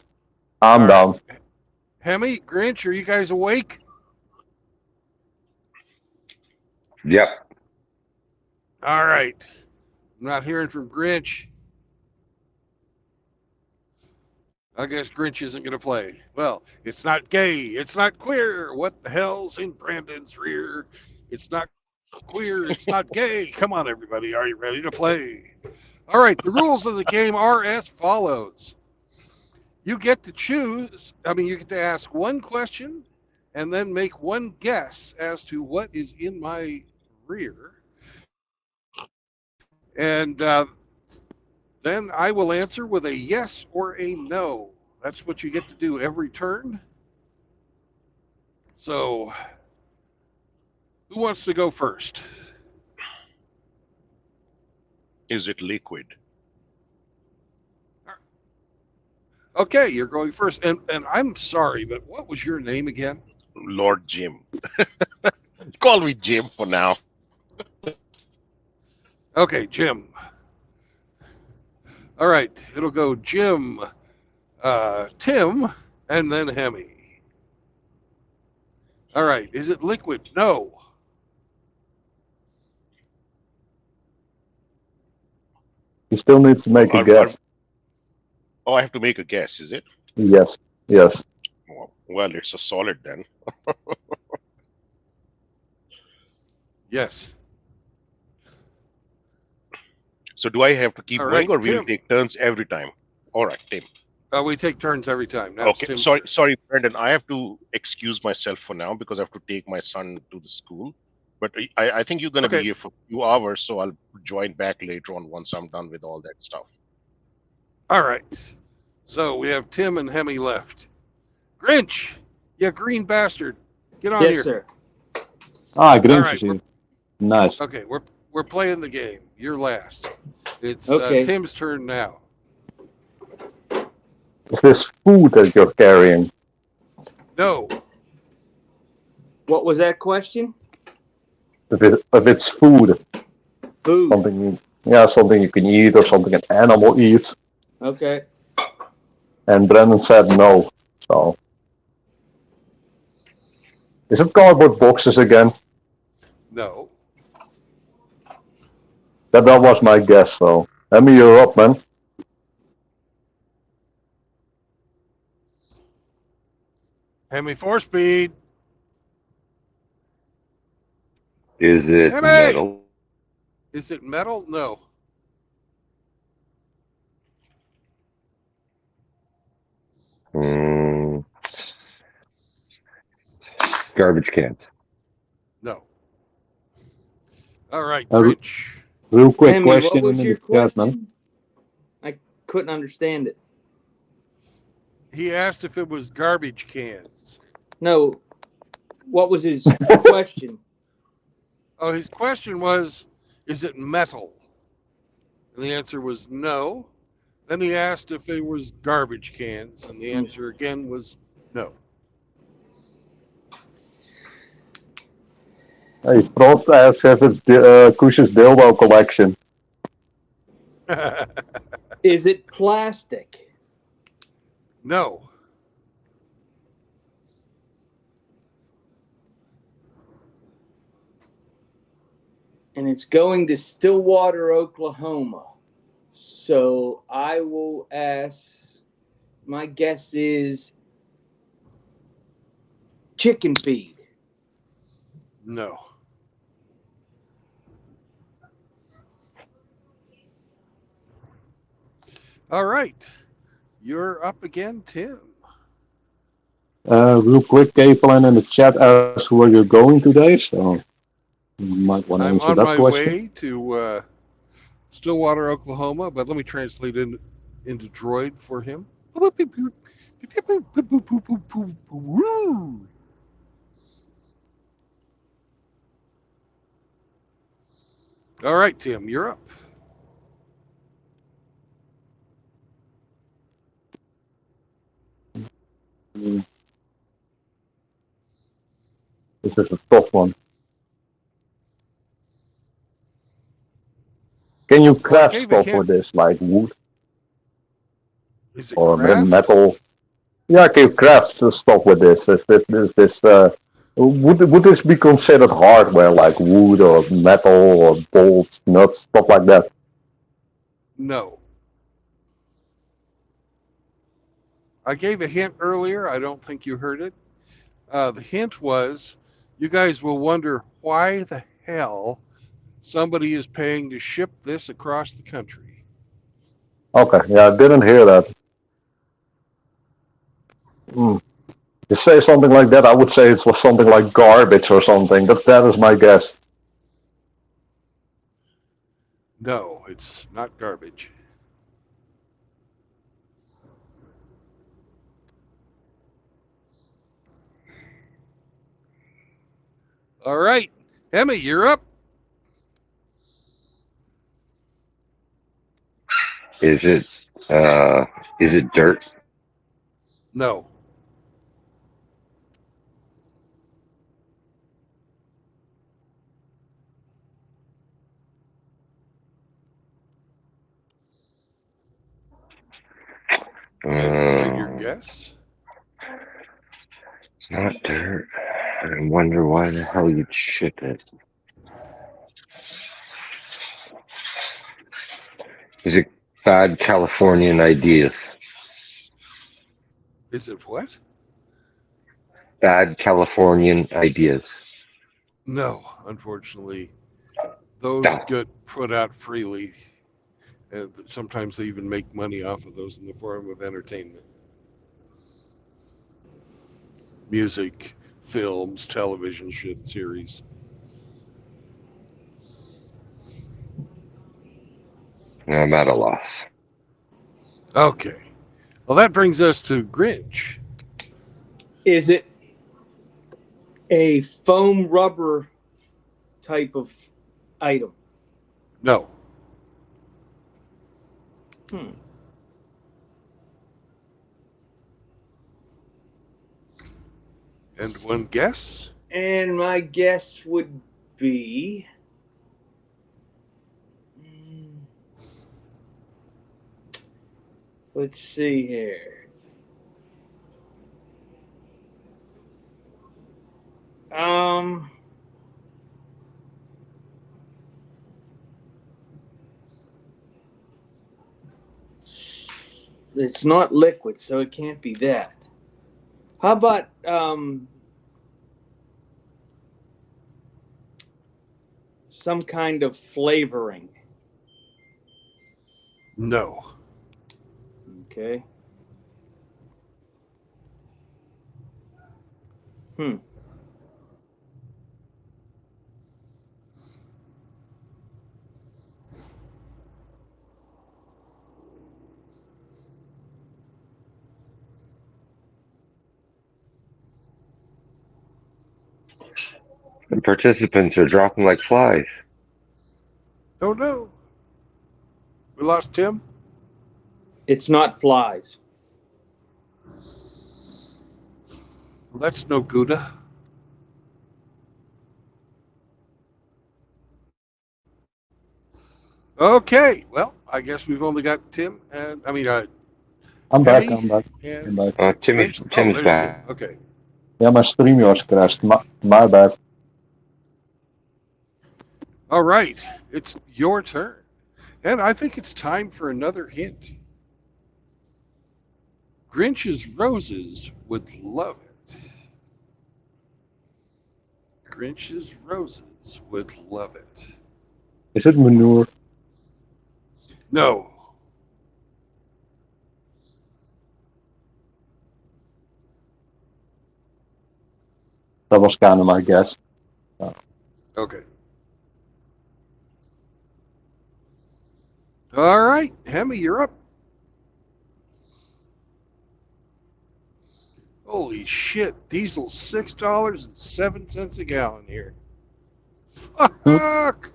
I'm All right. down. Hemi, Grinch, are you guys awake? Yep. All right. I'm not hearing from Grinch. I guess Grinch isn't going to play. Well, it's not gay. It's not queer. What the hell's in Brandon's rear? It's not queer. It's not gay. Come on, everybody. Are you ready to play? All right. The rules of the game are as follows. You get to choose. You get to ask one question and then make one guess as to what is in my rear. And then I will answer with a yes or a no. That's what you get to do every turn. So, who wants to go first? Is it liquid? Okay, you're going first. And I'm sorry, but what was your name again? Lord Jim. Call me Jim for now. Okay, Jim. All right, it'll go Jim, Tim, and then Hemi. All right, is it liquid? No. You still need to make a guess. Oh, I have to make a guess, is it? Yes. Yes. Well, it's a solid then. Yes. So do I have to keep All going, right, or we'll Tim. take turns every time? All right, Tim. We take turns every time. Now it's Okay, Tim's sorry, turn. sorry, Brendan. I have to excuse myself for now because I have to take my son to the school. But I think you're going to Okay. be here for a few hours, so I'll join back later on once I'm done with all that stuff. All right. So we have Tim and Hemi left. Grinch, you green bastard. Get on Yes, here. sir. Ah, All Grinch right, is here. Nice. Okay, we're playing the game. You're last. It's Okay. Tim's turn now. Is this food that you're carrying? No. What was that question? If it's food, Food. something you can eat or something an animal eats. Okay. And Brandon said no. So, is it cardboard boxes again? No. That was my guess. So, Emmy, you're up, man. Hemi 4-speed. Is it Hemi! metal? Is it metal? No. Mm, garbage cans. No. All right, Uh, Grinch. Real quick Hemi, what question was in your the chat, man. question? I couldn't understand it. He asked if it was garbage cans. No. What was his question? Oh, his question was, is it metal? And the answer was no. Then he asked if it was garbage cans, and the answer again was no. Hey, Frost asks if it's Kush's dildo collection. Is it plastic? No. And it's going to Stillwater, Oklahoma. So I will ask, my guess is chicken feed. No. All right. You're up again, Tim. Real quick, Capeline in the chat asks where you're going today, so you might want to I'm answer on that my question. way to Stillwater, Oklahoma, but let me translate into Droid for him. All right, Tim, you're up. This is a tough one. Can you Well, I craft gave a stuff hint. with this, like wood Is it or craft? metal? Yeah, can you craft stuff with this? Would this be considered hardware, like wood or metal or bolts, nuts, stuff like that? No. I gave a hint earlier. I don't think you heard it. The hint was, you guys will wonder why the hell somebody is paying to ship this across the country. Okay, yeah, I didn't hear that. To say something like that, I would say it was something like garbage or something. That is my guess. No, it's not garbage. All right, Emma, you're up. Is it dirt? No. Is it your guess? It's not dirt. I wonder why the hell you'd ship it. Is it bad Californian ideas? Is it what? Bad Californian ideas. No, unfortunately. Those No. get put out freely. And sometimes they even make money off of those in the form of entertainment. Music, films, television series. I'm at a loss. Okay. Well, that brings us to Grinch. Is it a foam rubber type of item? No. Hmm. And one guess? And my guess would be let's see here. It's not liquid, so it can't be that. How about some kind of flavoring? No. Okay. And participants are dropping like flies. Oh, no. We lost Tim? It's not flies. Well, that's no Gouda. Okay. Well, I guess we've only got Tim and, I'm back, Emmy I'm back, and I'm back. Grinch. Oh, Tim's there's back. Tim. Okay. Yeah, my stream was crashed. My bad. All right. It's your turn. And I think it's time for another hint. Grinch's roses would love it. Grinch's roses would love it. Is it manure? No. That was kind of my guess. Okay. All right. Hemi, you're up. Holy shit. Diesel's $6.07 a gallon here. Fuck.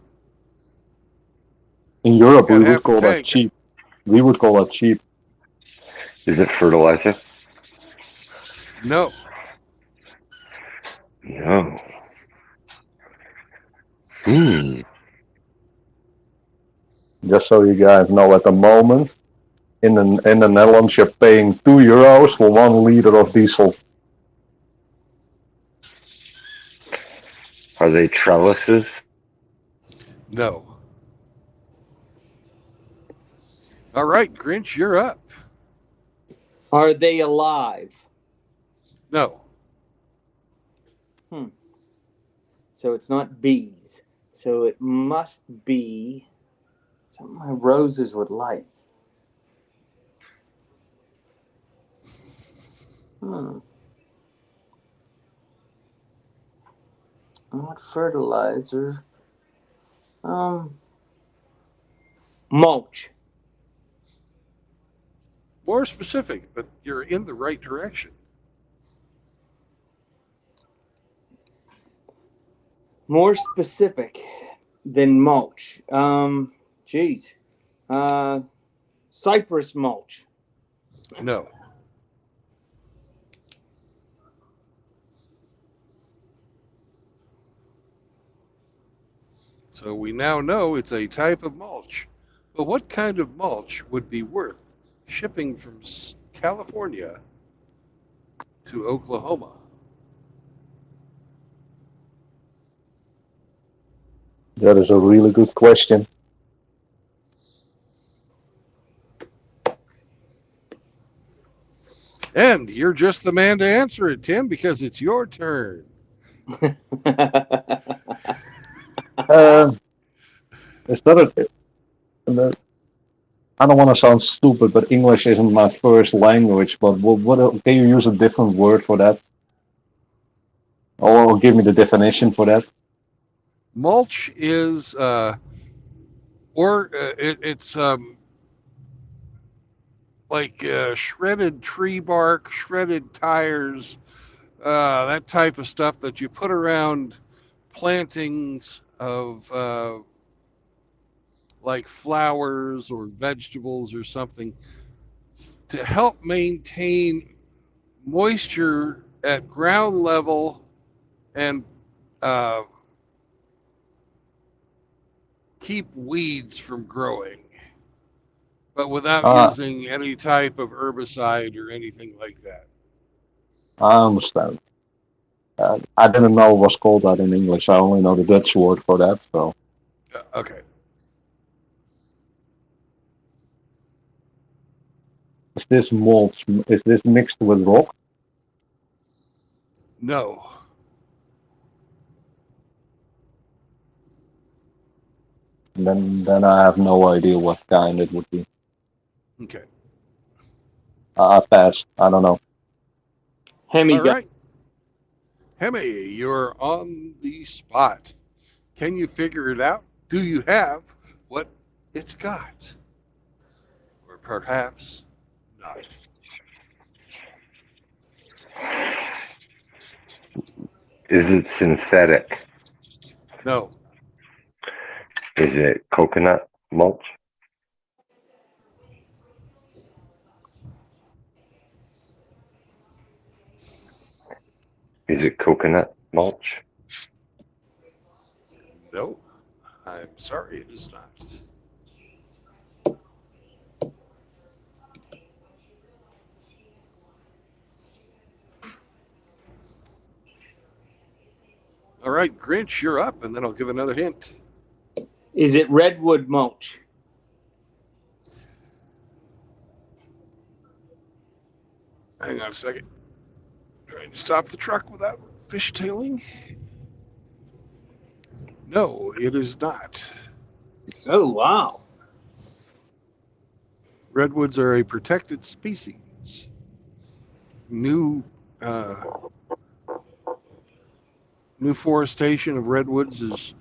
In Europe, Got we half would call a that tank. cheap. We would call that cheap. Is it fertilizer? No. No. Hmm. Just so you guys know, at the moment, in the Netherlands, you're paying €2 for 1 liter of diesel. Are they trellises? No. All right, Grinch, you're up. Are they alive? No. So it's not bees. So it must be something my roses would like. Not fertilizer. Mulch. More specific, but you're in the right direction. More specific than mulch. Geez. Cypress mulch. No. So we now know it's a type of mulch. But what kind of mulch would be worth shipping from California to Oklahoma? That is a really good question. And you're just the man to answer it, Tim, because it's your turn. Is that I don't want to sound stupid, but English isn't my first language. But what can you use a different word for that? Or give me the definition for that? Mulch is, it's like shredded tree bark, shredded tires, that type of stuff that you put around plantings of like flowers or vegetables or something to help maintain moisture at ground level and uh, keep weeds from growing, but without Ah, using any type of herbicide or anything like that. I understand. I didn't know it was called that in English. I only know the Dutch word for that. So Okay. is this mulch? Is this mixed with rock? No. Then I have no idea what kind it would be. Okay. I pass. I don't know. Hemi All gun. right. Hemi, you're on the spot. Can you figure it out? Do you have what it's got? Or perhaps not. Is it synthetic? No. Is it coconut mulch? Is it coconut mulch? No. I'm sorry, it is not. All right, Grinch, you're up, and then I'll give another hint. Is it redwood mulch? Hang on a second. Trying to stop the truck without fishtailing. No, it is not. Oh, wow. Redwoods are a protected species. New uh, new forestation of redwoods is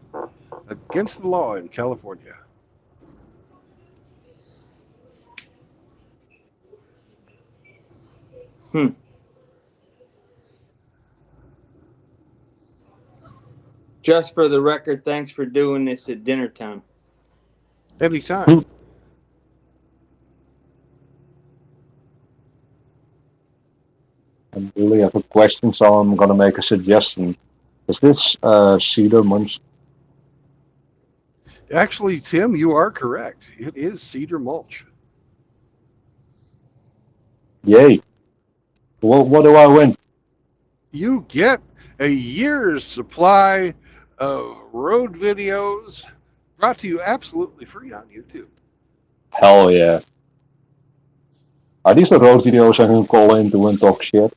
against the law in California. Just for the record, thanks for doing this at dinner time. Anytime. I really have a question, so I'm gonna make a suggestion. Is this cedar munch? Actually, Tim, you are correct. It is cedar mulch. Yay. What do I win? You get a year's supply of road videos brought to you absolutely free on YouTube. Hell yeah. Are these the road videos I can call into and talk shit?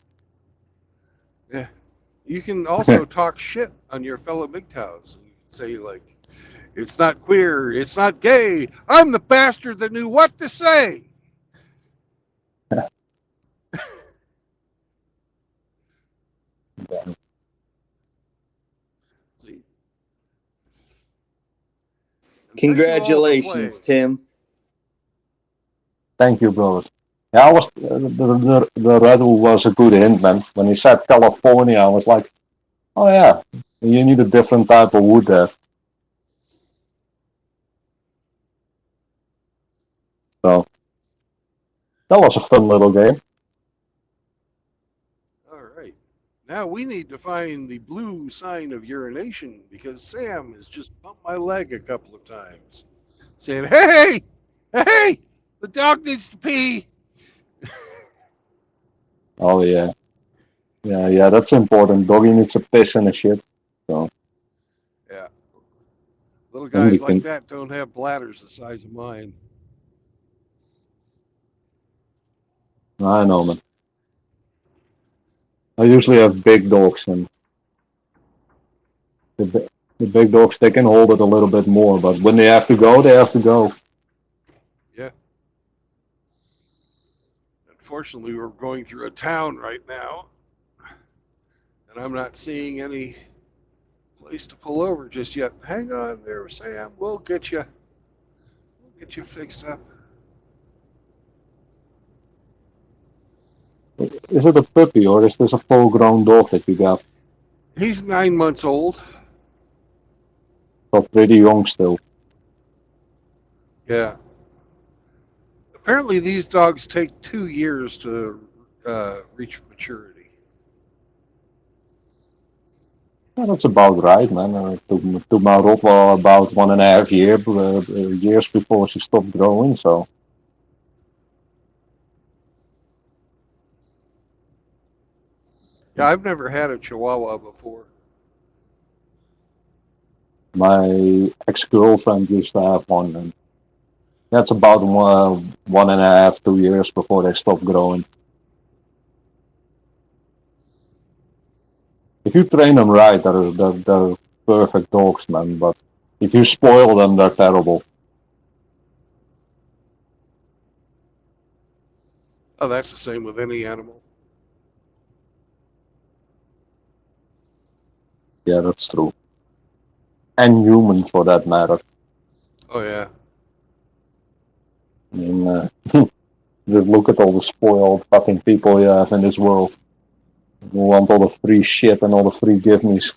Yeah. You can also talk shit on your fellow MGTOWs. You can say, like, it's not queer, it's not gay, I'm the bastard that knew what to say. See? And thank you all for Congratulations, playing. Tim. Thank you, brother. Yeah, I was the Rebel was a good hint, man. When he said California, I was like, oh yeah, you need a different type of wood there. So that was a fun little game. All right. Now we need to find the blue sign of urination because Sam has just bumped my leg a couple of times, saying, "Hey, hey, the dog needs to pee." Oh yeah, yeah. That's important. Doggy needs a piss and a shit. So Yeah, little then we guys like can. that don't have bladders the size of mine. I know, man. I usually have big dogs, and the big dogs they can hold it a little bit more. But when they have to go, they have to go. Yeah. Unfortunately, we're going through a town right now, and I'm not seeing any place to pull over just yet. Hang on there, Sam. We'll get you. We'll get you fixed up. Is it a puppy or is this a full-grown dog that you got? He's 9 months old. So pretty young still. Yeah. Apparently, these dogs take 2 years to reach maturity. Yeah, that's about right, man. To my Rotwell about 1.5 years before she stopped growing. So Yeah, I've never had a Chihuahua before. my ex-girlfriend used to have one, and that's about 1.5, 2 years before they stop growing. If you train them right, they're perfect dogs, man. But if you spoil them, they're terrible. Oh, that's the same with any animal. Yeah, that's true. And human, for that matter. Oh yeah. I mean, just look at all the spoiled fucking people you have in this world. Who want all the free shit and all the free give-me's.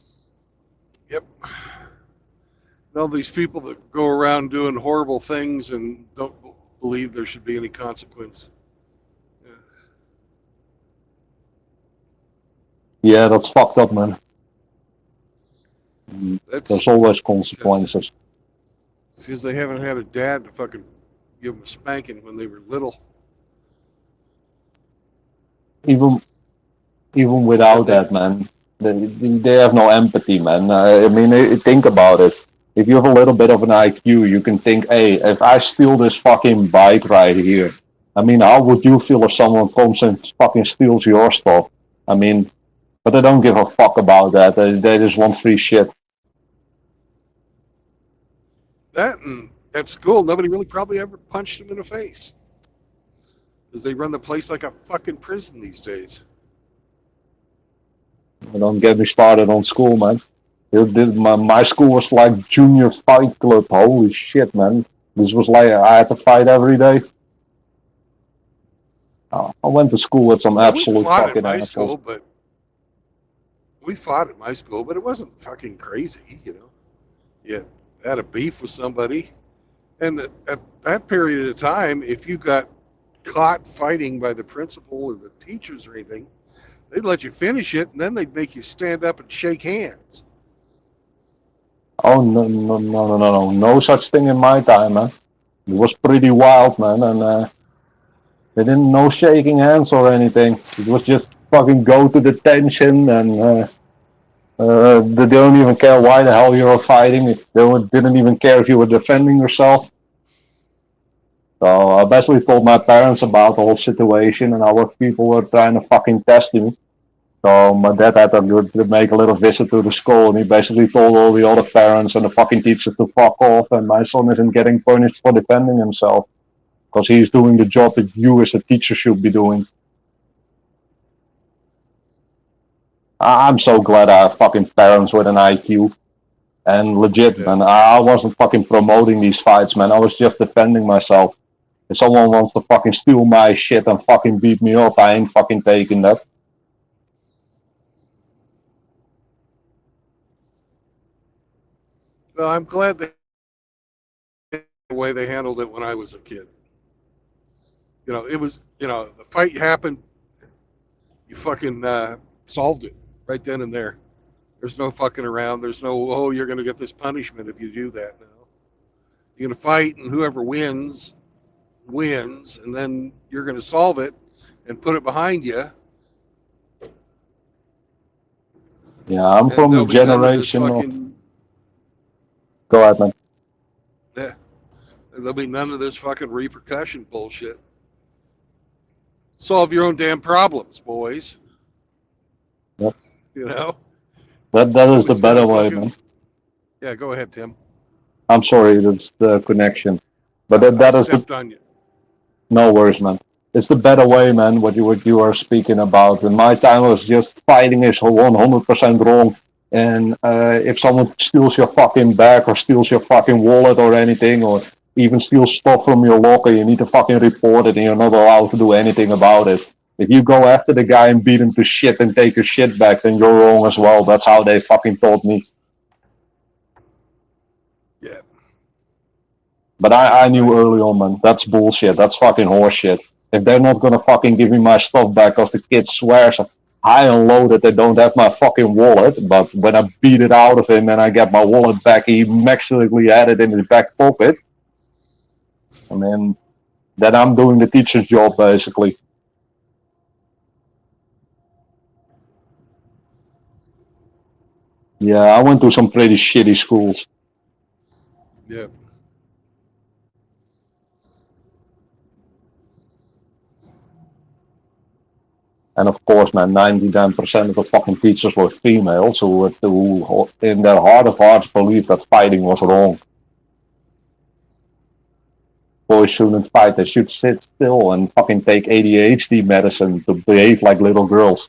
Yep. And all these people that go around doing horrible things and don't believe there should be any consequence. Yeah. Yeah, that's fucked up, man. That's There's always consequences. because they haven't had a dad to fucking give them a spanking when they were little. Even even And without they, that, man, they have no empathy, man. I mean, think about it. If you have a little bit of an IQ, you can think, hey, if I steal this fucking bike right here, I mean, how would you feel if someone comes and fucking steals your stuff? I mean, but they don't give a fuck about that. They just want free shit. that and at school, nobody really probably ever punched them in the face because they run the place like a fucking prison these days. Don't get me started on school, man. My school was like junior fight club. Holy shit, man. This was like I had to fight every day. I went to school with some Yeah, we absolute fought at fucking my assholes. school, but it wasn't fucking crazy, you know. You had a beef with somebody, and at that period of time, if you got caught fighting by the principal or the teachers or anything, they'd let you finish it, and then they'd make you stand up and shake hands. Oh no such thing in my time, man. It was pretty wild, man, and they didn't no shaking hands or anything. It was just fucking go to detention, and they don't even care why the hell you were fighting. Didn't even care if you were defending yourself. So I basically told my parents about the whole situation and how people were trying to fucking test me. So my dad had to make a little visit to the school, and he basically told all the other parents and the fucking teachers to fuck off, and my son isn't getting punished for defending himself because he's doing the job that you as a teacher should be doing. I'm so glad I have fucking parents with an IQ. And legit, man, I wasn't fucking promoting these fights, man. I was just defending myself. If someone wants to fucking steal my shit and fucking beat me up, I ain't fucking taking that. Well, I'm glad they the way they handled it when I was a kid. It was, the fight happened, you fucking solved it right then and there. There's no fucking around. There's no, oh, you're going to get this punishment if you do that. No. You're going to fight, and whoever wins, and then you're going to solve it and put it behind you. Yeah, I'm from a generation of... Go ahead, man. Yeah, there'll be none of this fucking repercussion bullshit. Solve your own damn problems, boys. Yep. That is the better way, man. Yeah, go ahead, Tim. I'm sorry, that's the connection. But that is stepped on you. No worries, man. It's the better way, man, what you are speaking about. In my time, was just fighting is 100% wrong. And if someone steals your fucking bag or steals your fucking wallet or anything, or even steals stuff from your locker, you need to fucking report it, and you're not allowed to do anything about it. If you go after the guy and beat him to shit and take your shit back, then you're wrong as well. That's how they fucking told me. Yeah. But I knew early on, man, that's bullshit. That's fucking horseshit. If they're not gonna fucking give me my stuff back because the kid swears high and low that they don't have my fucking wallet, but when I beat it out of him and I get my wallet back, he magically had it in his back pocket. I mean, then I'm doing the teacher's job, basically. Yeah, I went to some pretty shitty schools. Yeah. And of course, man, 99% of the fucking teachers were females who in their heart of hearts believed that fighting was wrong. Boys shouldn't fight, they should sit still and fucking take ADHD medicine to behave like little girls.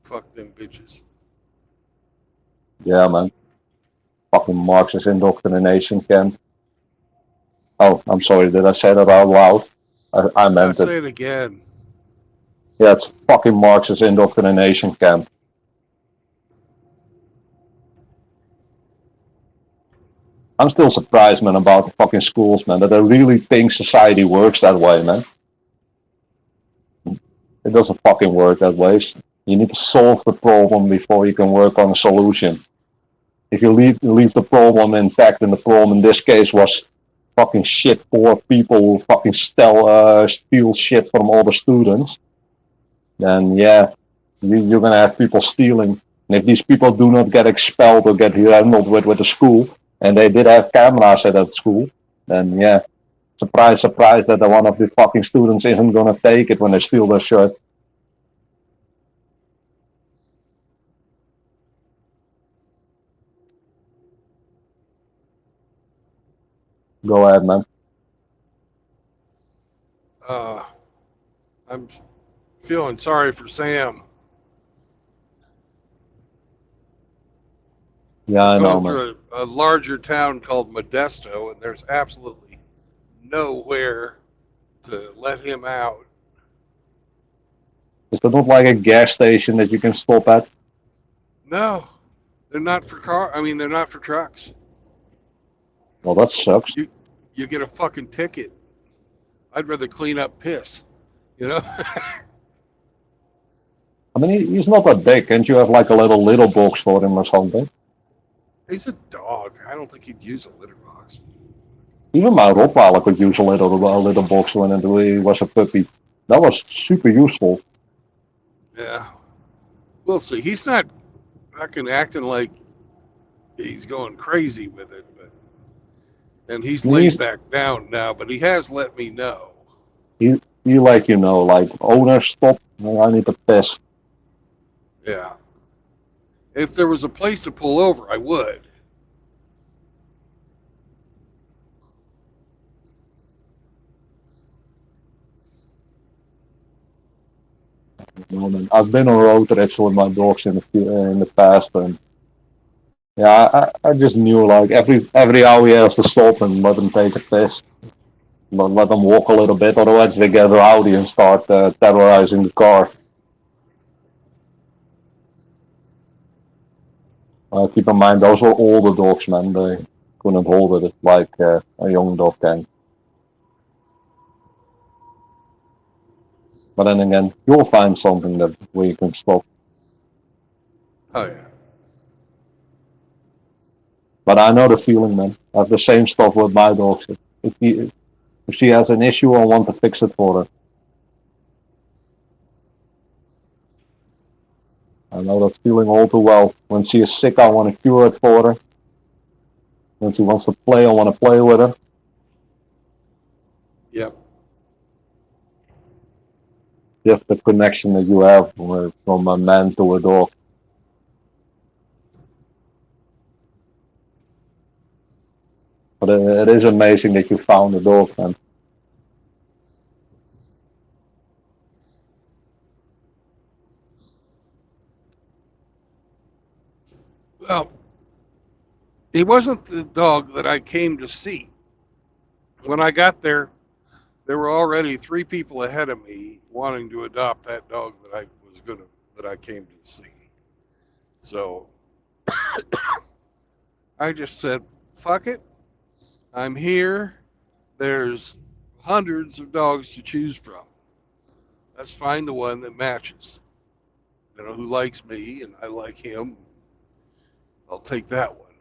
Fuck them bitches. Yeah, man. Fucking Marxist indoctrination camp. Oh, I'm sorry, did I say that out loud? I meant it. Say it again. Yeah, it's fucking Marxist indoctrination camp. I'm still surprised, man, about the fucking schools, man, that they really think society works that way, man. It doesn't fucking work that way. You need to solve the problem before you can work on a solution. If you leave the problem intact, and the problem in this case was fucking shit poor people who fucking steal shit from all the students, then yeah, you're gonna have people stealing. And if these people do not get expelled or get handled with the school, and they did have cameras at that school, then yeah, surprise, surprise that one of the fucking students isn't gonna take it when they steal their shirt. Go ahead, man. I'm feeling sorry for Sam. Yeah, I know, man. Through a larger town called Modesto, and there's absolutely nowhere to let him out. Is there not like a gas station that you can stop at? No, they're not for they're not for trucks. Well, that sucks. You get a fucking ticket. I'd rather clean up piss, I mean, he's not that big. Can't you have like a little box for him or something? He's a dog. I don't think he'd use a litter box. Even my Rottweiler could use a little box when he was a puppy. That was super useful. Yeah. We'll see. He's not fucking acting like he's going crazy with it, but and he's laid He's, back down now, but he has let me know. he like like owner stop. I need to piss. Yeah. If there was a place to pull over, I would. Man. I've been on road trips with my dogs in the past, and yeah, I just knew like every hour he has to stop and let them take a piss, but let them walk a little bit, otherwise they get rowdy and start terrorizing the car. Keep in mind those were older dogs, man. They couldn't hold it like a young dog can. But then again, you'll find something that where you can stop. Oh yeah. But I know the feeling, man. I have the same stuff with my dogs. If she has an issue, I want to fix it for her. I know that feeling all too well. When she is sick, I want to cure it for her. When she wants to play, I want to play with her. Yep. Just the connection that you have from a man to a dog. But it is amazing that you found a dog, man. Well, he wasn't the dog that I came to see. When I got there, there were already 3 people ahead of me wanting to adopt that dog that I came to see. So I just said, "Fuck it. I'm here. There's hundreds of dogs to choose from. Let's find the one that matches. Who likes me and I like him. I'll take that one."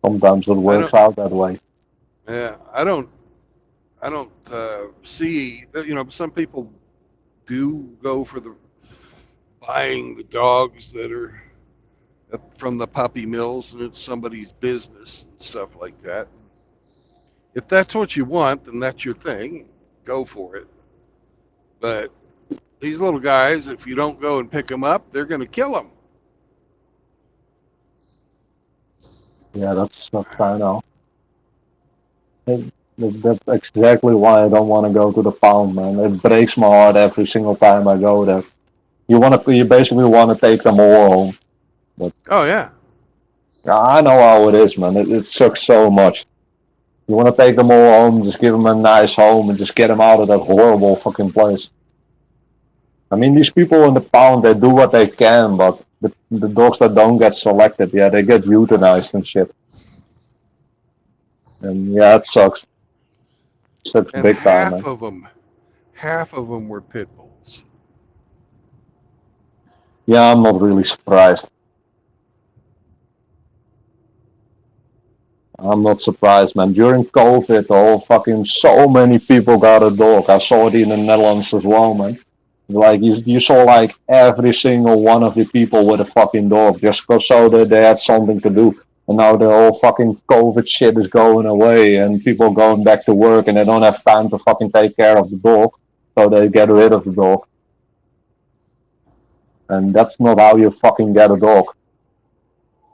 Sometimes it I works don't. out that way. Yeah, I don't see. Some people do go for the buying the dogs that are from the puppy mills, and it's somebody's business and stuff like that. If that's what you want, then that's your thing. Go for it. But these little guys, if you don't go and pick them up, they're going to kill them. Yeah, that's I know. That's exactly why I don't want to go to the pound, man. It breaks my heart every single time I go there. You basically want to take them all home. But Oh yeah, I know how it is, man. It sucks so much. You want to take them all home, just give them a nice home, and just get them out of that horrible fucking place. I mean, these people in the pound, they do what they can, but the dogs that don't get selected, yeah, they get euthanized and shit. And yeah, it sucks. Sucks and big time, man. half of them were pit bulls. Yeah, I'm not really surprised. I'm not surprised, man. During COVID, so many people got a dog. I saw it in the Netherlands as well, man. Like you saw like every single one of the people with a fucking dog just so that they had something to do. And now the whole fucking COVID shit is going away and people going back to work and they don't have time to fucking take care of the dog. So they get rid of the dog. And that's not how you fucking get a dog.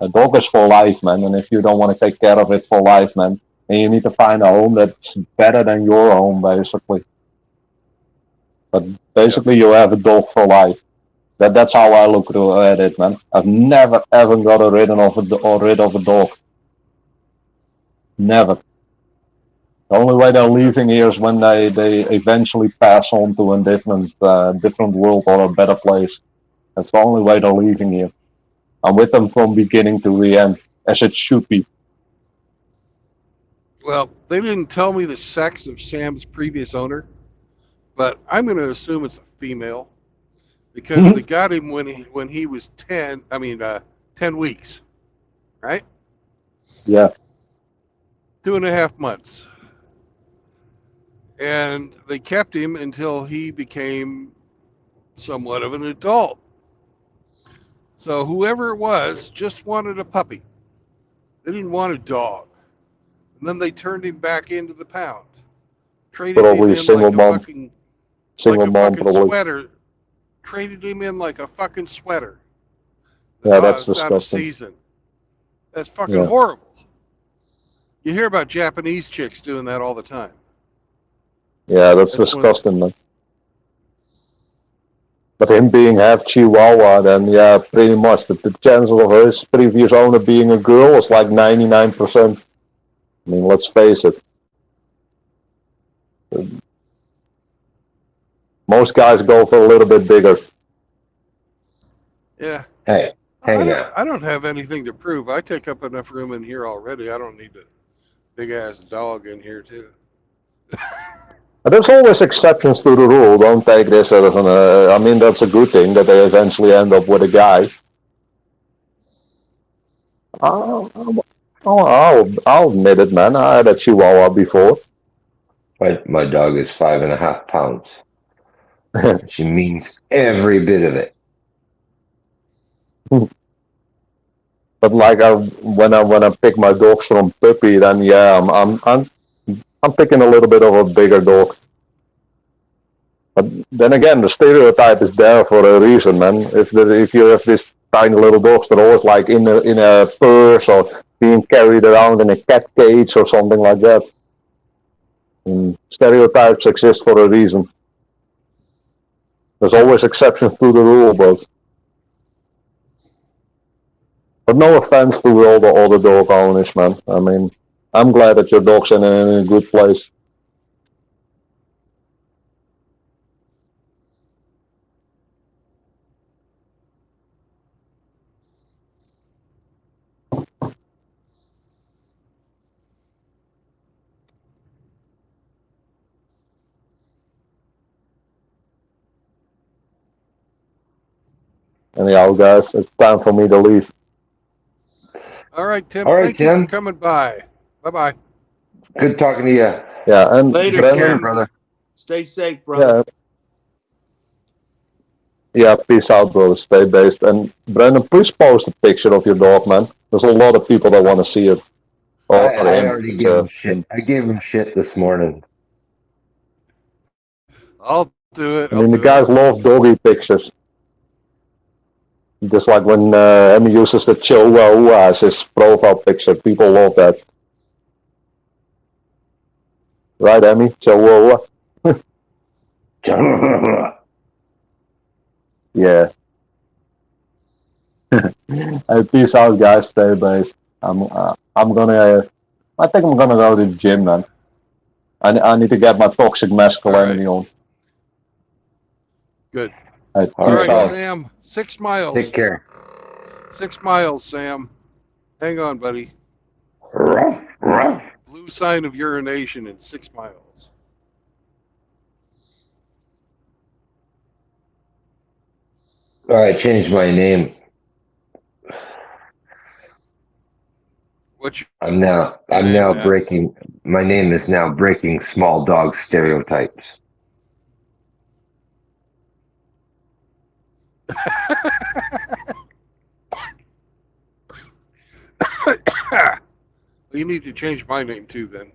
A dog is for life, man. And if you don't want to take care of it for life, man, then you need to find a home that's better than your home, basically. But basically, you have a dog for life. That's how I look at it, man. I've never ever got rid of a dog. Never. The only way they're leaving here is when they eventually pass on to a different world or a better place. That's the only way they're leaving here. I'm with them from beginning to the end, as it should be. Well, they didn't tell me the sex of Sam's previous owner, but I'm going to assume it's a female because they got him when he was 10. 10 weeks, right? Yeah. 2.5 months, and they kept him until he became somewhat of an adult. So whoever it was just wanted a puppy. They didn't want a dog. And then they turned him back into the pound. Traded him Probably in like a fucking single mom, probably. sweater. Traded him in like a fucking sweater. Yeah, that's It's out of disgusting. season. That's fucking Yeah. horrible. You hear about Japanese chicks doing that all the time. Yeah, that's That's one- disgusting, man. But him being half Chihuahua, then yeah, pretty much. The chances of his previous owner being a girl is like 99%. I mean, let's face it. Most guys go for a little bit bigger. Yeah. Hey, hang on. I don't have anything to prove. I take up enough room in here already. I don't need a big ass dog in here too. But there's always exceptions to the rule. Don't take this as an. I mean, that's a good thing that they eventually end up with a guy. I'll admit it, man. I had a Chihuahua before. My dog is 5.5 pounds. She means every bit of it. But like when I pick my dogs from puppy, then yeah, I'm picking a little bit of a bigger dog. But then again, the stereotype is there for a reason, man. If you have this tiny little dogs, they're always like in a purse or being carried around in a cat cage or something like that. And stereotypes exist for a reason. There's always exceptions to the rule, but no offense to all the dog owners, man. I mean, I'm glad that your dog's in a good place. Anyhow, guys, it's time for me to leave. All right, Tim. All right, Thank you Tim. for coming by. Bye bye. Good talking to you. Yeah, and Later, Take care, Brendan, Tim. brother. Stay safe, brother. yeah, peace out, brother. Stay based. And Brendan, please post a picture of your dog, man. There's a lot of people that want to see it. I him. already It's, gave him shit. I gave him shit this morning. I'll do it. I mean, the guys love doggy pictures. Just like when Emmy uses the Chihuahua as his profile picture, people love that. Right, Emmy? Chihuahua? Yeah. Hey, peace out, guys. Stay based. I think I'm gonna go to the gym, man. I need to get my toxic masculinity on. Good. Hey, All All peace right, right, out. Sam. 6 miles. Take care. 6 miles, Sam. Hang on, buddy. Ruff, ruff. Blue sign of urination in 6 miles. All right, changed my name. What's your I'm now name, Matt? breaking. My name is now breaking small dog stereotypes. You need to change my name too, then.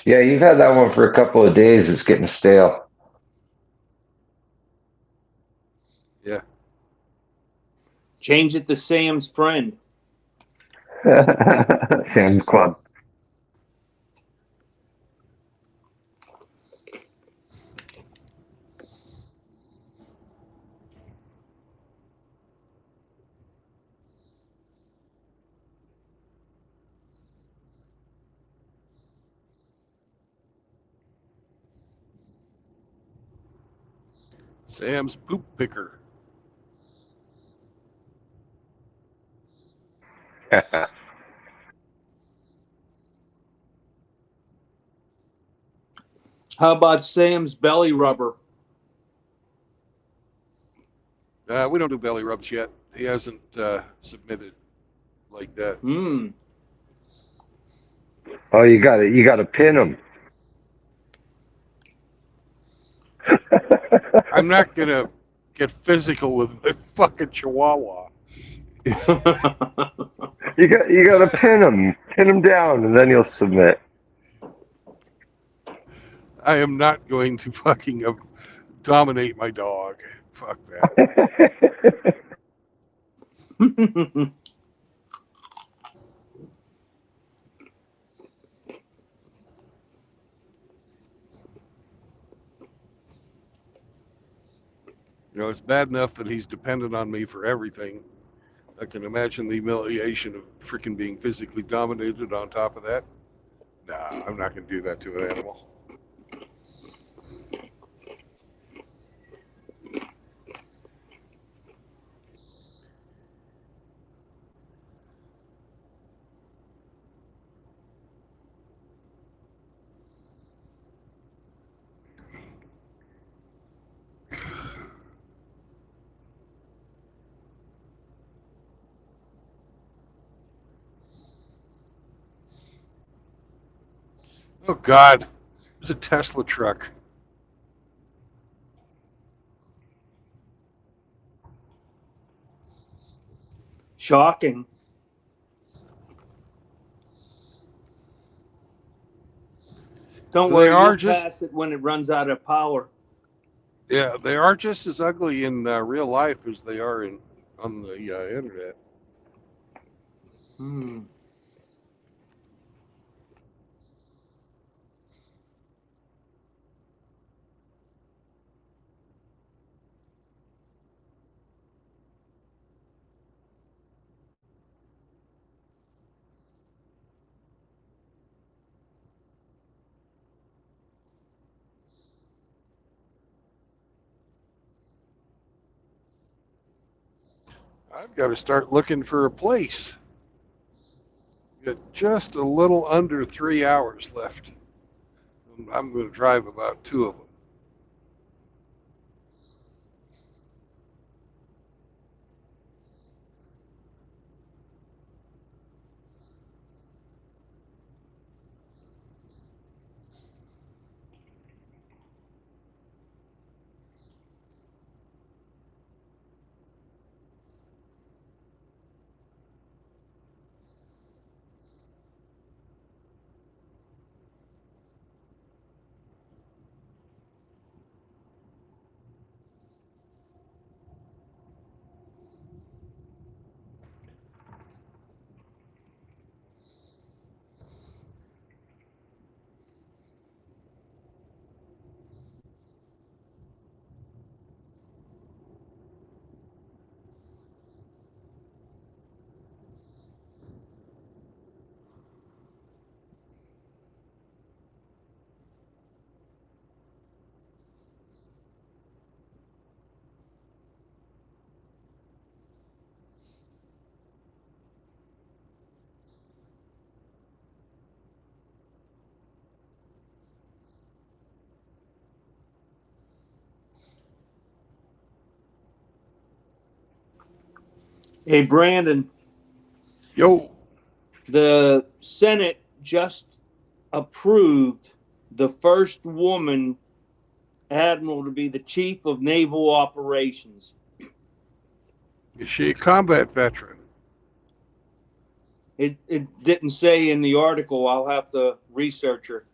Yeah, you've had that one for a couple of days. It's getting stale. Yeah. Change it to Sam's friend. Sam's Club. Sam's poop picker. How about Sam's belly rubber? We don't do belly rubs yet. He hasn't submitted like that. Hmm. Oh, you gotta pin him. I'm not gonna get physical with my fucking chihuahua. You gotta pin him down, and then he'll submit. I am not going to fucking dominate my dog. Fuck that. You know, it's bad enough that he's dependent on me for everything. I can imagine the humiliation of freaking being physically dominated on top of that. Nah, I'm not going to do that to an animal. Oh, God. There's a Tesla truck. Shocking. Don't They worry, are you'll just- pass it when it runs out of power. Yeah, they are just as ugly in real life as they are on the internet. Hmm. I've got to start looking for a place. Got just a little under 3 hours left. I'm going to drive about 2 of them. Hey, Brandon, Yo, the Senate just approved the first woman admiral to be the chief of naval operations. is she a combat veteran? It didn't say in the article. I'll have to research her.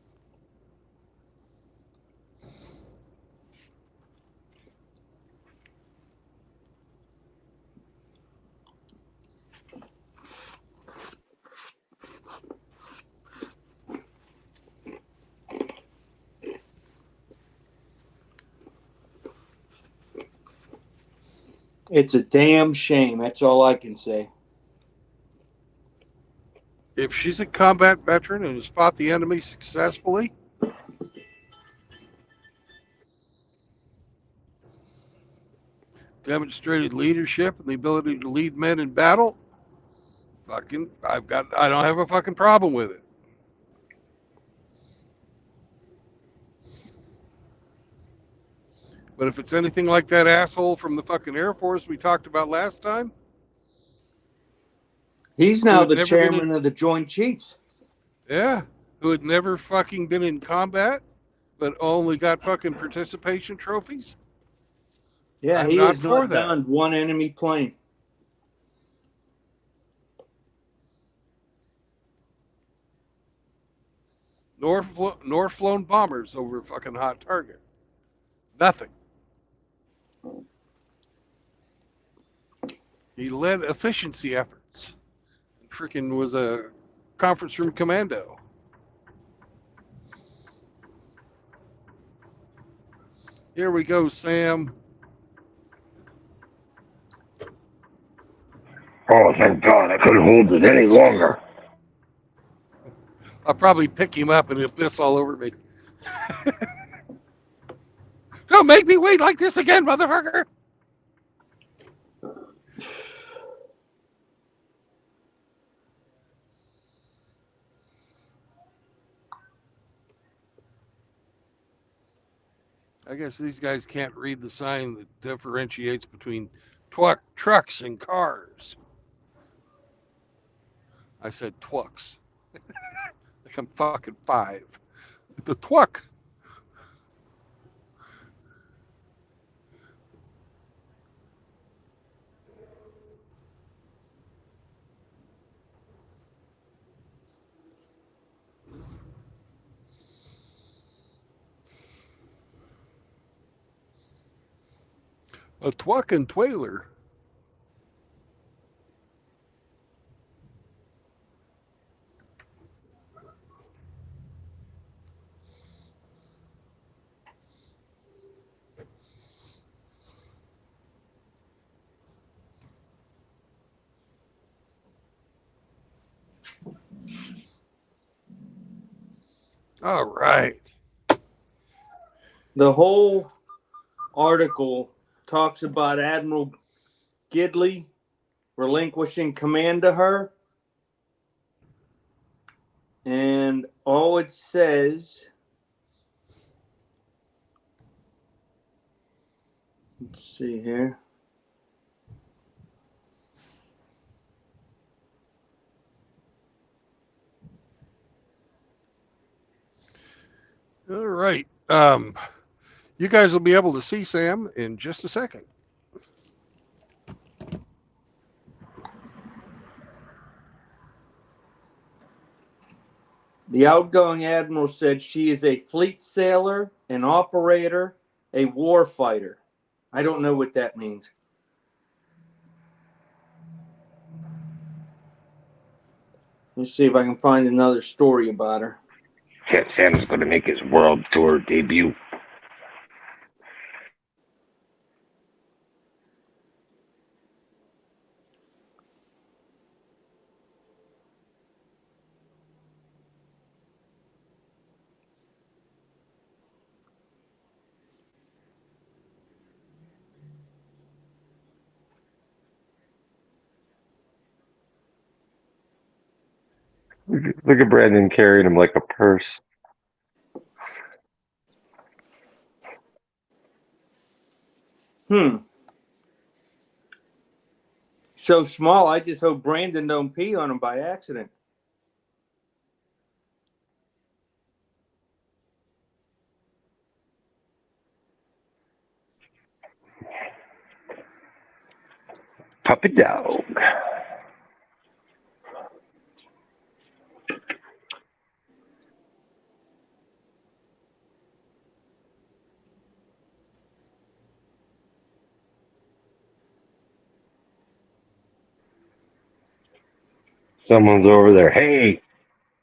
It's a damn shame. That's all I can say. If she's a combat veteran and has fought the enemy successfully, demonstrated leadership and the ability to lead men in battle, I don't have a fucking problem with it. But if it's anything like that asshole from the fucking Air Force we talked about last time, He's who now had the never been chairman of the Joint Chiefs. who had never fucking been in combat, but only got fucking participation trophies. Yeah, I'm he not has for not that. donned one enemy plane. Nor flown bombers over a fucking hot target. Nothing. He led efficiency efforts. Freaking was a conference room commando. Here we go, Sam. Oh, thank God, I couldn't hold it any longer. I'll probably pick him up and he'll piss all over me. Don't make me wait like this again, motherfucker. I guess these guys can't read the sign that differentiates between trucks and cars. I said twucks. Like I'm fucking 5. The twuck. A twuck and twailer. All right. The whole article talks about Admiral Gidley relinquishing command to her. And all it says, let's see here. All right. You guys will be able to see Sam in just a second. The outgoing admiral said she is a fleet sailor, an operator, a war fighter. I don't know what that means. Let's see if I can find another story about her. Sam's going to make his world tour debut. Look at Brandon carrying him like a purse. So small, I just hope Brandon don't pee on him by accident. Puppy dog. Someone's over there. Hey,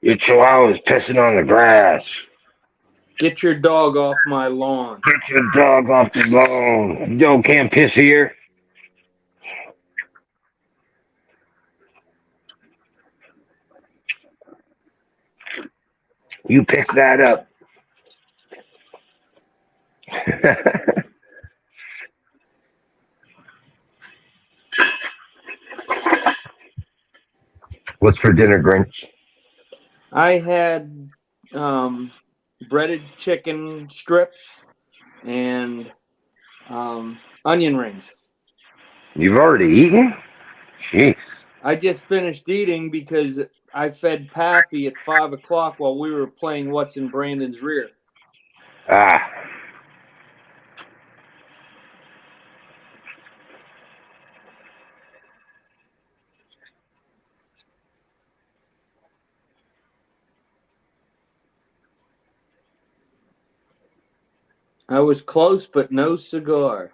your chihuahua's pissing on the grass. Get your dog off my lawn. Get your dog off the lawn. Yo, can't piss here. You pick that up. What's for dinner, Grinch? I had breaded chicken strips and Onion rings. You've already eaten? Jeez. I just finished eating because I fed Pappy at 5 o'clock while we were playing What's in Brandon's Rear. Ah. I was close, but no cigar.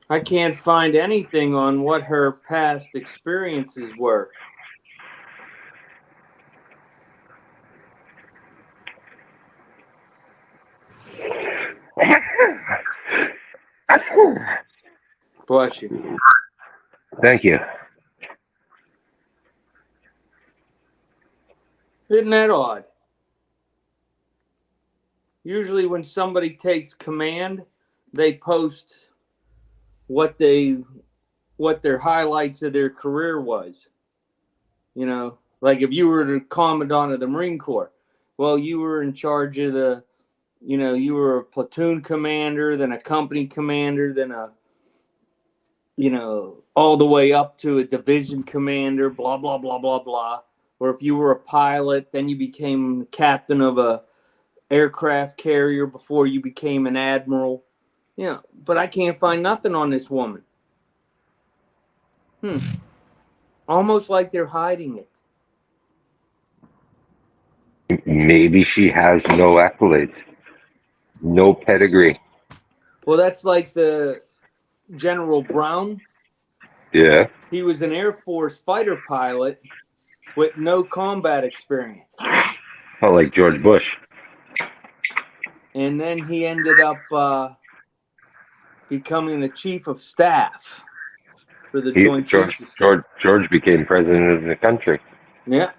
I can't find anything on what her past experiences were. Bless you. Thank you. Isn't that odd? Usually when somebody takes command, they post what their highlights of their career was. You know, like if you were the commandant of the Marine Corps, well, you were in charge of you were a platoon commander, then a company commander, then all the way up to a division commander, blah, blah, blah, blah, blah. Or if you were a pilot, then you became captain of a aircraft carrier before you became an admiral. But I can't find nothing on this woman. Almost like they're hiding it. Maybe she has no accolades, no pedigree. Well, that's like the General Brown. Yeah. He was an Air Force fighter pilot with no combat experience. Oh, like George Bush. And then he ended up becoming the chief of staff for the Joint Chiefs of Staff. George became president of the country. Yeah.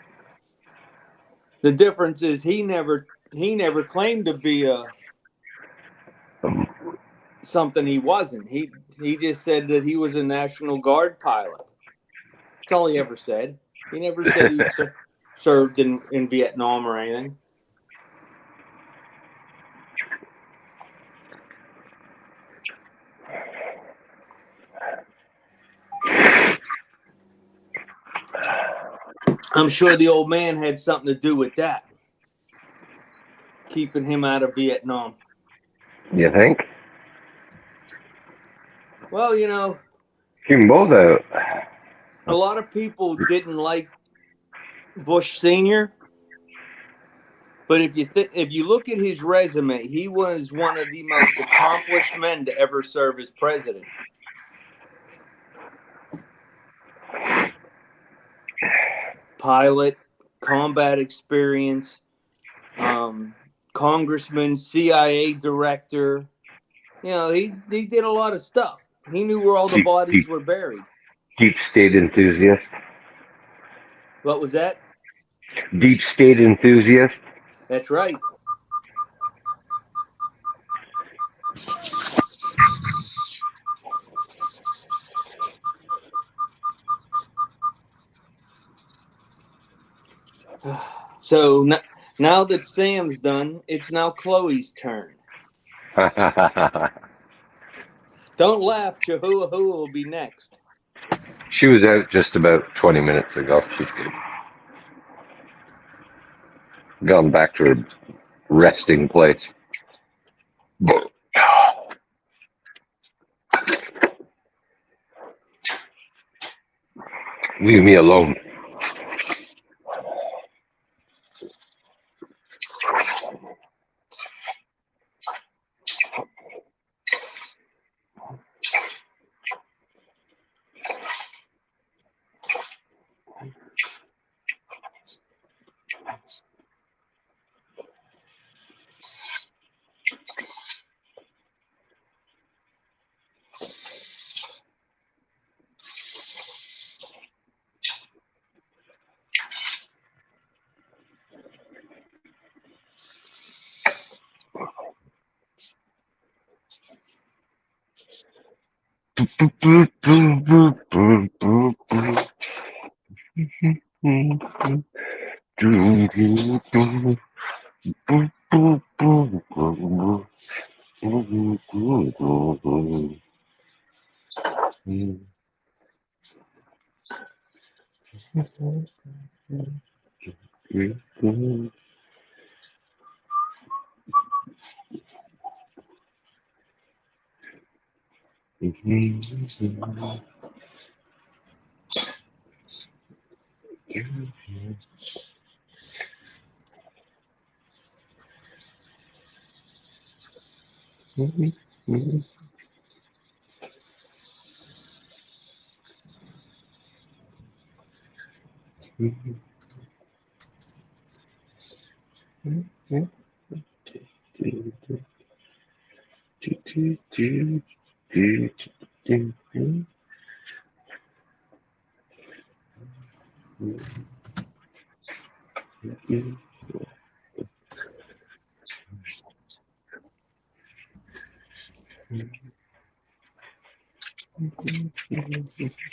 The difference is he never claimed to be something he wasn't. He just said that he was a National Guard pilot. That's all he ever said. He never said he served in Vietnam or anything. I'm sure the old man had something to do with that, keeping him out of Vietnam. You think? Well, Keep them both out. a lot of people didn't like Bush Sr., but if you look at his resume, he was one of the most accomplished men to ever serve as president. Pilot, combat experience, congressman, CIA director. He did a lot of stuff. He knew where all the bodies were buried. Deep state enthusiast. What was that? Deep state enthusiast. That's right. So now that Sam's done, it's now Chloe's turn. Don't laugh, Chihuahua will be next. She was out just about 20 minutes ago. She's good. Gone back to her resting place. Leave me alone.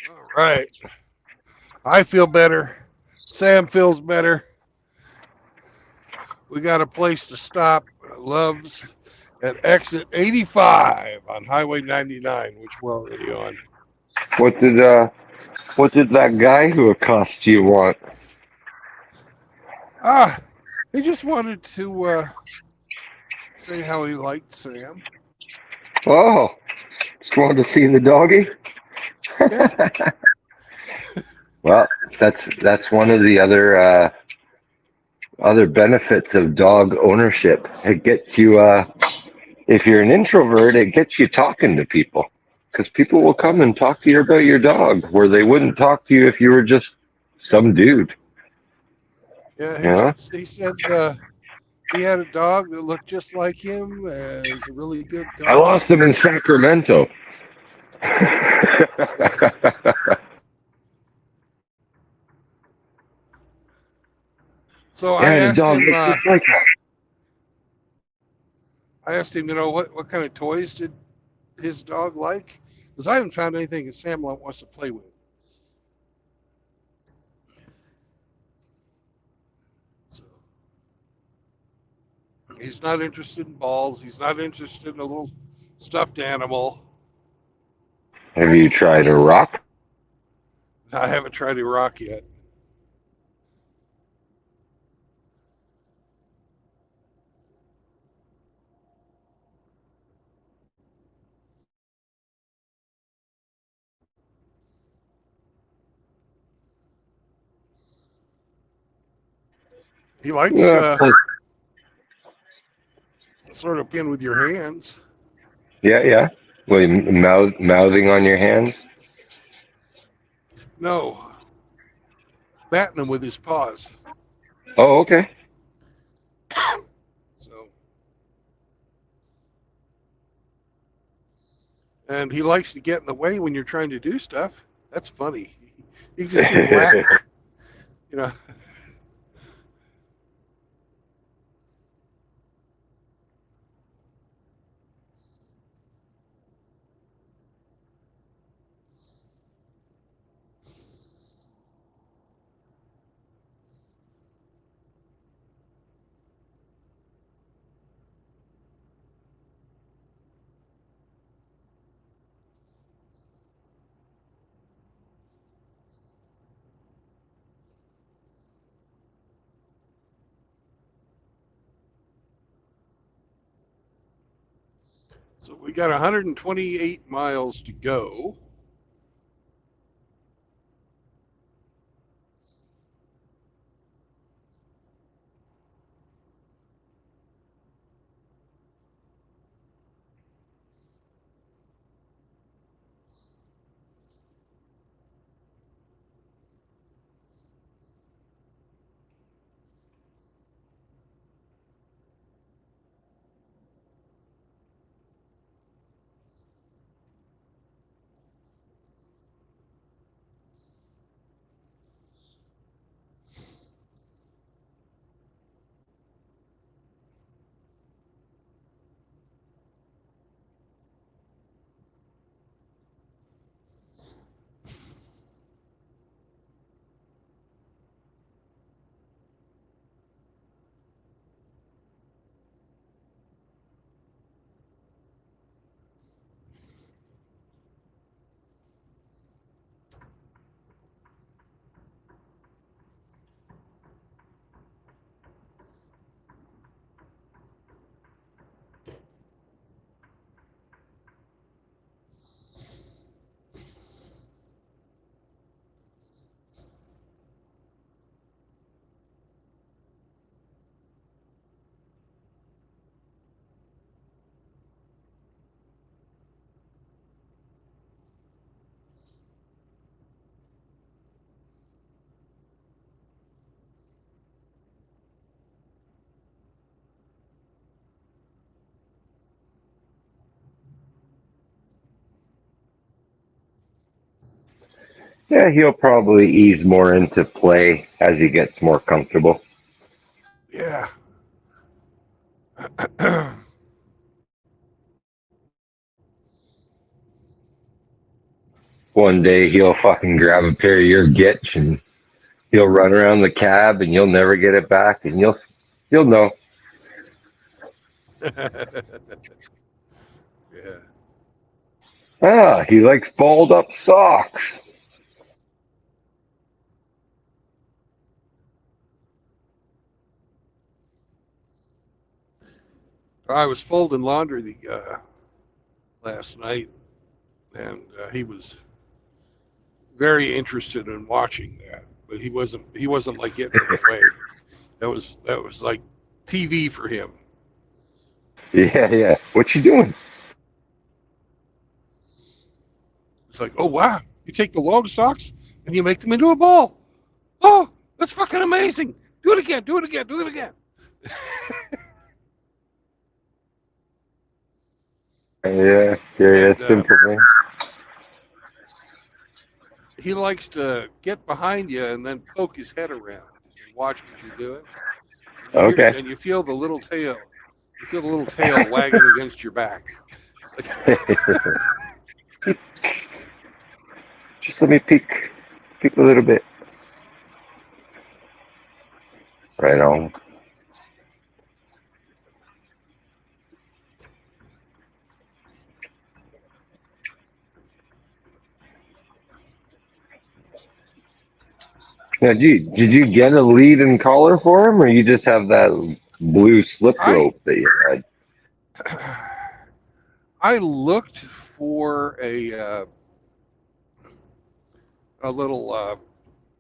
All right. I feel better. Sam feels better. We got a place to stop. Love's at exit 85 on Highway 99, which we're already on. What did that guy who accosted you want? Ah, he just wanted to say how he liked Sam. Oh, just wanted to see the doggy. Yeah. Well, that's one of the other benefits of dog ownership. It gets you, if you're an introvert, it gets you talking to people because people will come and talk to you about your dog where they wouldn't talk to you if you were just some dude. Yeah, You know? he said he had a dog that looked just like him. It was a really good I dog. lost him in Sacramento. So Yeah, the dog looked just like him. I asked him, what kind of toys did his dog like? Because I haven't found anything that Sam wants to play with. So he's not interested in balls. He's not interested in a little stuffed animal. Have you tried a rock? I haven't tried a rock yet. He likes Yeah, sort of playing with your hands. yeah. Well, mouthing on your hands. No, batting them with his paws. Oh, okay. So, and he likes to get in the way when you're trying to do stuff. That's funny. You can just see him laughing. You know. So we got 128 miles to go. Yeah, he'll probably ease more into play as he gets more comfortable. Yeah. One day he'll fucking grab a pair of your gitch and he'll run around the cab and you'll never get it back and you'll know. Yeah. Ah, he likes balled up socks. I was folding laundry last night, and he was very interested in watching that, but he wasn't like getting in the way. That was like TV for him. Yeah, yeah. What you doing? It's like, oh wow, you take the long socks and you make them into a ball. Oh, that's fucking amazing. Do it again. Do it again. Do it again. Yeah, yeah, yeah. And Simple thing. he likes to get behind you and then poke his head around and watch what you're doing. Okay. And you feel the little tail. You feel the little tail wagging against your back. It's like, Just let me peek a little bit. Right on. Now, did you get a lead and collar for him, or you just have that blue slip I rope that you had? I looked for a little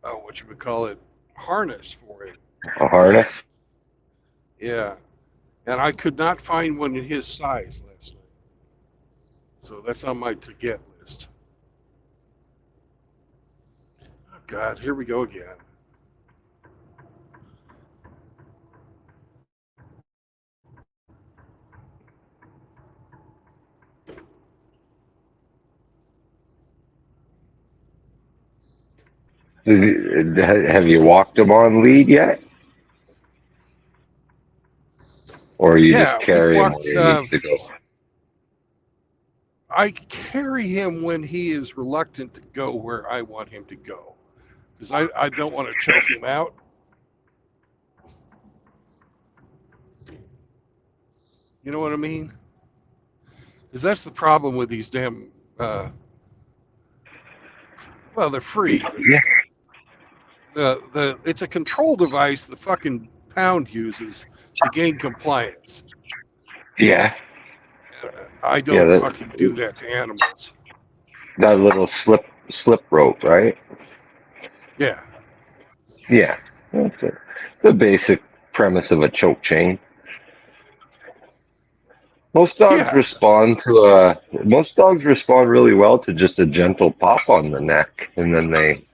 what you would call it, harness for him. A harness? Yeah, and I could not find one in his size last night. So that's on my to get list. Oh, God, here we go again. Have you walked him on lead yet, or you just Yeah, we've carry him walked. where he needs to go? I carry him when he is reluctant to go where I want him to go, because I don't want to choke him out. You know what I mean? Because that's the problem with these damn. Well, they're free, but Yeah. the it's a control device the fucking pound uses to gain compliance. Yeah. I Yeah. don't fucking do that to animals. That little slip rope, right? Yeah, Yeah. That's it. The basic premise of a choke chain. yeah, Most dogs respond really well to just a gentle pop on the neck, and then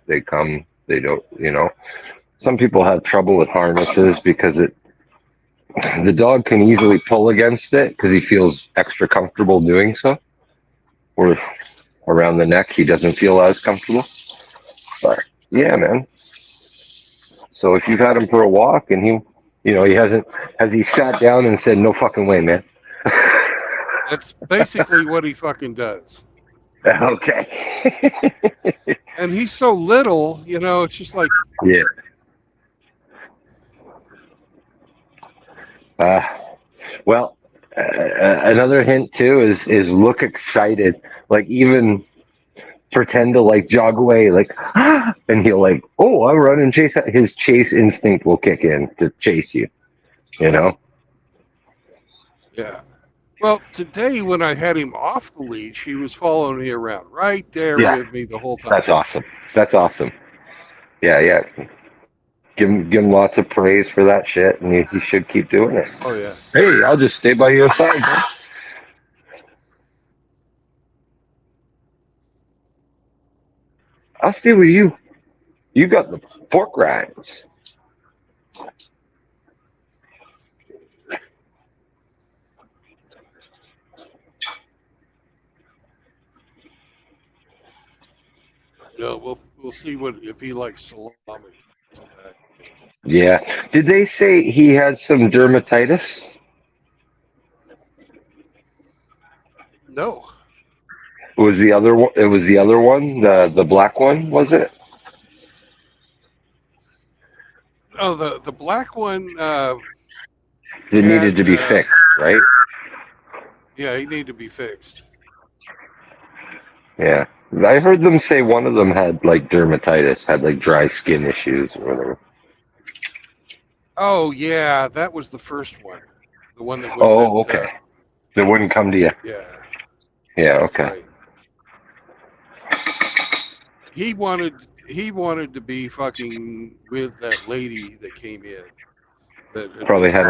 they come. They don't. Some people have trouble with harnesses because the dog can easily pull against it because he feels extra comfortable doing so. Or around the neck, he doesn't feel as comfortable. But yeah, man. So if you've had him for a walk and he hasn't, has he sat down and said, "No fucking way, man"? that's basically what he fucking does. Okay. And he's so little, it's just like, Yeah. Uh, well, another hint too is look excited. Like even pretend to like jog away, like and he'll like, oh, I'll run and chase. His chase instinct will kick in to chase you. You know. yeah. Well, today when I had him off the leash, he was following me around right there Yeah, with me the whole time. that's awesome. That's awesome. Yeah, yeah. Give him lots of praise for that shit, and he should keep doing it. Oh yeah. Hey, I'll just stay by your side, man. I'll stay with you. You got the pork rinds. No, We'll see if he likes salami. Yeah. Did they say he had some dermatitis? No. It was the other one? It was the other one, the black one, was it? Oh, the black one It needed had. to be fixed, right? Yeah, he needed to be fixed. Yeah. I heard them say one of them had like dermatitis, had like dry skin issues or whatever. Oh yeah, that was the first one. The one that would. Oh, okay. That wouldn't come to you. Yeah. Yeah, okay. Right. He wanted to be fucking with that lady that came in. That Probably had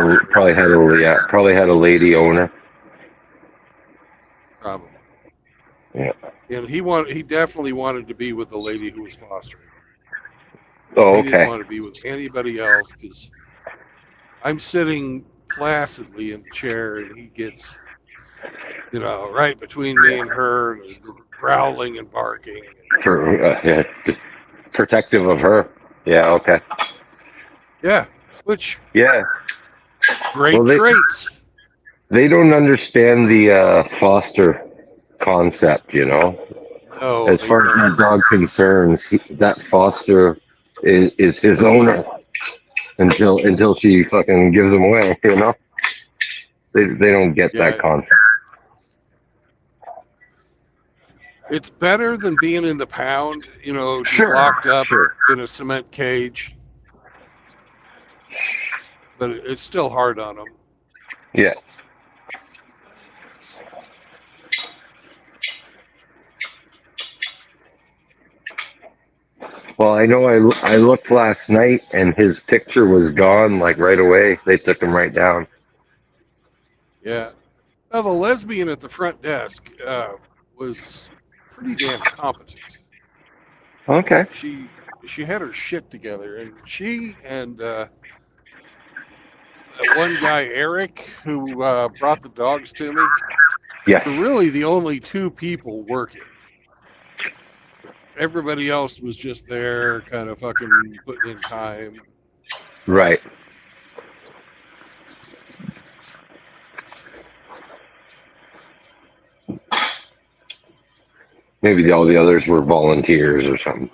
a lady owner. Probably. Yeah. And he definitely wanted to be with the lady who was fostering. Oh, He didn't okay. want to be with anybody else because I'm sitting placidly in the chair and he gets, right between me and her and is growling and barking. Yeah, protective of her. Yeah, okay. Yeah, which Yeah. great Well, traits. They don't understand the foster concept, No, As they far as don't. that dog concerns, that foster is his owner until she fucking gives him away. They don't get that Yeah, concept. it's better than being in the pound, just Sure, locked up sure. in a cement cage. But it's still hard on them. Yeah. Well, I know I looked last night and his picture was gone like right away. They took him right down. Yeah. Now, the lesbian at the front desk was pretty damn competent. Okay. She had her shit together, and she and that one guy Eric who brought the dogs to me Yes. were really the only two people working. Everybody else was just there, kind of fucking putting in time. Right. Maybe all the others were volunteers or something.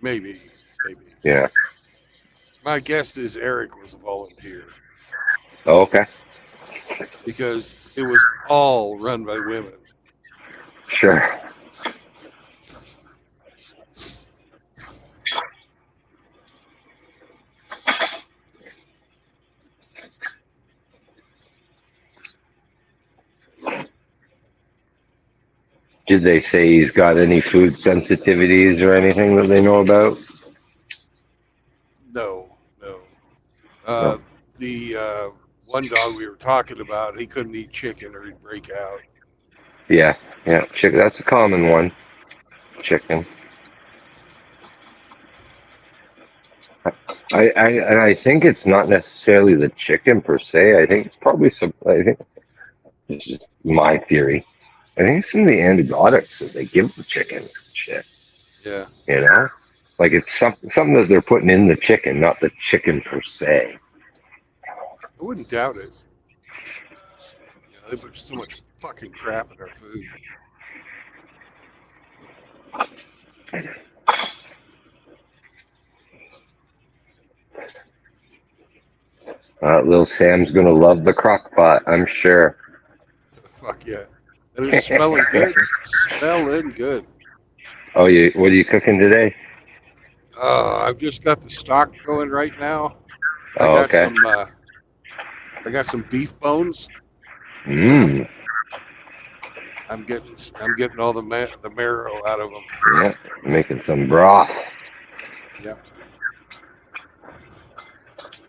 Maybe. Yeah. My guess is Eric was a volunteer Oh, okay. because it was all run by women. Sure. Did they say he's got any food sensitivities or anything that they know about? No. No. The one dog we were talking about, he couldn't eat chicken or he'd break out. Yeah. Chicken. That's a common one. Chicken. I think it's not necessarily the chicken per se. I think it's probably some. I think this is my theory. I think it's some of the antibiotics that they give the chickens and shit. Yeah. Like it's something that they're putting in the chicken, not the chicken per se. I wouldn't doubt it. They put so much fucking crap in our food. Little Sam's gonna love the crock pot, I'm sure. Fuck yeah. And it's smelling good. Smelling good. Oh, what are you cooking today? I've just got the stock going right now. I Oh, got okay. I got some beef bones. Mmm. I'm getting all the marrow out of them. Yeah, making some broth. Yeah.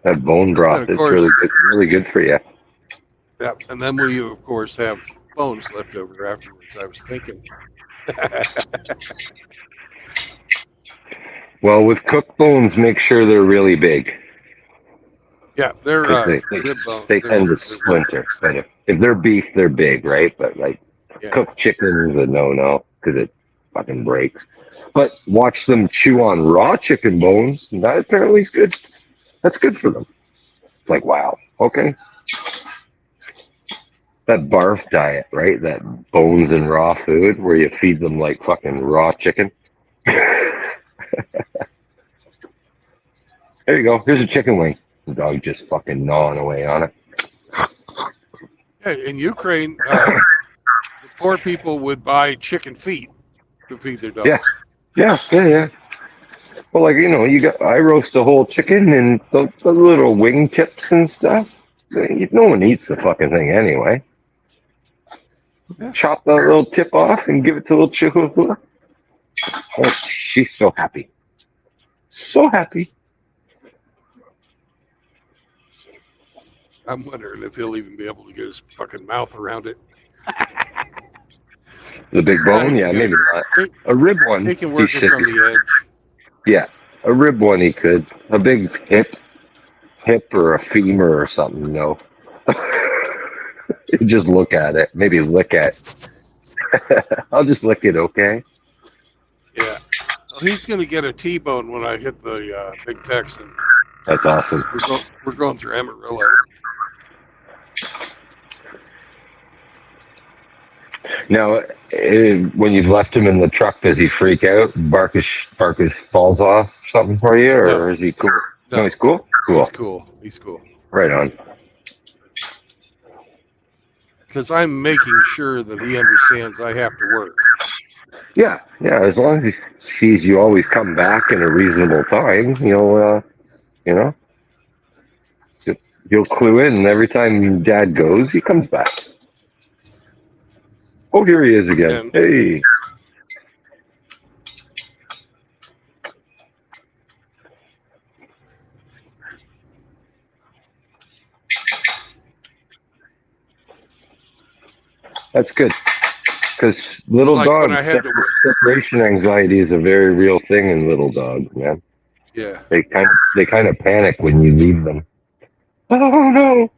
That bone broth And of is course, really good for you. yeah. And then we of course have bones left over afterwards. I was thinking. Well, with cooked bones, make sure they're really big. Yeah, they're 'Cause rib bones. they tend to splinter. But if they're beef, they're big, right? But like Yeah. cooked chicken is a no-no because fucking breaks. But watch them chew on raw chicken bones, and that apparently is good. That's good for them. It's like, wow, okay. That barf diet, right? That bones and raw food where you feed them like fucking raw chicken. There you go. Here's a chicken wing. The dog just fucking gnawing away on it. Yeah, in Ukraine, the poor people would buy chicken feet to feed their dogs. Yeah. Well, like, I roast a whole chicken and the little wing tips and stuff. No one eats the fucking thing anyway. Yeah. Chop the little tip off and give it to little chihuahua. Oh, she's so happy. So happy. I'm wondering if he'll even be able to get his fucking mouth around it. The big bone? Yeah, he can maybe get not. A rib one. He can work it should from be. the edge. Yeah, a rib one he could. A big hip or a femur or something, no. Just look at it. Maybe lick it. I'll just lick it, okay? Yeah. Well, he's going to get a T-bone when I hit the Big Texan. That's awesome. We're going through Amarillo. Now, when you've left him in the truck, does he freak out? Bark his falls off something for you, or No. is he cool? No. He's cool? Cool. He's cool. Right on. Because I'm making sure that he understands I have to work. Yeah. As long as he sees you always come back in a reasonable time, he'll clue in. And every time Dad goes, he comes back. Oh, here he is again. And Hey. That's good. Because little like when dogs, I had to work. separation anxiety is a very real thing in little dogs, man. Yeah. They kind of panic when you leave them. Oh no!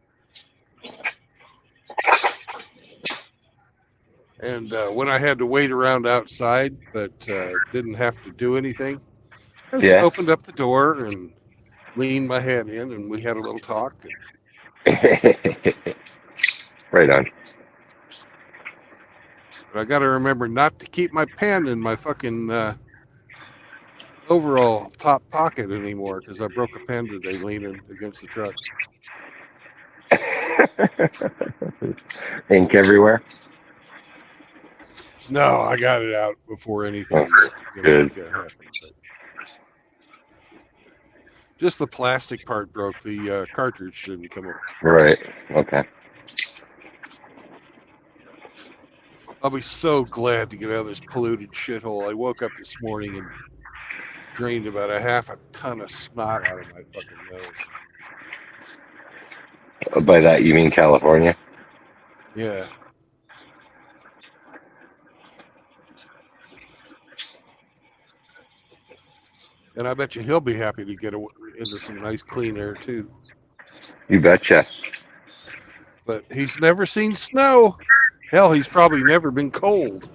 And when I had to wait around outside, but didn't have to do anything, I just opened up the door and leaned my head in, and we had a little talk. Right on. But I got to remember not to keep my pen in my fucking overall top pocket anymore because I broke a pen today leaning against the truck. Ink everywhere. No, I got it out before anything. Good. Happened. Just the plastic part broke. The cartridge didn't come up. Right. Okay. I'll be so glad to get out of this polluted shithole. I woke up this morning and drained about a half a ton of snot out of my fucking nose. By that you mean California? Yeah. And I bet you he'll be happy to get into some nice clean air too. You betcha. But he's never seen snow. Hell, he's probably never been cold.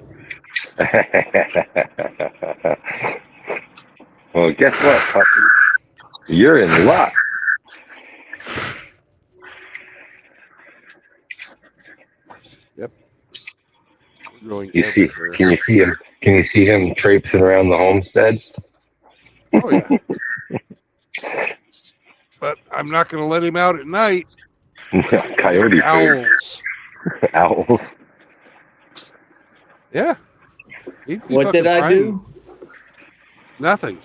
Well, guess what, puppy? You're in luck. Yep. Going You see? everywhere. Can you see him? Can you see him traipsing around the homestead? Oh yeah. But I'm not going to let him out at night. Coyote Owls. Owls. Yeah. He'd be What did fucking I prime- do? Nothing.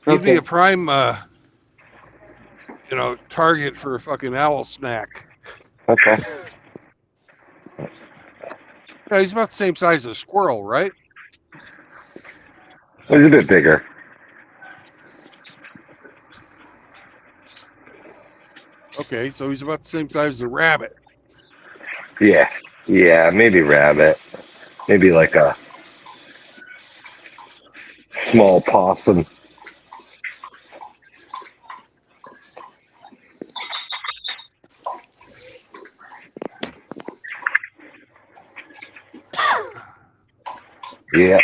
He'd be Okay. a prime, target for a fucking owl snack. Okay. Yeah, he's about the same size as a squirrel, right? He's a bit bigger. Okay, so he's about the same size as a rabbit. Yeah, maybe rabbit. Maybe like a small possum. Yeah.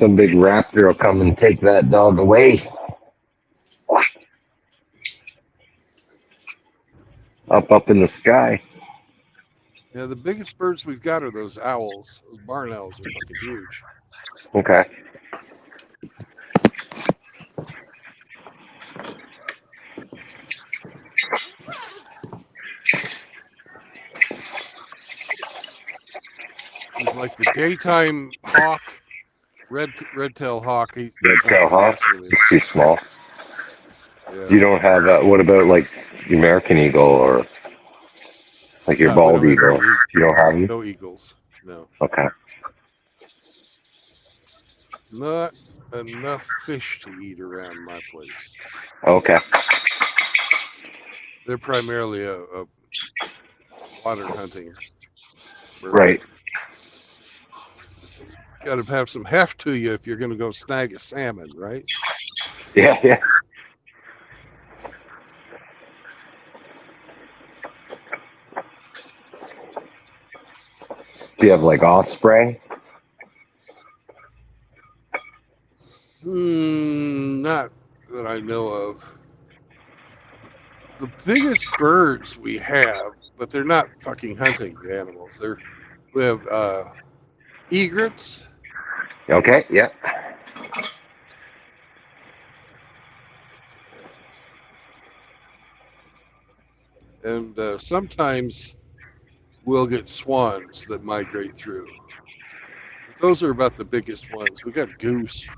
some big raptor will come and take that dog away. Up in the sky. Yeah, the biggest birds we've got are those owls. Those barn owls are fucking huge. Okay. He's like the daytime hawk, red-tailed hawk. He's Red not tail gonna hawk. mess with you. Too small. Yeah. You don't have what about like the American eagle or like your No, we bald don't have eagle? any You don't have them? no eagles. No, Okay. not enough fish to eat around my place. Okay. They're primarily a water hunting bird. Right. Got to have some heft to you if you're going to go snag a salmon, right? Yeah, yeah. Do you have like osprey? Not that I know of. The biggest birds we have, but they're not fucking hunting animals. We have egrets, Okay. Yeah. and sometimes we'll get swans that migrate through. But those are about the biggest ones. We got goose,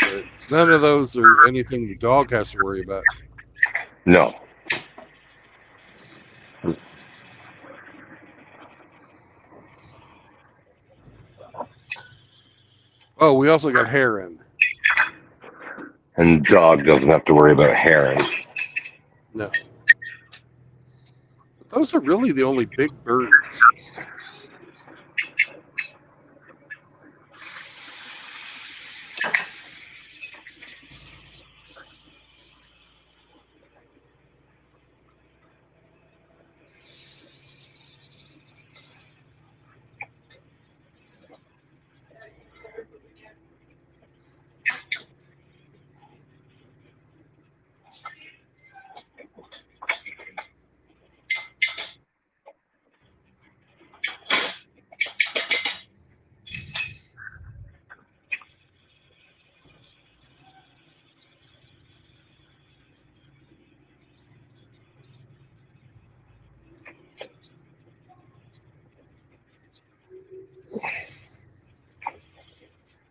but none of those are anything the dog has to worry about. No. Oh, we also got heron. And dog doesn't have to worry about heron. No. But those are really the only big birds.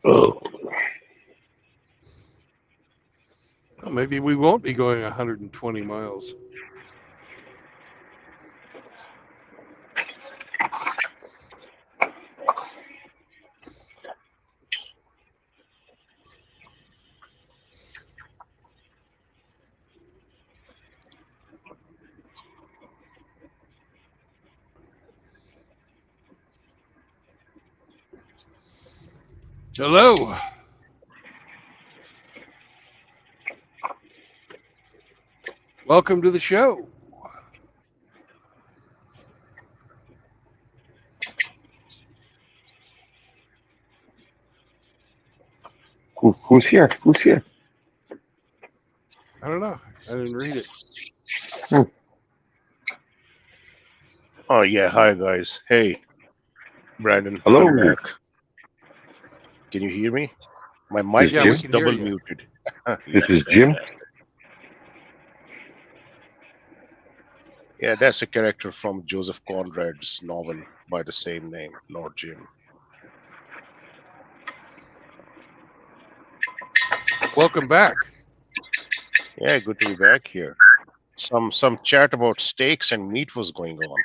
Oh. Well, maybe we won't be going 120 miles. Hello. Welcome to the show. Who's here? Who's here? I don't know. I didn't read it. Oh yeah, hi guys. Hey, Brandon. Hello. I'm back. Can you hear me? My mic Yeah, we is can hear double you. muted. This Yeah, is Jim. yeah, that's a character from Joseph Conrad's novel by the same name, Lord Jim. Welcome back. Yeah, good to be back here. Some chat about steaks and meat was going on.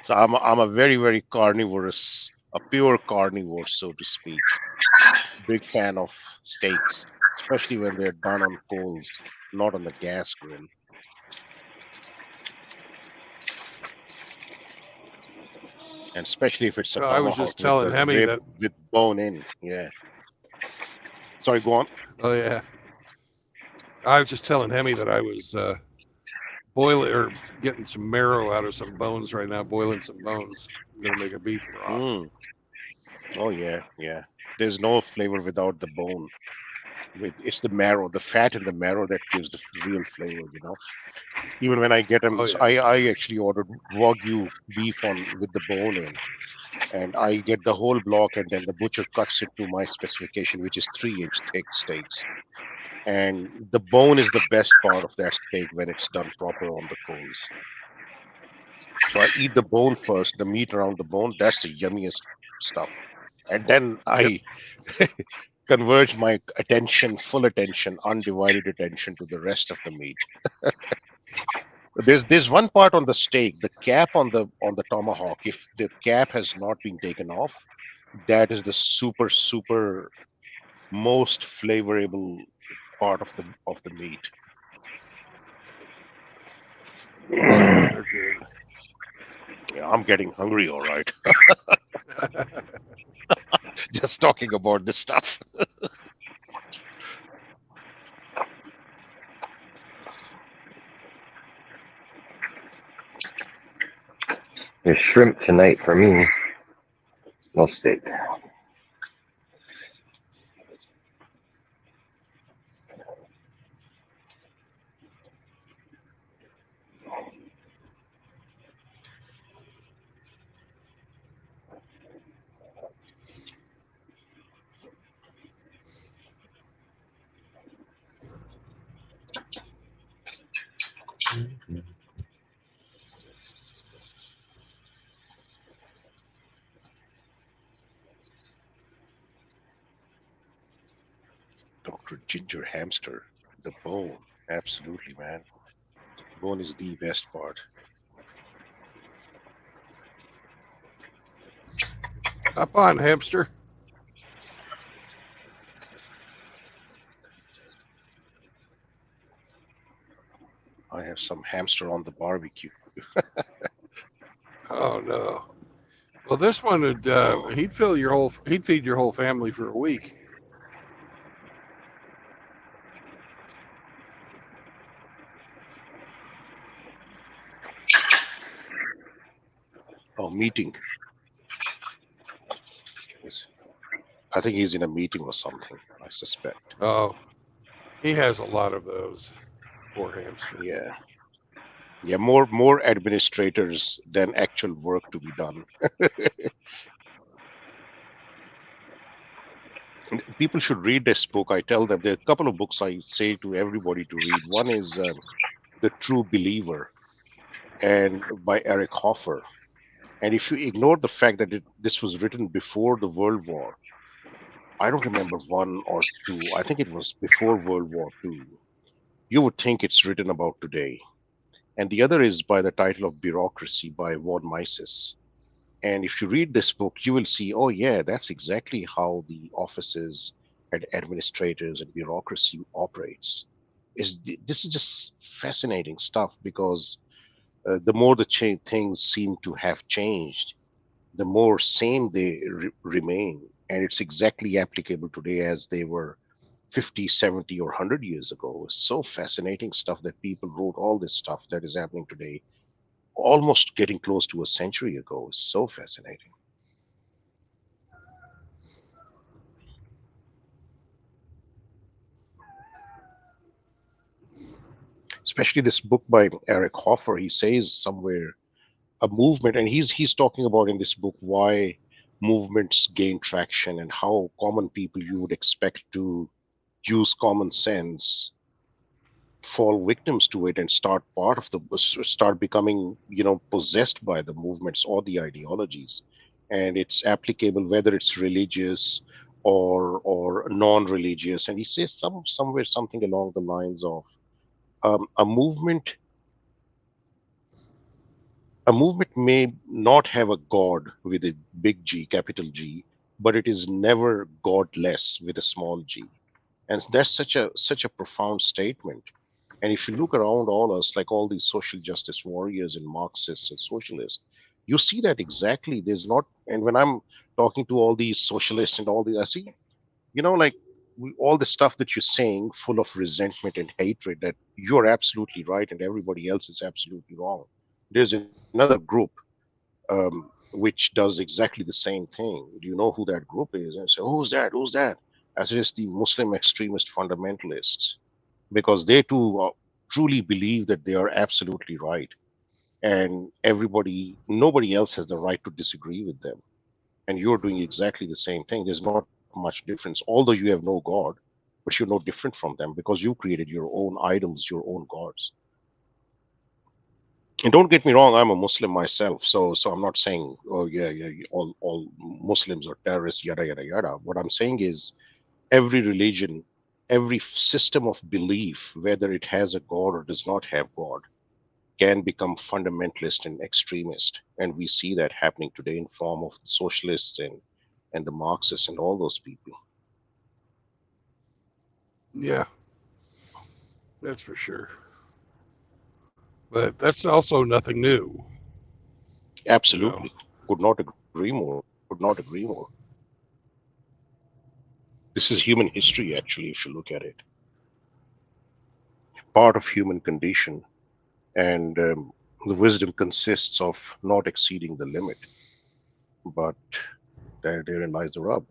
So I'm a very carnivorous, a pure carnivore, so to speak. Big fan of steaks, especially when they're done on coals, not on the gas grill. And especially if it's a I was tomahawk just with telling the Hemi rib that. with bone in. Yeah. Sorry, go on. Oh yeah. I was just telling Hemi that I was boiling or getting some marrow out of some bones right now, boiling some bones. I'm gonna make a beef broth. Mm. Oh yeah, yeah. There's no flavor without the bone. With it's the marrow, the fat in the marrow that gives the real flavor. Even when I get them, Oh so yeah. I actually ordered Wagyu beef on with the bone in, and I get the whole block, and then the butcher cuts it to my specification, which is 3-inch thick steaks. And the bone is the best part of that steak when it's done proper on the coals. So I eat the bone first, the meat around the bone. That's the yummiest stuff, and then Yep. I converge my attention, full attention, undivided attention to the rest of the meat. There's one part on the steak, the cap on the tomahawk. If the cap has not been taken off, that is the super most flavorable part of the meat. Oh, they're good. Yeah, I'm getting hungry, all right. Just talking about this stuff. There's shrimp tonight for me. No steak. Dr. Ginger Hamster, the bone. Absolutely, man. Bone is the best part. Hop on, hamster. I have some hamster on the barbecue. Oh no. Well, this one would he'd feed your whole family for a week. Oh, meeting. Yes. I think he's in a meeting or something, I suspect. Oh, he has a lot of those. Poor hamster. Yeah. Yeah, more administrators than actual work to be done. And people should read this book. I tell them there are a couple of books I say to everybody to read. One is The True Believer and by Eric Hoffer. And if you ignore the fact that this was written before the World War, I don't remember one or two. I think it was before World War II. You would think it's written about today. And the other is by the title of Bureaucracy by von Mises. And if you read this book, you will see, oh, yeah, that's exactly how the offices and administrators and bureaucracy operates. This is just fascinating stuff because the more things seem to have changed, the more same they remain. And it's exactly applicable today as they were 50, 70, or 100 years ago. It's so fascinating stuff that people wrote all this stuff that is happening today, almost getting close to a century ago. It's so fascinating. Especially this book by Eric Hoffer. He says somewhere a movement, and he's talking about in this book why movements gain traction and how common people you would expect to use common sense fall victims to it and start becoming possessed by the movements or the ideologies. And it's applicable whether it's religious or non-religious. And he says somewhere something along the lines of a movement may not have a god with a big G, capital G, but it is never godless with a small g. And that's such a profound statement. And if you look around all us, like all these social justice warriors and Marxists and socialists, you see that exactly. There's not, and when I'm talking to all these socialists and all these, I see, like all the stuff that you're saying, full of resentment and hatred, that you're absolutely right and everybody else is absolutely wrong. There's another group. which does exactly the same thing. Do you know who that group is? And I say, who's that? Who's that? As it is the Muslim extremist fundamentalists, because they too truly believe that they are absolutely right, and nobody else has the right to disagree with them. And you're doing exactly the same thing. There's not much difference, although you have no God, but you're no different from them because you created your own idols, your own gods. And don't get me wrong, I'm a Muslim myself, so I'm not saying, oh yeah, yeah, all Muslims are terrorists, yada yada yada. What I'm saying is every religion, every system of belief, whether it has a God or does not have God, can become fundamentalist and extremist, and we see that happening today in form of the socialists and the Marxists and all those people. Yeah, that's for sure. But that's also nothing new, you know. Absolutely, could not agree more. Could not agree more. This is human history, actually, if you look at it, part of human condition, and the wisdom consists of not exceeding the limit. But therein lies the rub.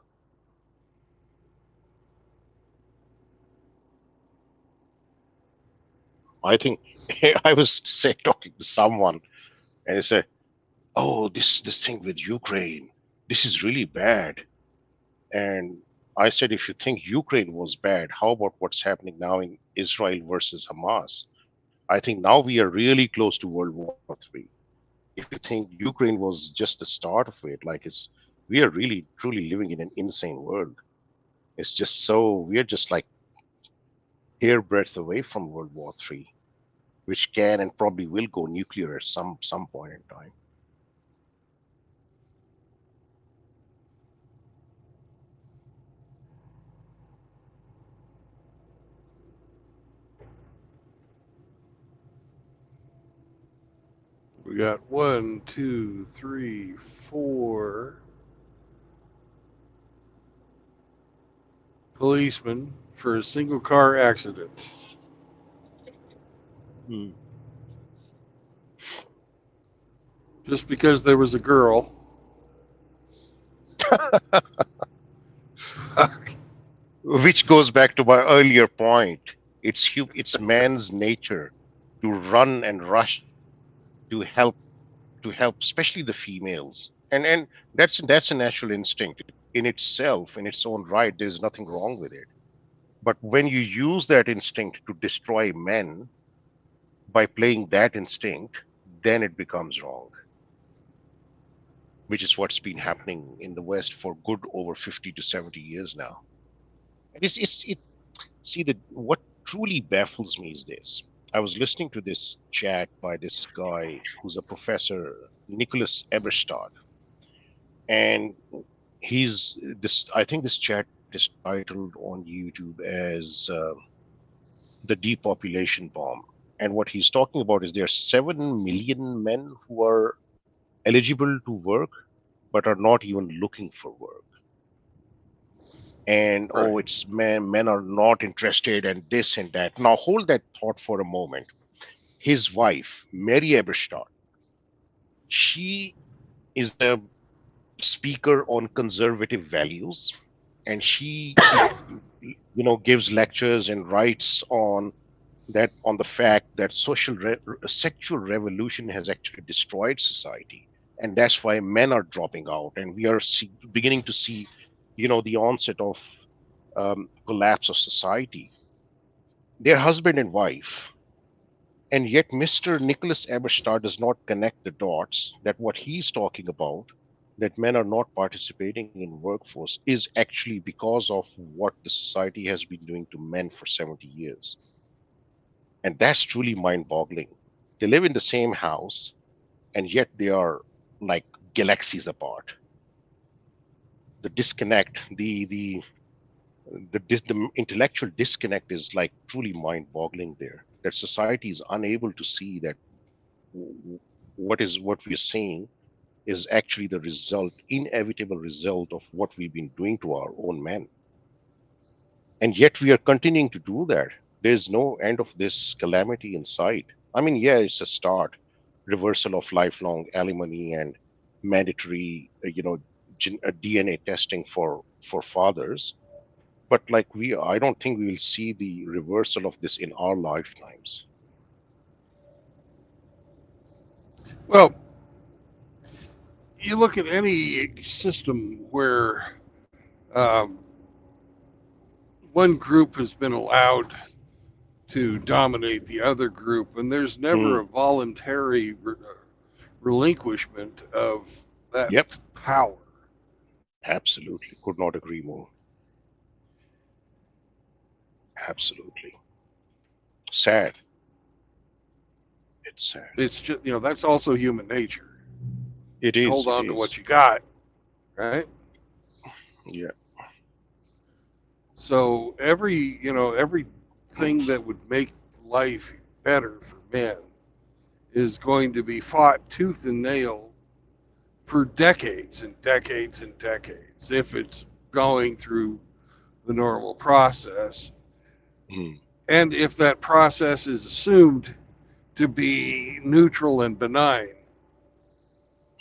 I think I was say talking to someone, and they said, "Oh, this thing with Ukraine, this is really bad." And I said, if you think Ukraine was bad, how about what's happening now in Israel versus Hamas? I think now we are really close to World War III. If you think Ukraine was just the start of it, like we are really truly living in an insane world. It's just so we are just like hairbreadth away from World War III, which can and probably will go nuclear at some point in time. We got one, two, three, four policemen for a single car accident. Hmm. Just because there was a girl. Which goes back to my earlier point. It's man's nature to run and rush to help especially the females, and that's a natural instinct in itself, in its own right. There's nothing wrong with it. But when you use that instinct to destroy men by playing that instinct, then it becomes wrong, which is what's been happening in the West for good over 50 to 70 years now. And it see that what truly baffles me is this. I was listening to this chat by this guy who's a professor, Nicholas Eberstadt, and he's this. I think this chat is titled on YouTube as "The Depopulation Bomb." And what he's talking about is there are 7 million men who are eligible to work, but are not even looking for work. And Right. oh, it's men are not interested, and this and that. Now hold that thought for a moment. His wife, Mary Eberstadt, she is a speaker on conservative values, and she gives lectures and writes on the fact that sexual revolution has actually destroyed society, and that's why men are dropping out, and we are beginning to see the onset of collapse of society. They're husband and wife, and yet Mr. Nicholas Eberstadt does not connect the dots that what he's talking about, that men are not participating in workforce, is actually because of what the society has been doing to men for 70 years. And that's truly mind-boggling. They live in the same house, and yet they are like galaxies apart. The disconnect, the intellectual disconnect is like truly mind-boggling there. That society is unable to see that what we are seeing is actually the inevitable result of what we've been doing to our own men. And yet we are continuing to do that. There's no end of this calamity in sight. I mean, yeah, it's a start, reversal of lifelong alimony and mandatory, DNA testing for fathers. But like I don't think we will see the reversal of this in our lifetimes. Well, you look at any system where um, one group has been allowed to dominate the other group, and there's never Hmm. a voluntary relinquishment of that Yep, power. absolutely. Could not agree more. Absolutely. Sad. It's sad. It's just, that's also human nature. It You is. hold It on to is. what you got, right? Yeah. So everything that would make life better for men is going to be fought tooth and nail for decades and decades and decades if it's going through the normal process. Hmm. And if that process is assumed to be neutral and benign,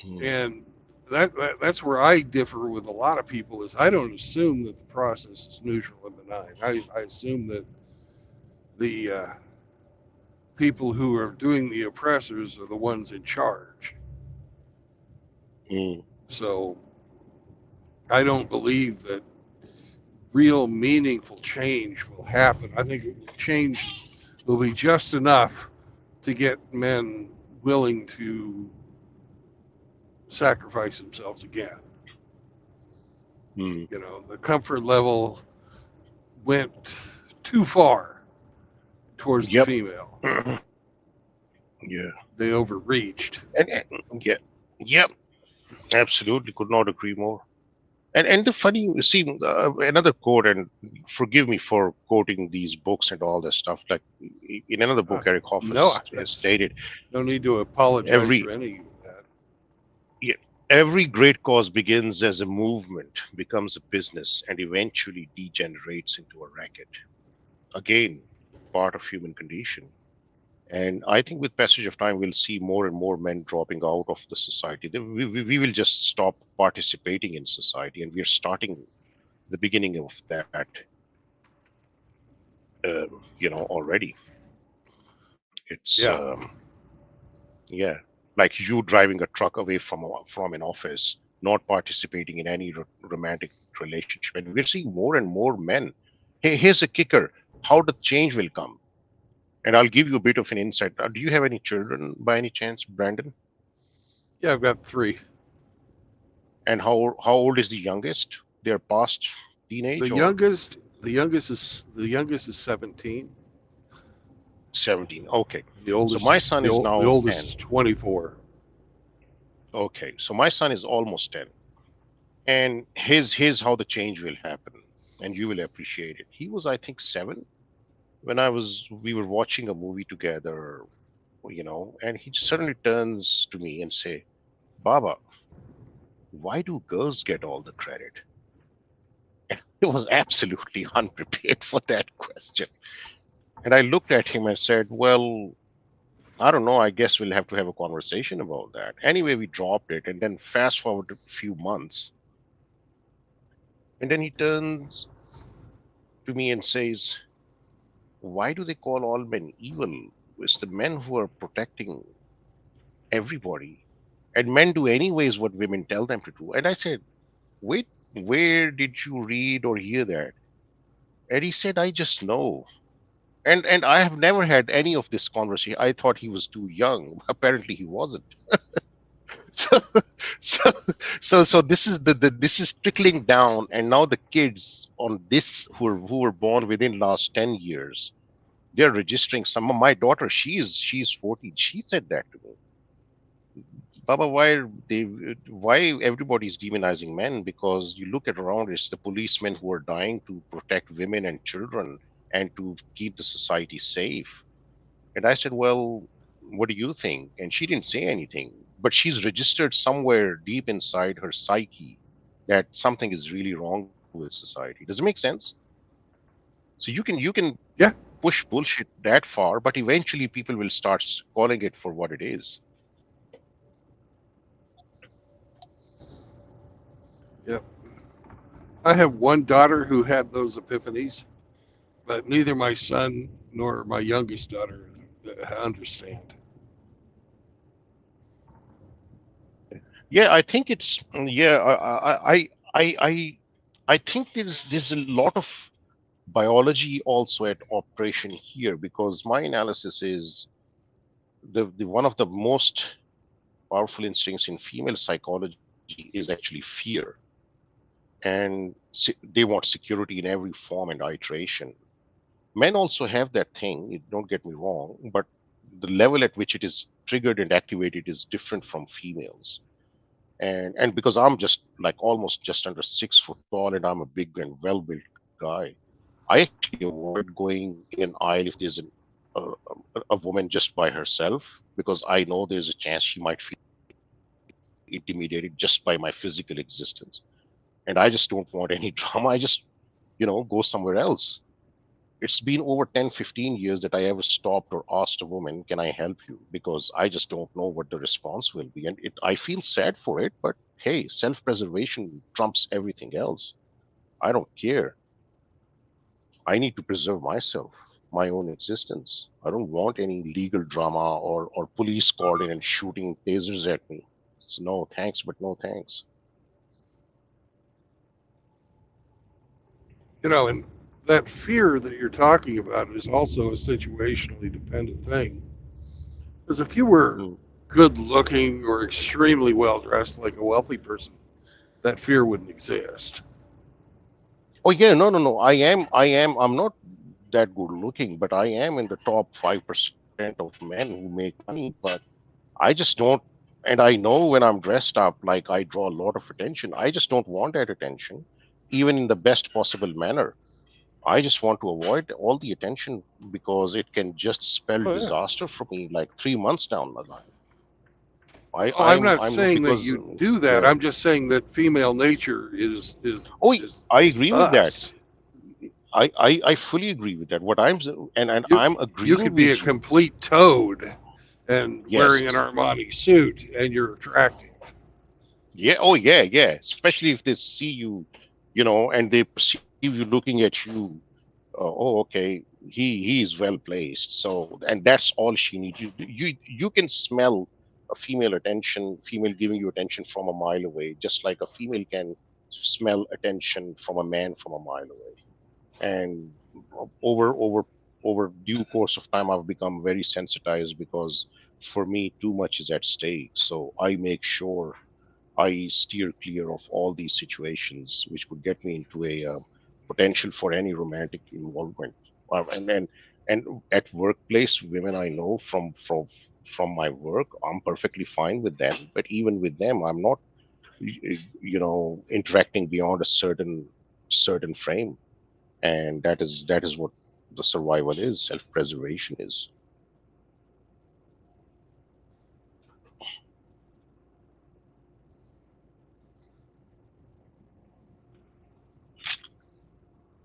Hmm. and that's where I differ with a lot of people is I don't assume that the process is neutral and benign. I assume that the people who are doing the oppressors are the ones in charge. Hmm. So I don't believe that real meaningful change will happen. I think change will be just enough to get men willing to sacrifice themselves again. Hmm. The comfort level went too far towards the Yep. female. Yeah. They overreached. And yeah. Yep. Absolutely. Could not agree more. And the funny, see, another quote, and forgive me for quoting these books and all this stuff. Like in another Uh, book, Eric Hoff no, has that's stated no need to apologize for every any of that. yeah, every great cause begins as a movement, becomes a business, and eventually degenerates into a racket. Again, part of human condition. And I think with passage of time, we'll see more and more men dropping out of the society. We will just stop participating in society, and we're starting the beginning of that, already. It's Yeah, yeah, like you driving a truck away from an office, not participating in any romantic relationship, and we're seeing more and more men. Hey, here's a kicker: how the change will come. And I'll give you a bit of an insight. Do you have any children by any chance, Brandon? yeah. I've got three. And how old is the youngest? They're past The teenage or youngest, the youngest is 17. 17? Okay, The so oldest my is son is the now oldest 10. is 24. Okay, so my son is almost 10, and here's how the change will happen, and you will appreciate it. He was, I think, 7 when we were watching a movie together, and he suddenly turns to me and say, "Baba, why do girls get all the credit?" He was absolutely unprepared for that question. And I looked at him and said, "Well, I don't know. I guess we'll have to have a conversation about that." Anyway, we dropped it. And then fast forward a few months. And then he turns to me and says, "Why do they call all men evil? It's the men who are protecting everybody. And men do anyways what women tell them to do." And I said, "Wait, where did you read or hear that?" And he said, "I just know." And I have never had any of this conversation. I thought he was too young. Apparently he wasn't. So so so this is this is trickling down, and now the kids on this who were born within last 10 years, they're registering. Some of my daughter, she's 14. She said that to me. Baba, why everybody's demonizing men? Because you look at around, it's the policemen who are dying to protect women and children and to keep the society safe. And I said, "Well, what do you think?" And she didn't say anything, but she's registered somewhere deep inside her psyche that something is really wrong with society. Does it make sense? So you can Yeah, push bullshit that far, but eventually people will start calling it for what it is. I have one daughter who had those epiphanies, but neither my son nor my youngest daughter understand. Yeah, I think it's yeah. I think there's a lot of biology also at operation here, because my analysis is the one of the most powerful instincts in female psychology is actually fear, and they want security in every form and iteration. Men also have that thing. Don't get me wrong, but the level at which it is triggered and activated is different from females. And because I'm just like almost just under 6 foot tall and I'm a big and well built guy, I actually avoid going in an aisle if there's a woman just by herself, because I know there's a chance she might feel intimidated just by my physical existence. And I just don't want any drama. I just, go somewhere else. It's been over 10, 15 years that I ever stopped or asked a woman, can I help you? Because I just don't know what the response will be. And I feel sad for it, but hey, self preservation trumps everything else. I don't care. I need to preserve myself, my own existence. I don't want any legal drama or police calling and shooting tasers at me. So, no thanks, but no thanks. And that fear that you're talking about is also a situationally dependent thing. Because if you were Mm. good looking or extremely well dressed like a wealthy person, that fear wouldn't exist. Oh, yeah, no, no, no. I'm not that good looking, but I am in the top 5% of men who make money. But I just don't, and I know when I'm dressed up, like I draw a lot of attention. I just don't want that attention, even in the best possible manner. I just want to avoid all the attention because it can just spell Oh yeah. disaster for me like 3 months down the line. I, Oh, I'm I'm, not I'm saying that because you do that. yeah. I'm just saying that female nature is Oh, is I is agree with that. us. I fully agree with that. And You I'm you agreeing could be a with you. complete toad and wearing an Yes. Armani suit, and you're attractive. Yeah. Oh, yeah. Yeah. Especially if they see you, and they perceive you looking at you. Oh, okay. He is well placed. So, and that's all she needs. You can smell a female attention, female giving you attention from a mile away, just like a female can smell attention from a man from a mile away. And over due course of time, I've become very sensitized because for me, too much is at stake. So I make sure I steer clear of all these situations which could get me into a potential for any romantic involvement. And at workplace, women I know from my work, I'm perfectly fine with them. But even with them, I'm not, interacting beyond a certain frame. And that is what the survival is. Self-preservation is.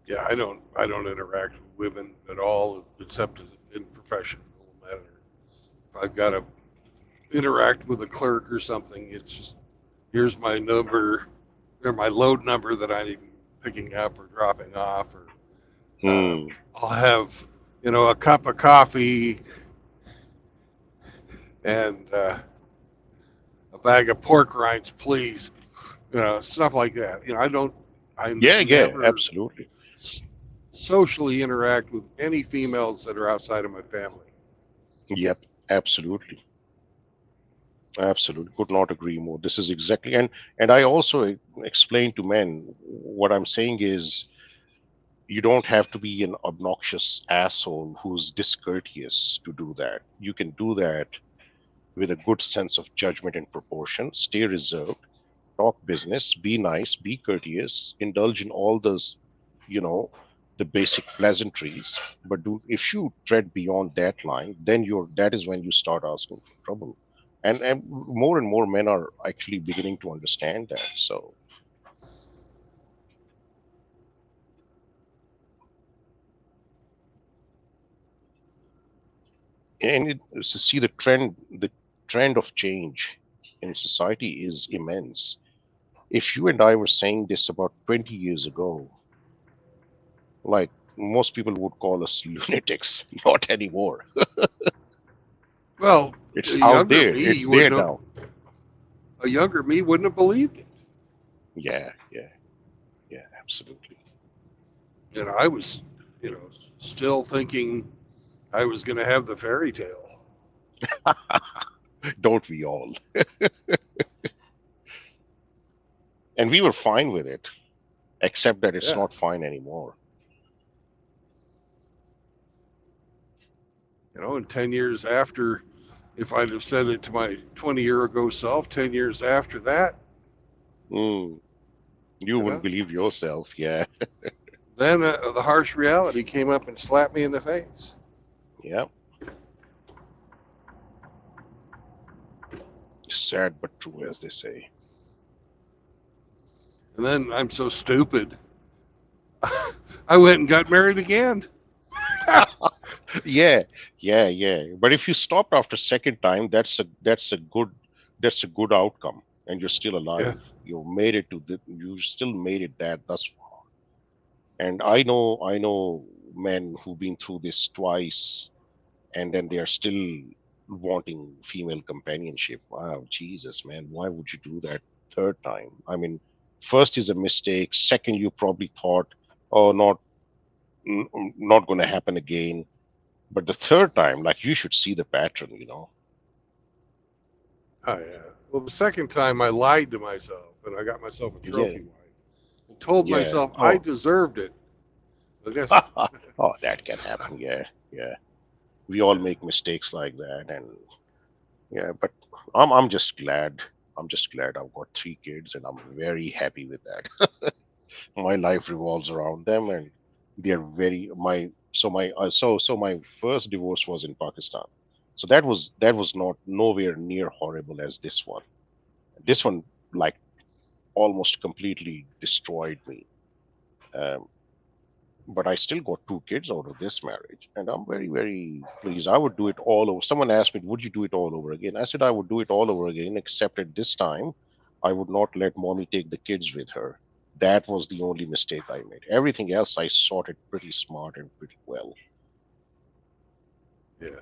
Yeah, I don't interact with women at all except in professional matter. If I've got to interact with a clerk or something, it's just here's my number or my load number that I'm picking up or dropping off, or Hmm. I'll have a cup of coffee and a bag of pork rinds, please. Stuff like that. I Yeah, yeah, never absolutely. socially interact with any females that are outside of my family. Yep, absolutely. Absolutely, could not agree more. This is exactly, and I also explain to men what I'm saying is you don't have to be an obnoxious asshole who's discourteous to do that. You can do that with a good sense of judgment and proportion. Stay reserved, talk business, be nice, be courteous, indulge in all those, you know, the basic pleasantries. But if you tread beyond that line, then that is when you start asking for trouble. And more men are actually beginning to understand that. So, and to see the trend of change in society is immense. if you and I were saying this about 20 years ago, like most people would call us lunatics, not anymore. Well, It's a out younger there. me It's there wouldn't have, now. a younger me wouldn't have believed it. Yeah, absolutely. And I was, still thinking I was going to have the fairy tale. Don't we all? And we were fine with it, except that it's Yeah. not fine anymore. And 10 years after, if I'd have said it to my 20-year ago self, 10 years after that, Mm, you wouldn't believe yourself. Yeah, then the harsh reality came up and slapped me in the face. yeah. Sad but true, as they say. And then I'm so stupid. I went and got married again. Yeah, yeah. But if you stopped after second time, that's a good outcome, and you're still Yeah. alive. You made it to the. You still made it that thus far. And I know men who've been through this twice, and then they are still wanting female companionship. Wow, Jesus, man, why would you do that third time? I mean, first is a mistake. Second, you probably thought, oh, not going to happen again. But the third time, like you should see the pattern. Oh, yeah. Well, the second time I lied to myself and I got myself a Yeah, trophy wife and told yeah. myself I Oh, deserved it. But guess what? oh, that can happen. Yeah, yeah. We all Yeah. make mistakes like that, and yeah. But I'm just glad. I'm just glad I've got three kids, and I'm very happy with that. My life revolves around them, and they're very my so my first divorce was in Pakistan, so that was not nowhere near horrible as this one. This one, like, almost completely destroyed me. um, but I still got two kids out of this marriage, and I'm very, very pleased. I would do it all over. Someone asked me, would you do it all over again? I said I would do it all over again, except at this time I would not let mommy take the kids with her. That was the only mistake I made. Everything else I sorted pretty smart and pretty well. Yeah.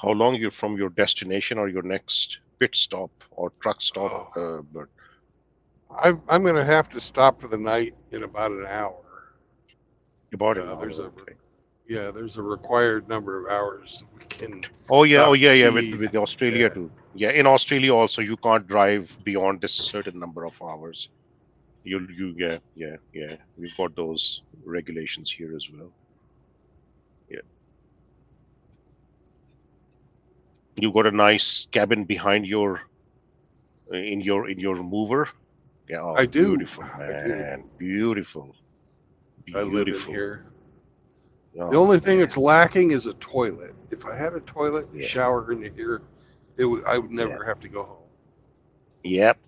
How long you're from your destination or your next pit stop or truck stop? Oh, But I'm going to have to stop for the night in about an hour. about an Uh, there's hour, a okay. there's a required number of hours we can Oh not yeah. With exceed. with Australia Yeah. too. Yeah, in Australia also you can't drive beyond this certain number of hours. Yeah. We've got those regulations here as well. Yeah, you got a nice cabin behind your in your mover. Yeah, oh, I do. beautiful, I do. man, beautiful, I live in beautiful. here. The Oh only thing man, that's lacking is a toilet. If I had a toilet and yeah, shower in here, I would yeah, never have to go home. yep.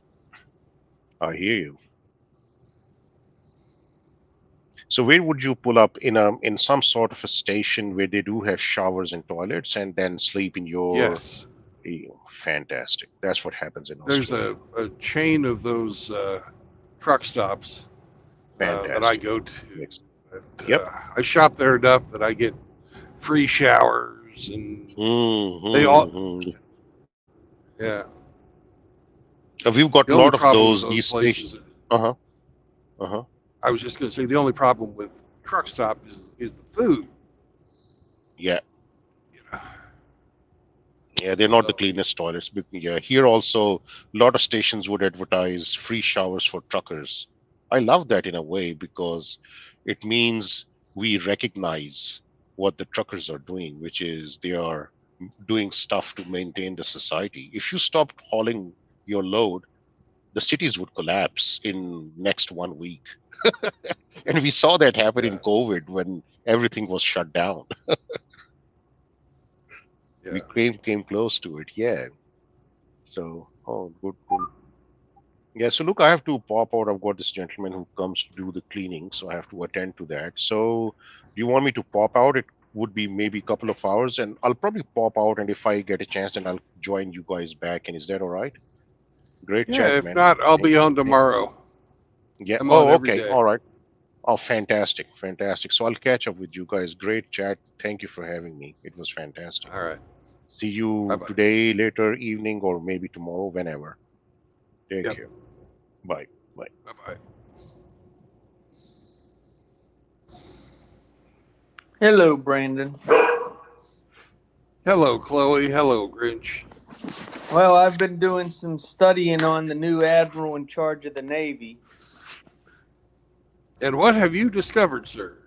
I hear you. So where would you pull up in some sort of a station where they do have showers and toilets, and then sleep in your? Yes. Fantastic. That's what happens in There's Australia. a chain of those truck stops that I Fantastic. go to. Makes That, Yep. I shop there enough that I get free showers and they all. Mm-hmm. Yeah. We've got The a only lot of problem with those those these stations. places, Uh huh. Uh huh. I was just going to say, the only problem with truck stop is the food. Yeah. You know? Yeah, they're not the So cleanest toilets. But yeah, here also a lot of stations would advertise free showers for truckers. I love that in a way because it means we recognize what the truckers are doing, which is they are doing stuff to maintain the society. If you stopped hauling your load, the cities would collapse in next 1 week. And we saw that happen in Yeah. COVID when everything was shut down. Yeah. We came close to it. Yeah. So, oh, good, good. Yeah. So look, I have to pop out. I've got this gentleman who comes to do the cleaning, so I have to attend to that. So, do you want me to pop out? It would be maybe a couple of hours, and I'll probably pop out. And if I get a chance, then I'll join you guys back. And is that all right? Great Yeah. chat, If man. not, I'll Thank be you. on tomorrow. Yeah. I'm on Oh, every okay. day. All right. Oh, fantastic, fantastic. So I'll catch up with you guys. Great chat. Thank you for having me. It was fantastic. All right. See Bye you bye. today, later, evening, or maybe tomorrow, whenever. Take Yep. care. Bye. Bye. Bye bye. Hello, Brandon. Hello, Chloe. Hello, Grinch. Well, I've been doing some studying on the new admiral in charge of the Navy. And what have you discovered, sir?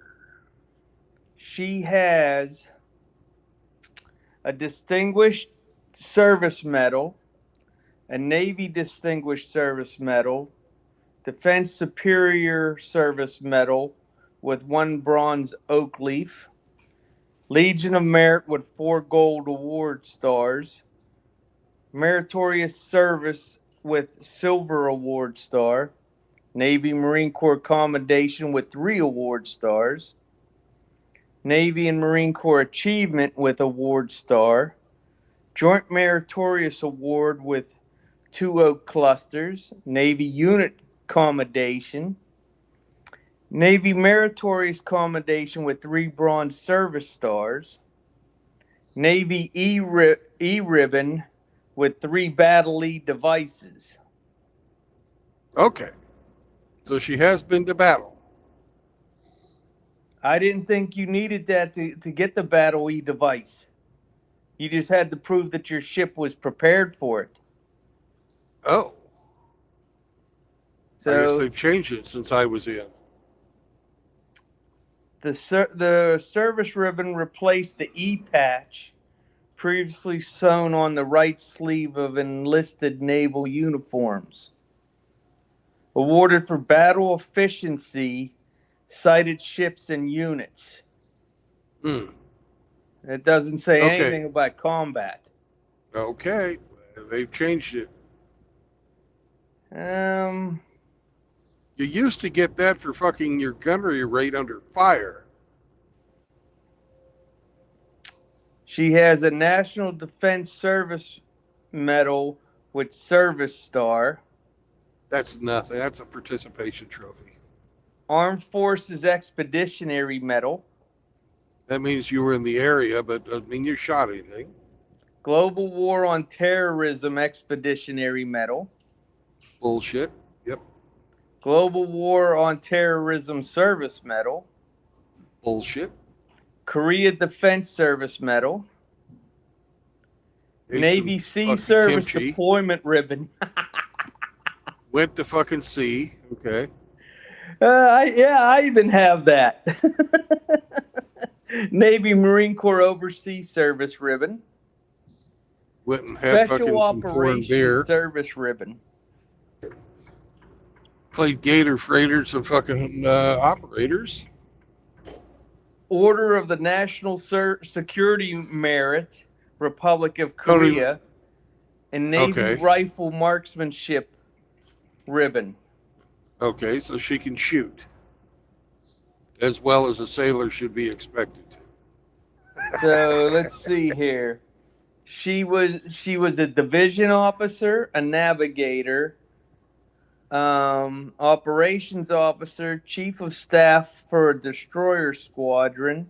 She has a Distinguished Service Medal, a Navy Distinguished Service Medal, Defense Superior Service Medal with 1 bronze oak leaf, Legion of Merit with 4 gold award stars, Meritorious Service with Silver Award Star, Navy Marine Corps Commendation with 3 award stars, Navy and Marine Corps Achievement with Award Star, Joint Meritorious Award with 2 oak clusters, Navy Unit Commendation, Navy Meritorious Commendation with 3 bronze service stars, Navy E-Ribbon with 3 Battle E devices. Okay. So she has been to battle. I didn't think you needed that to get the Battle E device. You just had to prove that your ship was prepared for it. Oh. I guess So they've changed it since I was in. the service ribbon replaced the E patch previously sewn on the right sleeve of enlisted naval uniforms. Awarded for battle efficiency, sighted ships and units. Hmm. It doesn't say Okay. anything about combat. Okay. They've changed it. You used to get that for fucking your gunnery rate under fire. She has a National Defense Service Medal with Service Star, That's nothing. That's a participation trophy. Armed Forces Expeditionary Medal, That means you were in the area, but doesn't mean you shot anything. Global War on Terrorism Expeditionary Medal, Bullshit. Yep. Global War on Terrorism Service Medal, Bullshit. Korea Defense Service Medal, Ate Navy some Sea fucking Service kimchi. Deployment Ribbon. Went to fucking sea. Okay. I even have that. Navy Marine Corps Overseas Service Ribbon, Went and had fucking Special some foreign beer. Operations Service Ribbon, Played Gator Freighters and fucking operators. Order of the National Security Merit, Republic of Korea, and Navy Okay. Rifle Marksmanship Ribbon. Okay, so she can shoot. As well as a sailor should be expected to. So let's see here. She was a division officer, a navigator, operations officer, chief of staff for a destroyer squadron,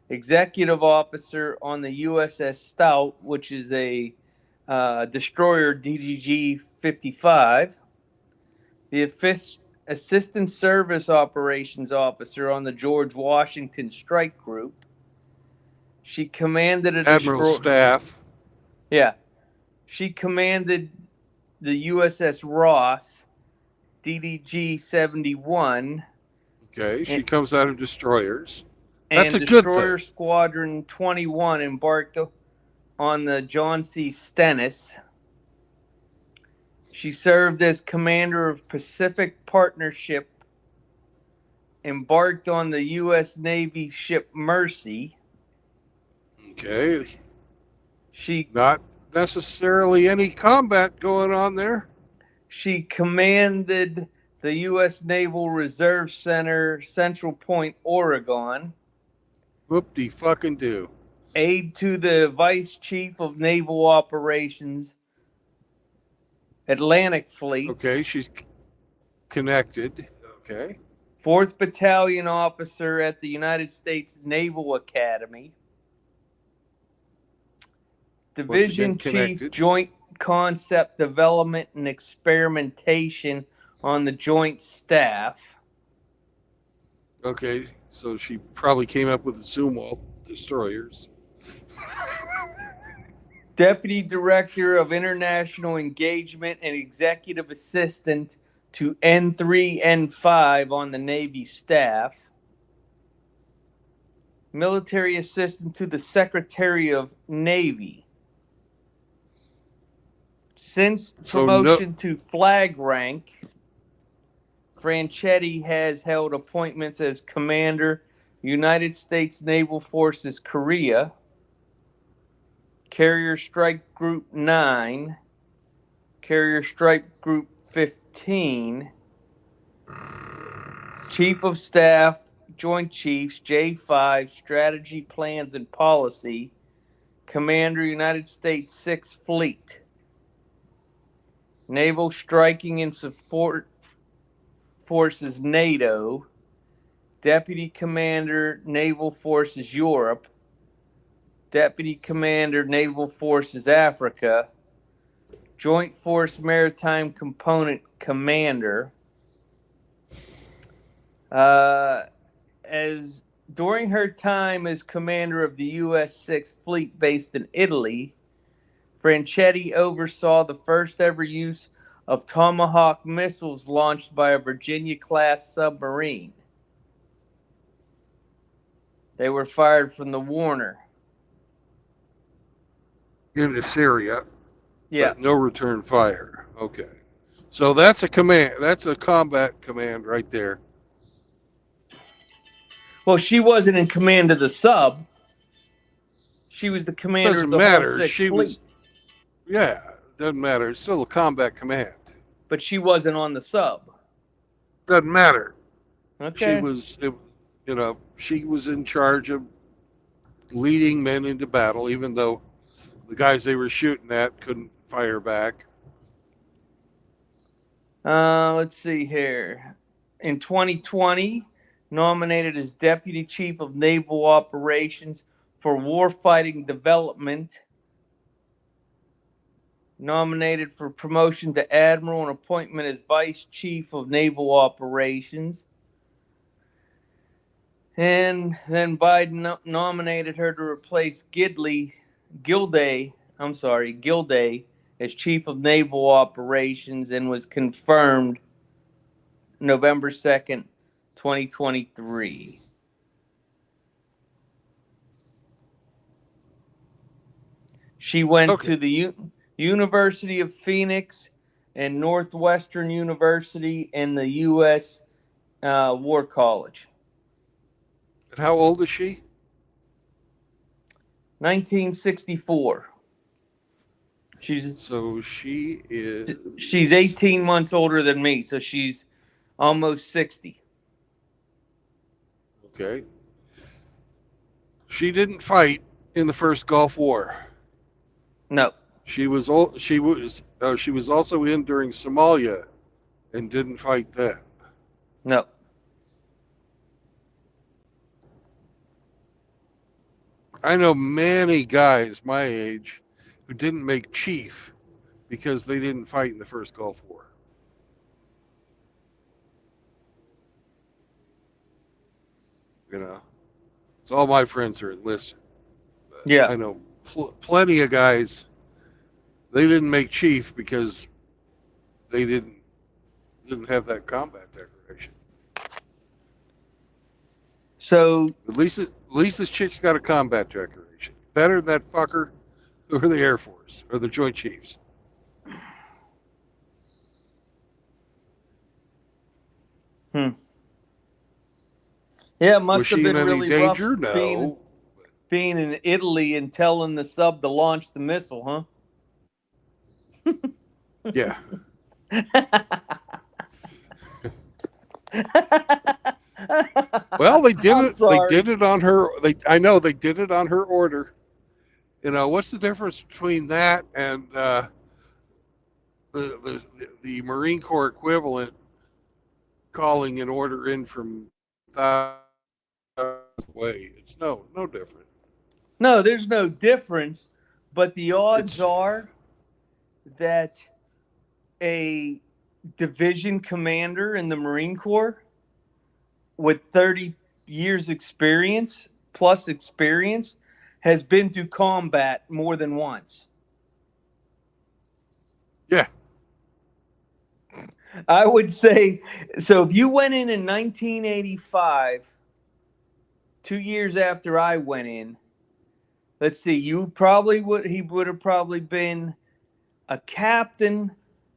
executive officer on the USS Stout, which is a destroyer DDG 55, the assistant service operations officer on the George Washington Strike Group. She commanded a Admiral Staff. Yeah. She commanded the USS Ross, DDG 71. Okay, she comes out of destroyers. And That's a good Destroyer thing. Squadron 21 embarked on the John C. Stennis. She served as commander of Pacific Partnership, embarked on the U.S. Navy ship Mercy. Okay. She Not necessarily any combat going on there. She commanded the U.S. Naval Reserve Center, Central Point, Oregon. Whoop-de-fucking-do. Aide to the Vice Chief of Naval Operations, Atlantic Fleet. Okay, she's connected. Okay. 4th Battalion Officer at the United States Naval Academy. Division Chief, connected. Joint Concept Development and Experimentation on the Joint Staff. Okay, so she probably came up with the Zumwalt destroyers. Deputy Director of International Engagement and Executive Assistant to N3, N5 on the Navy staff. Military Assistant to the Secretary of Navy. Since promotion to flag rank, Franchetti has held appointments as Commander, United States Naval Forces Korea, Carrier Strike Group 9, Carrier Strike Group 15, Chief of Staff, Joint Chiefs, J5, Strategy, Plans, and Policy, Commander, United States 6th Fleet, Naval Striking and Support Forces NATO, Deputy Commander, Naval Forces Europe, Deputy Commander, Naval Forces Africa, Joint Force Maritime Component Commander. As during her time as commander of the U.S. 6th Fleet based in Italy, Franchetti oversaw the first ever use of Tomahawk missiles launched by a Virginia-class submarine. They were fired from the Warner. Into Syria. Yeah. But no return fire. Okay. So that's a command. That's a combat command right there. Well, she wasn't in command of the sub. She was the commander of the whole 6th Fleet. Yeah, doesn't matter. It's still a combat command. But she wasn't on the sub. Doesn't matter. Okay. She was in charge of leading men into battle, even though the guys they were shooting at couldn't fire back. Let's see here. In 2020, nominated as Deputy Chief of Naval Operations for Warfighting Development. Nominated for promotion to Admiral and appointment as Vice Chief of Naval Operations. And then Biden nominated her to replace Gilday as Chief of Naval Operations and was confirmed November 2nd, 2023. She went to the University of Phoenix and Northwestern University and the U.S. War College. And how old is she? 1964. She's 18 months older than me, so she's almost 60. Okay. She didn't fight in the first Gulf War. No. She was also in during Somalia and didn't fight then. No. I know many guys my age who didn't make chief because they didn't fight in the first Gulf War. So all my friends are enlisted. Yeah. I know plenty of guys, they didn't make chief because they didn't have that combat decoration. So at least this chick's got a combat decoration. Better than that fucker who are the Air Force or the Joint Chiefs. Yeah, it Was must she have in been any really rough danger? No. being in Italy and telling the sub to launch the missile, Yeah. huh? Well, they did I'm it. They sorry. did it on her. I know they did it on her order. You know, what's the difference between that and the Marine Corps equivalent calling an order in from thousands away? It's no different. No, there's no difference, but the odds It's are that a division commander in the Marine Corps with 30 years experience plus experience has been to combat more than once. yeah, I would say so. If you went in 1985, 2 years after I went in, let's see, he would have probably been a captain,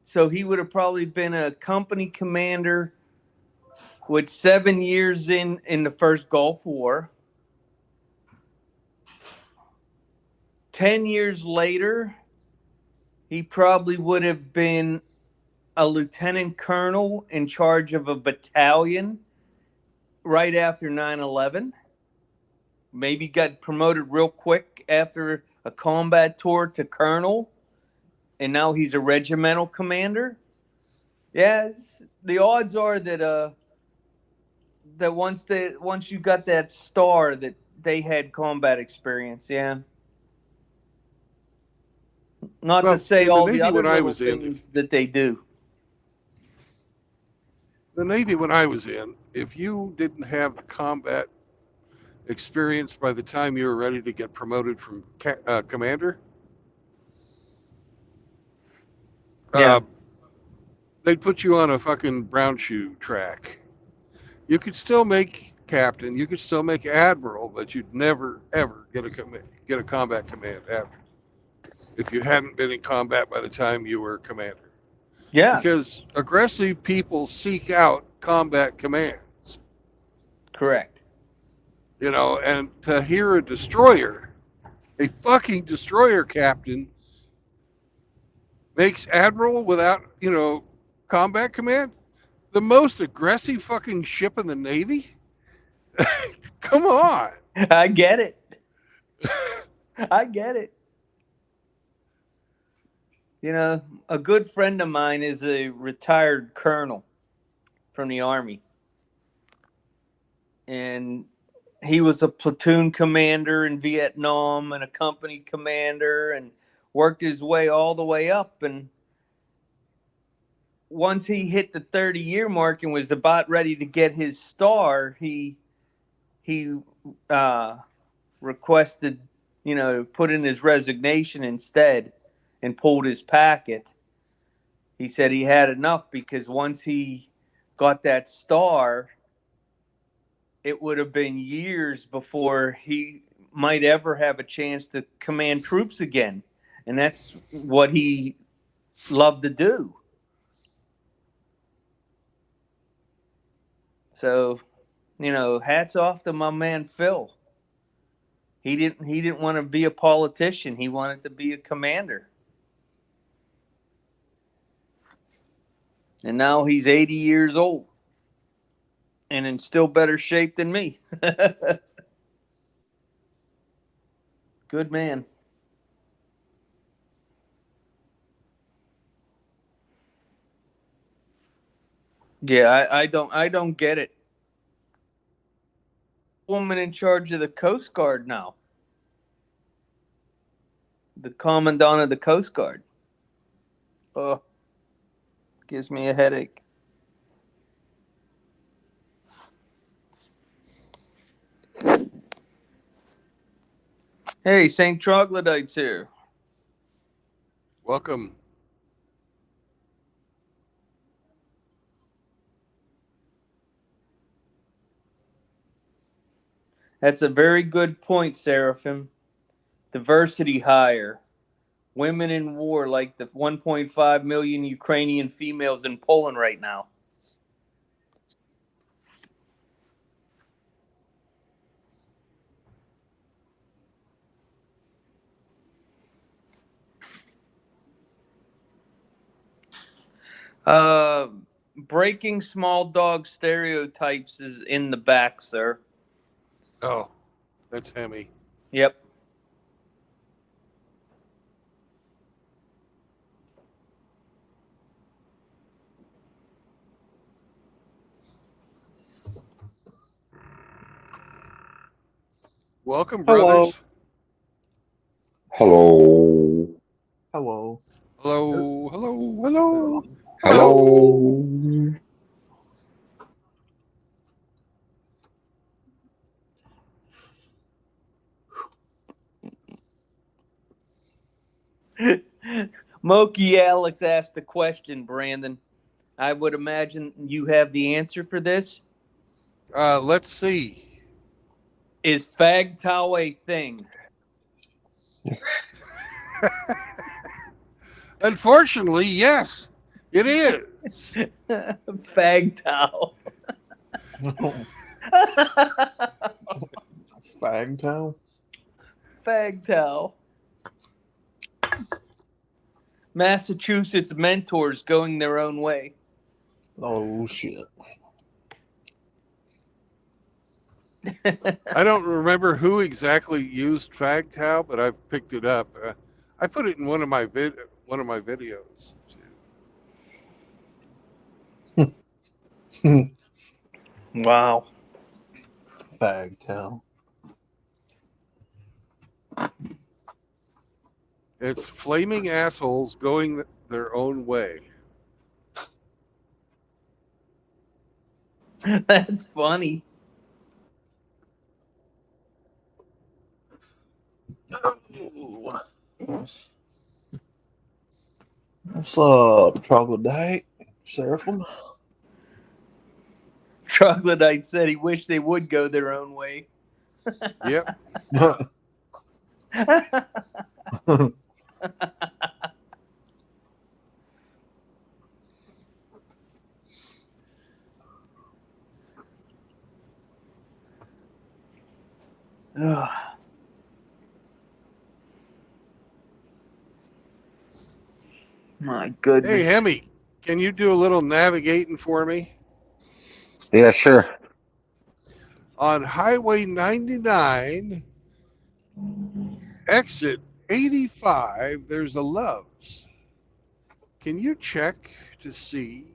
so he would have probably been a company commander with 7 years in the first Gulf War. 10 years later, he probably would have been a lieutenant colonel in charge of a battalion right after 9/11. Maybe got promoted real quick after a combat tour to colonel, and now he's a regimental commander. Yes, the odds are that once you got that star that they had combat experience. Yeah. Not to well, say in the all the Navy other when I little was in, things that they do. if you didn't have the combat experience by the time you were ready to get promoted from commander, Yeah. uh, they'd put you on a fucking brown shoe track. You could still make captain, you could still make admiral, but you'd never ever get a combat command after if you hadn't been in combat by the time you were commander. Yeah. Because aggressive people seek out combat commands, Correct. you know, and to hear a fucking destroyer captain makes admiral without, combat command, the most aggressive fucking ship in the Navy? Come on. I get it. I get it. You know, a good friend of mine is a retired colonel from the Army. And he was a platoon commander in Vietnam and a company commander and worked his way all the way up. And once he hit the 30-year mark and was about ready to get his star, he requested, put in his resignation instead and pulled his packet. He said he had enough because once he got that star, it would have been years before he might ever have a chance to command troops again. And that's what he loved to do. So, hats off to my man Phil. He didn't want to be a politician. He wanted to be a commander. And now he's 80 years old and in still better shape than me. Good man. Yeah, I don't get it. Woman in charge of the Coast Guard now. The commandant of the Coast Guard. Oh, gives me a headache. Hey, St. Troglodyte's here. Welcome. That's a very good point, Seraphim. Diversity higher. Women in war, like the 1.5 million Ukrainian females in Poland right now. Breaking small dog stereotypes is in the back, sir. Oh, that's Hemi. Yep. Welcome, Hello. brothers. Hello. Hello. Hello, hello, hello. Hello. Moki Alex asked the question, Brandon. I would imagine you have the answer for this. Let's see. Is fag-tow a thing? Unfortunately, yes, it is. Fag-tow. Fagtown. Fag-tow. Massachusetts mentors going their own way. Oh shit. I don't remember who exactly used MGTOW, but I've picked it up. I put it in one of my videos. Wow. Fagtown. It's flaming assholes going their own way. That's funny. What's up, troglodyte? Seraphim? Troglodyte said he wished they would go their own way. Yep. My goodness. Hey, Hemi, can you do a little navigating for me? Yeah, sure. On Highway 99, exit 85, there's a Love's. Can you check to see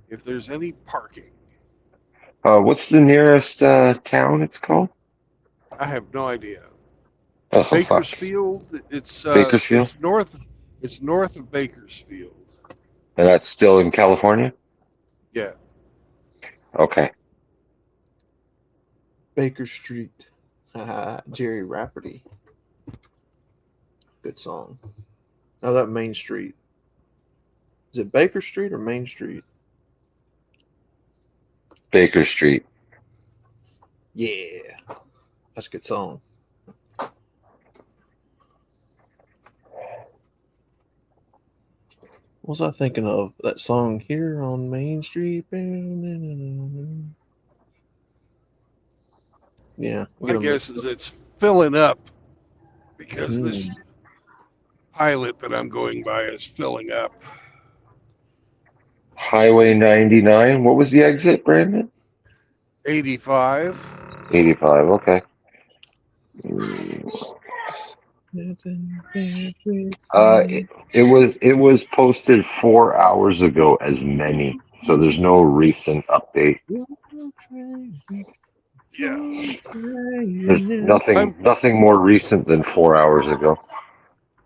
if there's any parking? What's the nearest town it's called? I have no idea. Oh, fuck. Bakersfield. Bakersfield? It's north. It's north of Bakersfield. And that's still in California? Yeah. Okay. Baker Street. Jerry Rafferty. Good song. Oh, that Main Street. Is it Baker Street or Main Street? Baker Street. Yeah. That's a good song. What was I thinking of? That song here on Main Street. Yeah. My guess is it's filling up because this pilot that I'm going by is filling up. Highway 99. What was the exit, Brandon? 85. 85. Okay. It was posted 4 hours ago as many, so there's no recent update. Yeah. There's nothing more recent than 4 hours ago.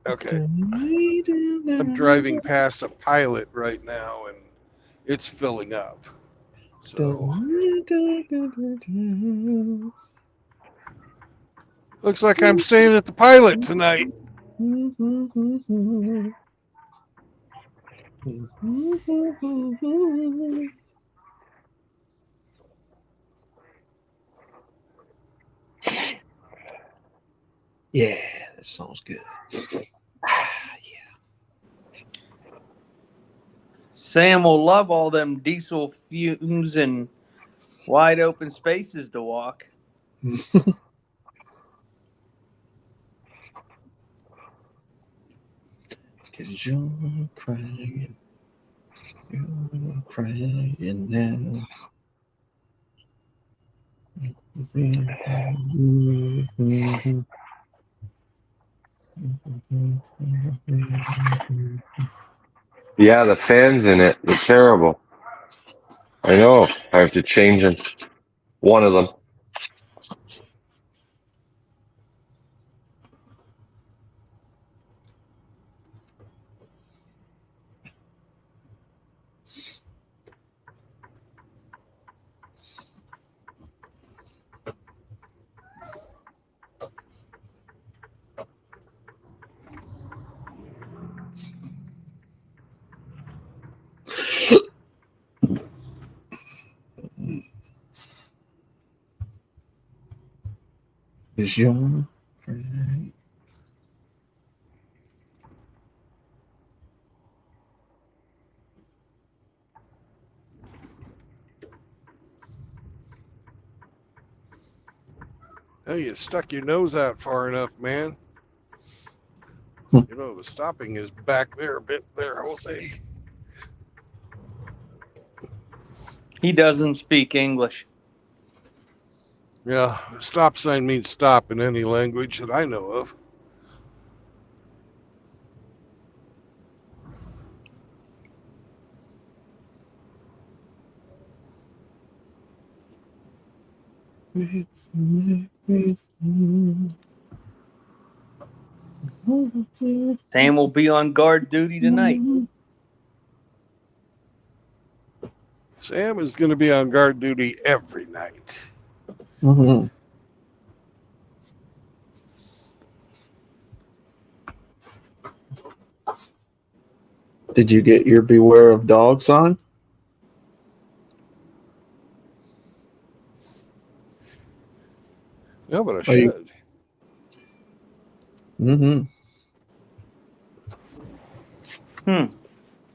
Okay. I'm driving past a pilot right now and it's filling up. So looks like I'm staying at the pilot tonight. Yeah, that sounds good. Sam will love all them diesel fumes and wide open spaces to walk. Cause you're crying. You're crying now. Yeah, the fans in it. They're terrible. I know. I have to change them. One of them. Is your friend? Oh, you stuck your nose out far enough, man. Hmm. You know, the stopping is back there a bit there, Jose. He doesn't speak English. Yeah, stop sign means stop in any language that I know of. Sam will be on guard duty tonight. Sam is going to be on guard duty every night. Mm-hmm. Did you get your beware of dog sign? No, but I Are you- should. Mm-hmm.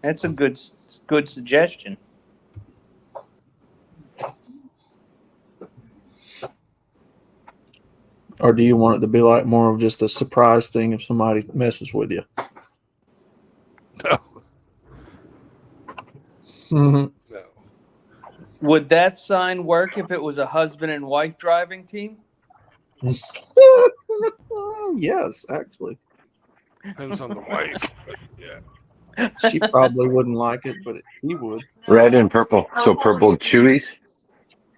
That's a good suggestion. Or do you want it to be like more of just a surprise thing if somebody messes with you? No, Mm-hmm. no. Would that sign work if it was a husband and wife driving team? Yes, actually. Depends on the wife. But yeah. She probably wouldn't like it, but he would. Red and purple. So purple chewies.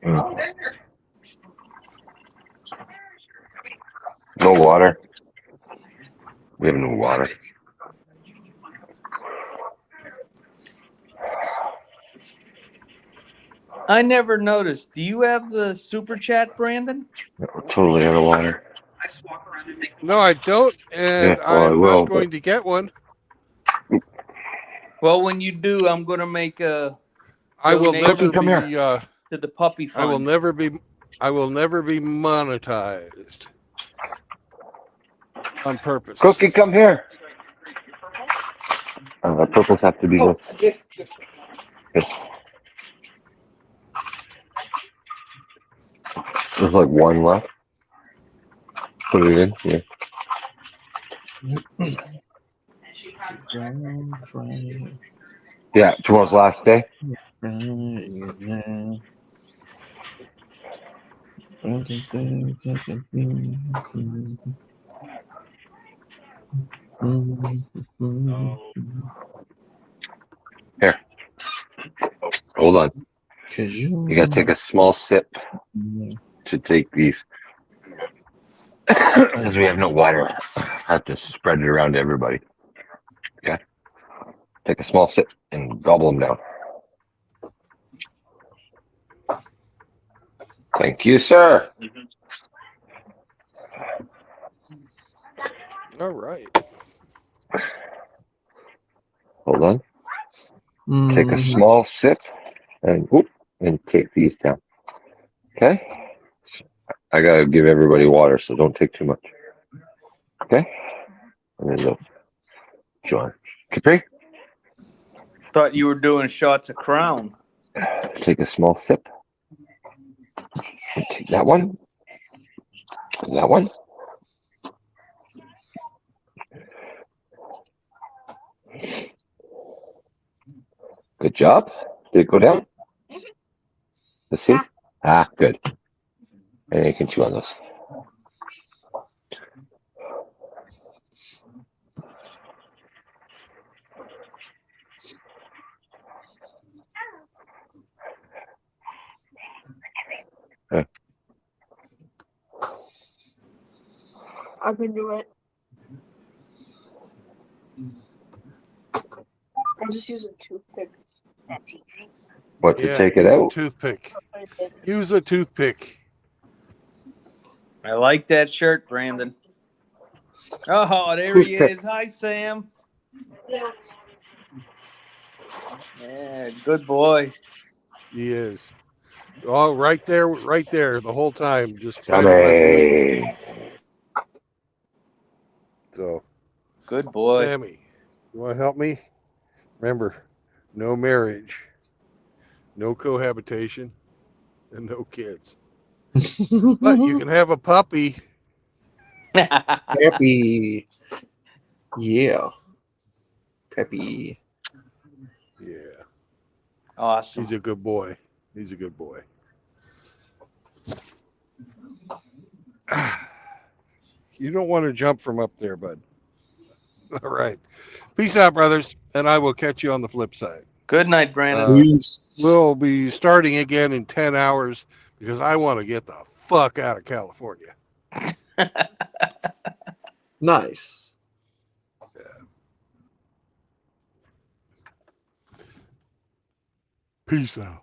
Mm. No water. We have no water. I never noticed. Do you have the super chat, Brandon? We're totally out of water. No, I don't, and Yeah, well, I I'm will, not going to get one. Well, when you do, I'm going to make a I will donation never come be. to the puppy I will fund. never be. I will never be monetized on purpose. Cookie, come here. The purples have to be this. There's like one left. Put it in. Yeah. Yeah, tomorrow's last day. Here, hold on. You gotta take a small sip to take these. Because we have no water. I have to spread it around to everybody. Okay. Take a small sip and gobble them down. Thank you, sir. All right. Hold on. Take a small sip and whoop, and take these down. Okay. I gotta give everybody water, so don't take too much. Okay. And then go. John. Capri. Thought you were doing shots of Crown. Take a small sip. Take that one. And that one. Good job. Did it go down? Let's see. Ah, good. And you can chew on those. I can do it. I'll just use a toothpick. That's easy. What, to Yeah, take it use a out? toothpick. Use a toothpick. I like that shirt, Brandon. Oh, there he Toothpick. is. Hi, Sam. Yeah, good boy. He is. Oh, right there, the whole time, just trying to let me. Sammy. So, Good boy. Sammy, you want to help me? Remember, no marriage, no cohabitation, and no kids. But you can have a puppy. Peppy. Yeah. Peppy. Yeah, Awesome. he's a good boy. He's a good boy. You don't want to jump from up there, bud. All right. Peace out, brothers, and I will catch you on the flip side. Good night, Brandon. Peace. We'll be starting again in 10 hours because I want to get the fuck out of California. Nice. Peace out.